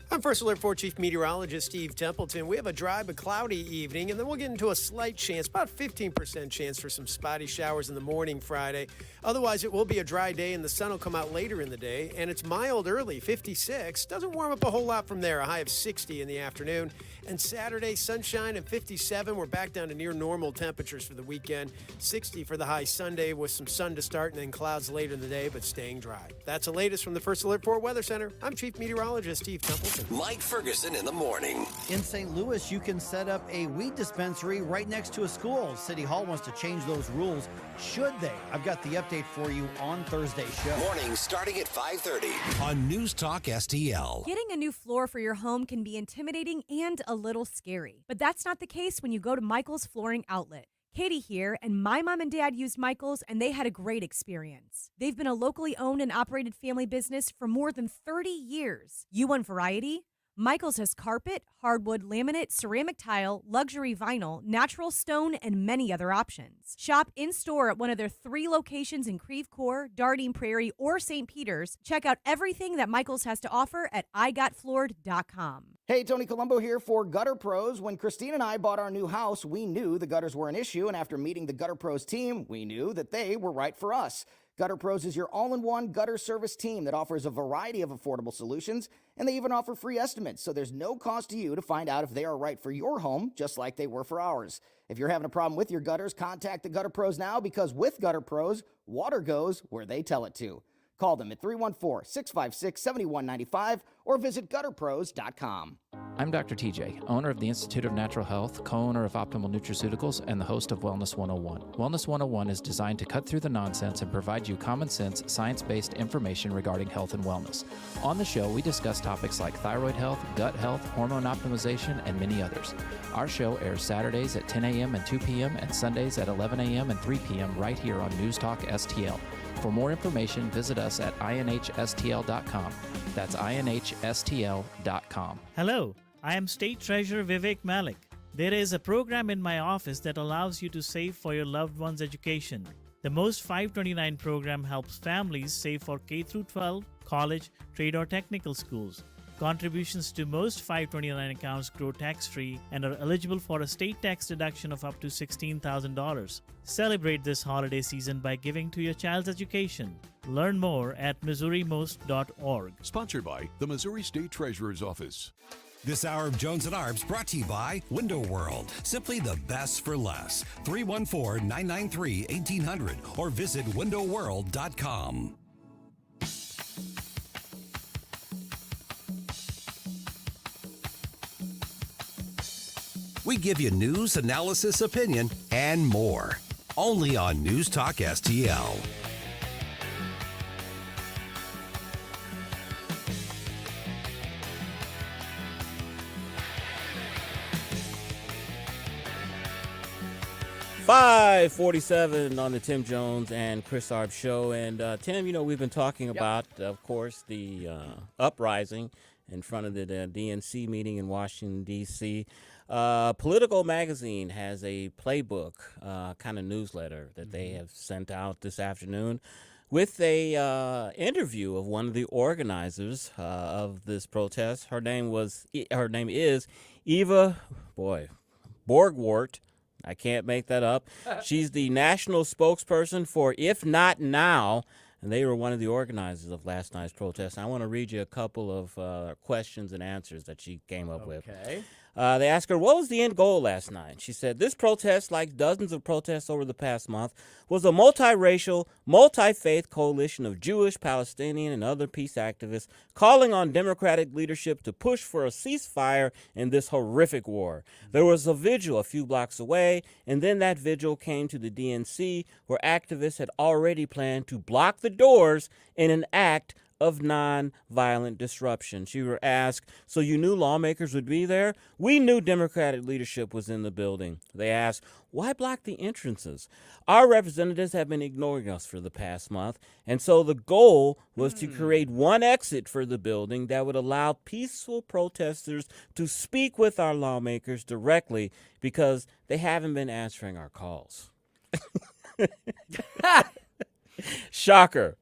[SPEAKER 14] I'm First Alert 4 Chief Meteorologist Steve Templeton. We have a dry but cloudy evening, and then we'll get into a slight chance, about 15% chance for some spotty showers in the morning Friday. Otherwise, it will be a dry day, and the sun will come out later in the day, and it's mild early, 56. Doesn't warm up a whole lot from there, a high of 60 in the afternoon. And Saturday, sunshine and 57. We're back down to near normal temperatures for the weekend. 60 for the high Sunday with some sun to start and then clouds later in the day, but staying dry. That's the latest from the First Alert 4 Weather Center. I'm Chief Meteorologist Steve Templeton.
[SPEAKER 7] Mike Ferguson in the morning.
[SPEAKER 13] In St. Louis, you can set up a weed dispensary right next to a school. City Hall wants to change those rules. Should they? I've got the update for you on Thursday's show.
[SPEAKER 7] Morning starting at 5:30 on News Talk STL.
[SPEAKER 15] Getting a new floor for your home can be intimidating and a little scary. But that's not the case when you go to Michaels Flooring Outlet. Katie here, and my mom and dad used Michaels, and they had a great experience. They've been a locally owned and operated family business for more than 30 years. You want variety? Michaels has carpet, hardwood, laminate, ceramic tile, luxury vinyl, natural stone, and many other options. Shop in-store at one of their 3 locations in Creve Coeur, Dardine Prairie, or St. Peters. Check out everything that Michaels has to offer at igotfloored.com.
[SPEAKER 18] Hey, Tony Colombo here for Gutter Pros. When Christine and I bought our new house, we knew the gutters were an issue, and after meeting the Gutter Pros team, we knew that they were right for us. Gutter Pros is your all-in-one gutter service team that offers a variety of affordable solutions, and they even offer free estimates, so there's no cost to you to find out if they are right for your home, just like they were for ours. If you're having a problem with your gutters, contact the Gutter Pros now, because with Gutter Pros, water goes where they tell it to. Call them at 314-656-7195 or visit gutterpros.com.
[SPEAKER 20] I'm Dr. TJ, owner of the Institute of Natural Health, co-owner of Optimal Nutraceuticals, and the host of Wellness 101. Wellness 101 is designed to cut through the nonsense and provide you common sense, science-based information regarding health and wellness. On the show, we discuss topics like thyroid health, gut health, hormone optimization, and many others. Our show airs Saturdays at 10 a.m. and 2 p.m. and Sundays at 11 a.m. and 3 p.m. right here on News Talk STL. For more information, visit us at inhstl.com. That's inhstl.com.
[SPEAKER 21] Hello, I am State Treasurer Vivek Malik.
[SPEAKER 6] There is a program in my office that allows you to save for your loved one's education. The Most 529 program helps families save for K through 12, college, trade, or technical schools. Contributions to most 529 accounts grow tax-free and are eligible for a state tax deduction of up to $16,000. Celebrate this holiday season by giving to your child's education. Learn more at MissouriMost.org.
[SPEAKER 16] Sponsored by the Missouri State Treasurer's Office.
[SPEAKER 7] This hour of Jones and Arps brought to you by Window World. Simply the best for less. 314-993-1800 or visit windowworld.com. We give you news, analysis, opinion, and more. Only on News Talk STL.
[SPEAKER 2] .547 on the Tim Jones and Chris Arps show. And Tim, we've been talking about, of course, the uprising in front of the DNC meeting in Washington, D.C. Political Magazine has a playbook kind of newsletter that they have sent out this afternoon with a interview of one of the organizers of this protest. Her name is Eva Borgwart. I can't make that up. She's the national spokesperson for If Not Now, and they were one of the organizers of last night's protest. I want to read you a couple of questions and answers that she came up with. They asked her, what was the end goal last night? She said, this protest, like dozens of protests over the past month, was a multiracial, multi-faith coalition of Jewish, Palestinian, and other peace activists calling on Democratic leadership to push for a ceasefire in this horrific war. There was a vigil a few blocks away, and then that vigil came to the DNC, where activists had already planned to block the doors in an act of non-violent disruption. She were asked, so you knew lawmakers would be there? We knew Democratic leadership was in the building. They asked, why block the entrances? Our representatives have been ignoring us for the past month, and so the goal was to create one exit for the building that would allow peaceful protesters to speak with our lawmakers directly because they haven't been answering our calls. Shocker.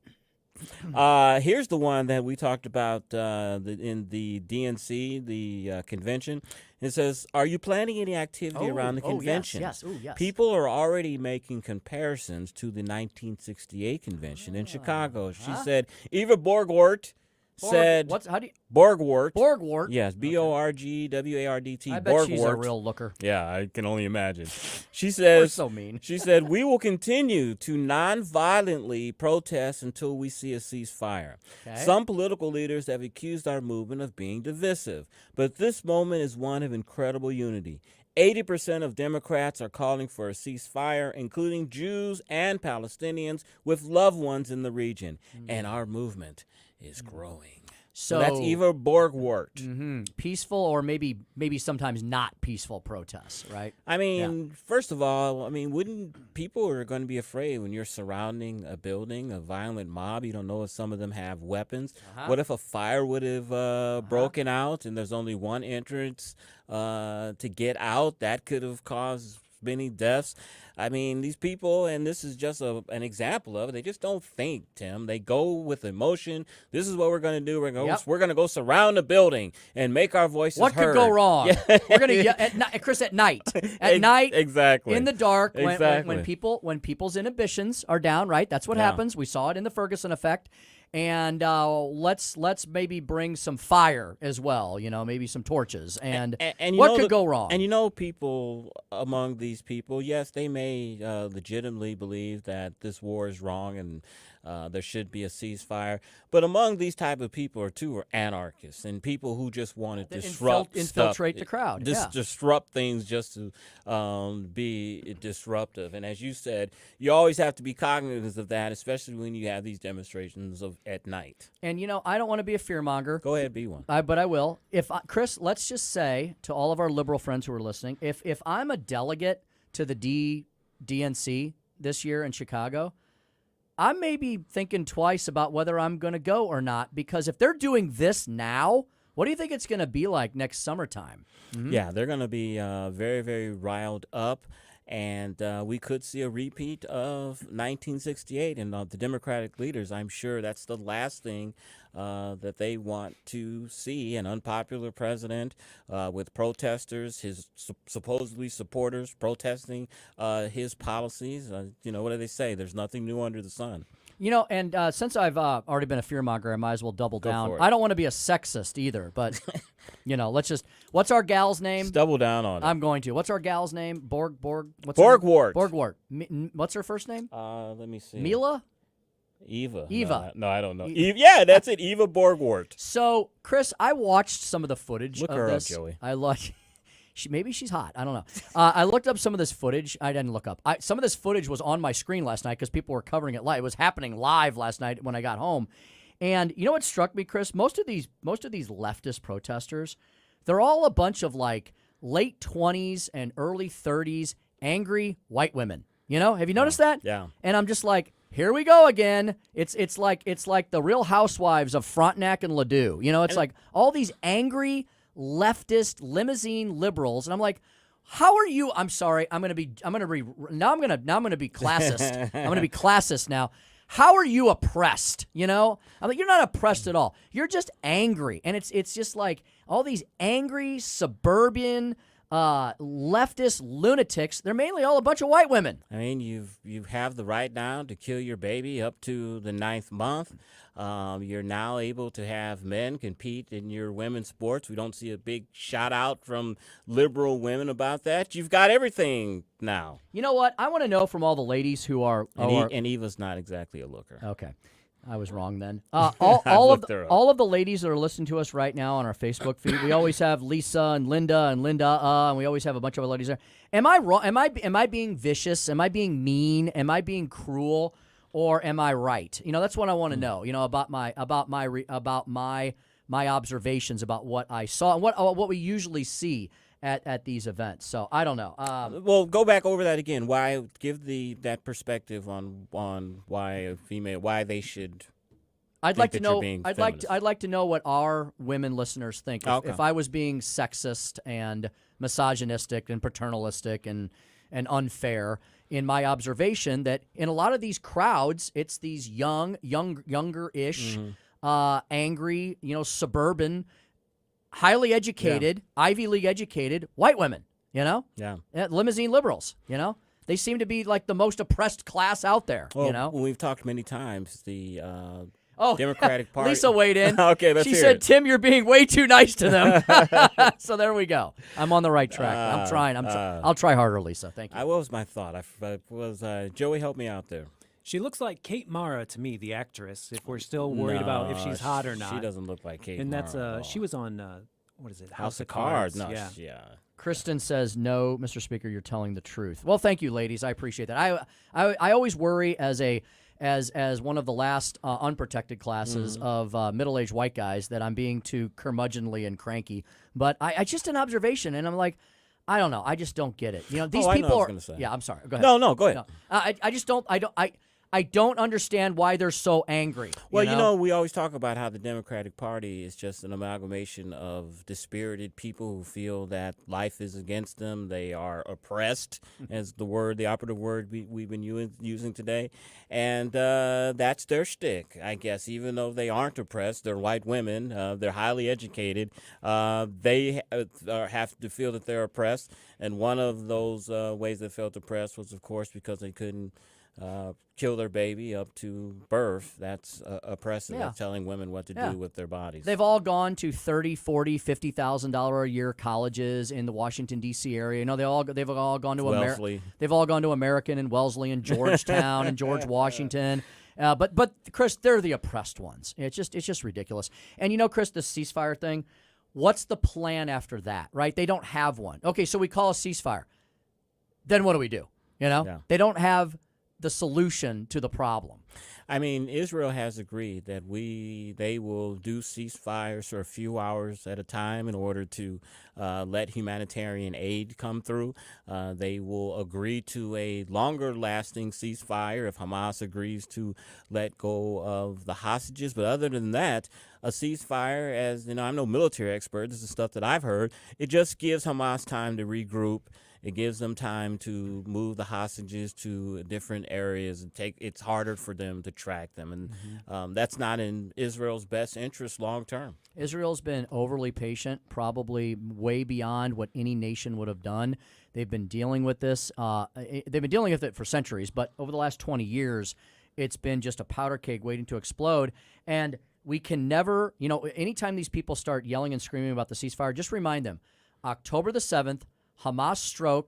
[SPEAKER 2] Here's the one that we talked about in the DNC, the convention. It says, are you planning any activity around the convention?
[SPEAKER 1] Yes.
[SPEAKER 2] People are already making comparisons to the 1968 convention in Chicago. She said, Eva Borgwart said,
[SPEAKER 1] how do you?
[SPEAKER 2] Borgwart.
[SPEAKER 1] Borgwart.
[SPEAKER 2] Yes, Borgwart.
[SPEAKER 1] I bet she's a real looker.
[SPEAKER 2] Yeah, I can only imagine. She says,
[SPEAKER 1] We're so mean.
[SPEAKER 2] She said, we will continue to non-violently protest until we see a ceasefire.
[SPEAKER 1] Okay.
[SPEAKER 2] Some political leaders have accused our movement of being divisive, but this moment is one of incredible unity. 80% of Democrats are calling for a ceasefire, including Jews and Palestinians with loved ones in the region. And our movement is growing. So that's Eva Borgwart.
[SPEAKER 1] Peaceful or maybe sometimes not peaceful protests, right?
[SPEAKER 2] I mean, first of all, wouldn't people are going to be afraid when you're surrounding a building, a violent mob? You don't know if some of them have weapons. What if a fire would have broken out and there's only one entrance to get out? That could have caused many deaths. I mean, these people, and this is just an example of it, they just don't think, Tim. They go with emotion. This is what we're going to do. We're going to go surround the building and make our voices heard.
[SPEAKER 1] What could go wrong?
[SPEAKER 2] Yeah.
[SPEAKER 1] We're going to yell Chris, at night. At night,
[SPEAKER 2] exactly.
[SPEAKER 1] in the dark,
[SPEAKER 2] Exactly.
[SPEAKER 1] when people's inhibitions are down, right? That's what happens. We saw it in the Ferguson effect. And let's maybe bring some fire as well, maybe some torches. And what could go wrong?
[SPEAKER 2] And people among these people, yes, they may legitimately believe that this war is wrong and there should be a ceasefire. But among these type of people are anarchists and people who just want to
[SPEAKER 1] infiltrate the crowd.
[SPEAKER 2] Disrupt things just to be disruptive. And as you said, you always have to be cognizant of that, especially when you have these demonstrations at night.
[SPEAKER 1] And, I don't want to be a fearmonger.
[SPEAKER 2] Go ahead, be one.
[SPEAKER 1] But I will. Chris, let's just say to all of our liberal friends who are listening, if I'm a delegate to the DNC this year in Chicago, I may be thinking twice about whether I'm going to go or not, because if they're doing this now What do you think it's going to be like next summertime?
[SPEAKER 2] Yeah, they're going to be very, very riled up. And we could see a repeat of 1968. And the Democratic leaders, I'm sure that's the last thing that they want to see, an unpopular president with protesters, his supposedly supporters protesting his policies. What do they say? There's nothing new under the sun.
[SPEAKER 1] And since I've already been a fearmonger, I might as well double down.
[SPEAKER 2] for it.
[SPEAKER 1] I don't want to be a sexist either, but, let's just, what's our gal's name?
[SPEAKER 2] Double down on it.
[SPEAKER 1] I'm going to. What's our gal's name? Borgward.
[SPEAKER 2] Borgward.
[SPEAKER 1] What's her first name?
[SPEAKER 2] Let me see.
[SPEAKER 1] Mila?
[SPEAKER 2] Eva.
[SPEAKER 1] Eva.
[SPEAKER 2] No, I don't know. Yeah, that's it. Eva Borgward.
[SPEAKER 1] So, Chris, I watched some of the footage
[SPEAKER 2] Look
[SPEAKER 1] of
[SPEAKER 2] her
[SPEAKER 1] this.
[SPEAKER 2] up, Joey.
[SPEAKER 1] I like. Maybe she's hot. I don't know. I looked up some of this footage. I didn't look up. Some of this footage was on my screen last night because people were covering it live. It was happening live last night when I got home. And you know what struck me, Chris? Most of these leftist protesters, they're all a bunch of like late 20s and early 30s angry white women. Have you noticed that?
[SPEAKER 2] Yeah.
[SPEAKER 1] And I'm just like, here we go again. It's like the Real Housewives of Frontenac and Ladue. It's like all these angry leftist limousine liberals, and I'm like, how are you? I'm sorry. I'm gonna be classist. I'm gonna be classist now. How are you oppressed? I'm like, you're not oppressed at all. You're just angry, and it's just like all these angry suburban leftist lunatics. They're mainly all a bunch of white women.
[SPEAKER 2] I mean, you have the right now to kill your baby up to the 9th month. You're now able to have men compete in your women's sports. We don't see a big shout out from liberal women about that. You've got everything now.
[SPEAKER 1] You know what? I want to know from all the ladies who are
[SPEAKER 2] and Eva's not exactly a looker.
[SPEAKER 1] Okay. I was wrong then. All of the ladies that are listening to us right now on our Facebook feed, we always have Lisa and Linda, and we always have a bunch of ladies there. Am I wrong? Am I being vicious? Am I being mean? Am I being cruel? Or am I right? That's what I want to know. About my observations about what I saw and what we usually see at these events. So I don't know.
[SPEAKER 2] Well, go back over that again. Why give that perspective on why they should?
[SPEAKER 1] I'd like to know.
[SPEAKER 2] I'd
[SPEAKER 1] like to know what our women listeners think. If I was being sexist and misogynistic and paternalistic and unfair in my observation, that in a lot of these crowds, it's these younger-ish, angry, suburban, highly educated, Ivy League educated white women.
[SPEAKER 2] Yeah.
[SPEAKER 1] Limousine liberals. They seem to be like the most oppressed class out there.
[SPEAKER 2] Well, we've talked many times. The Democratic Party.
[SPEAKER 1] Lisa weighed in.
[SPEAKER 2] Okay, let's
[SPEAKER 1] She
[SPEAKER 2] hear
[SPEAKER 1] said,
[SPEAKER 2] it.
[SPEAKER 1] "Tim, you're being way too nice to them." So there we go. I'm on the right track. I'm trying. I'll try harder, Lisa. Thank you.
[SPEAKER 2] What was my thought? Joey, help me out there.
[SPEAKER 12] She looks like Kate Mara to me, the actress. If we're still worried about if she's hot or not,
[SPEAKER 2] she doesn't look like Kate.
[SPEAKER 12] And
[SPEAKER 2] Mara
[SPEAKER 12] that's
[SPEAKER 2] at all.
[SPEAKER 12] she was on what is it?
[SPEAKER 2] House of Cards. No,
[SPEAKER 12] yeah.
[SPEAKER 1] Kristen says, "No, Mr. Speaker, you're telling the truth." Well, thank you, ladies. I appreciate that. I always worry as one of the last unprotected classes of middle-aged white guys that I'm being too curmudgeonly and cranky. But I just an observation, and I'm like, I don't know. I just don't get it. These people are. Yeah, I'm sorry. Go ahead.
[SPEAKER 2] No, go ahead.
[SPEAKER 1] No, I just don't. I don't understand why they're so angry.
[SPEAKER 2] Well, we always talk about how the Democratic Party is just an amalgamation of dispirited people who feel that life is against them. They are oppressed, as the operative word we've been using today. And that's their shtick, I guess. Even though they aren't oppressed, they're white women. They're highly educated. They have to feel that they're oppressed. And one of those ways they felt oppressed was, of course, because they couldn't kill their baby up to birth. That's oppressive.
[SPEAKER 1] Yeah.
[SPEAKER 2] That's telling women what to do with their bodies.
[SPEAKER 1] They've all gone to $30,000, $40,000, $50,000 a year colleges in the Washington D.C. area. They've all gone to
[SPEAKER 2] Wellesley.
[SPEAKER 1] They've all gone to American and Wellesley and Georgetown and George Washington. But Chris, they're the oppressed ones. It's just ridiculous. And Chris, this ceasefire thing. What's the plan after that? Right? They don't have one. Okay, so we call a ceasefire. Then what do we do?
[SPEAKER 2] Yeah.
[SPEAKER 1] They don't have the solution to the problem.
[SPEAKER 2] I mean, Israel has agreed that they will do ceasefires for a few hours at a time in order to let humanitarian aid come through. They will agree to a longer-lasting ceasefire if Hamas agrees to let go of the hostages. But other than that, a ceasefire, as you know, I'm no military expert. This is stuff that I've heard. It just gives Hamas time to regroup. It gives them time to move the hostages to different areas and it's harder for them to track them. And that's not in Israel's best interest long term.
[SPEAKER 1] Israel's been overly patient, probably way beyond what any nation would have done. They've been dealing with this. They've been dealing with it for centuries, but over the last 20 years, it's been just a powder keg waiting to explode. And we can never, anytime these people start yelling and screaming about the ceasefire, just remind them, October the 7th, Hamas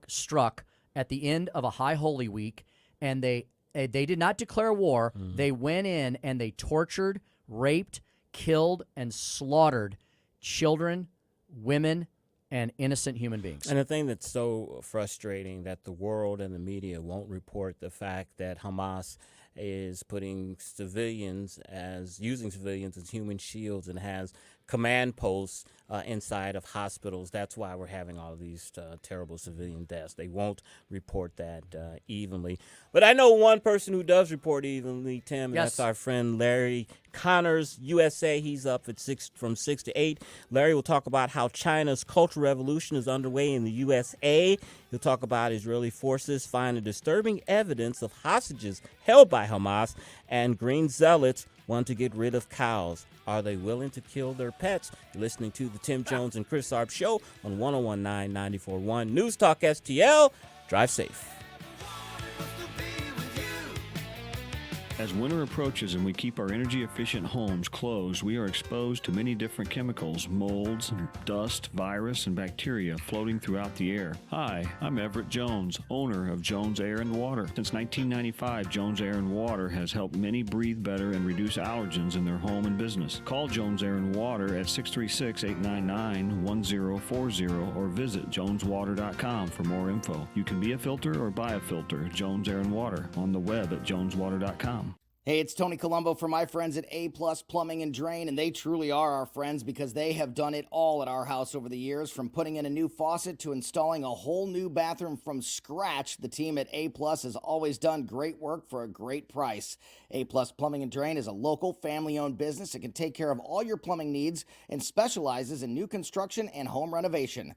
[SPEAKER 1] struck at the end of a High Holy Week, and they did not declare war. They went in and they tortured, raped, killed, and slaughtered children, women, and innocent human beings.
[SPEAKER 2] And the thing that's so frustrating that the world and the media won't report the fact that Hamas is using civilians as human shields and has command posts inside of hospitals. That's why we're having all of these terrible civilian deaths. They won't report that evenly. But I know one person who does report evenly, Tim, and that's our friend Larry Connors, USA. He's up at from 6 to 8. Larry will talk about how China's Cultural Revolution is underway in the USA. He'll talk about Israeli forces finding disturbing evidence of hostages held by Hamas, and Green Zealots want to get rid of cows. Are they willing to kill their pets? You're listening to the Tim Jones and Chris Arps Show on 101.9 94.1 News Talk STL. Drive safe.
[SPEAKER 19] As winter approaches and we keep our energy-efficient homes closed, we are exposed to many different chemicals, molds, dust, virus, and bacteria floating throughout the air. Hi, I'm Everett Jones, owner of Jones Air and Water. Since 1995, Jones Air and Water has helped many breathe better and reduce allergens in their home and business. Call Jones Air and Water at 636-899-1040 or visit joneswater.com for more info. You can be a filter or buy a filter. Jones Air and Water on the web at joneswater.com.
[SPEAKER 18] Hey, it's Tony Colombo for my friends at A Plus Plumbing and Drain, and they truly are our friends because they have done it all at our house over the years, from putting in a new faucet to installing a whole new bathroom from scratch. The team at A Plus has always done great work for a great price. A Plus Plumbing and Drain is a local, family-owned business that can take care of all your plumbing needs and specializes in new construction and home renovation.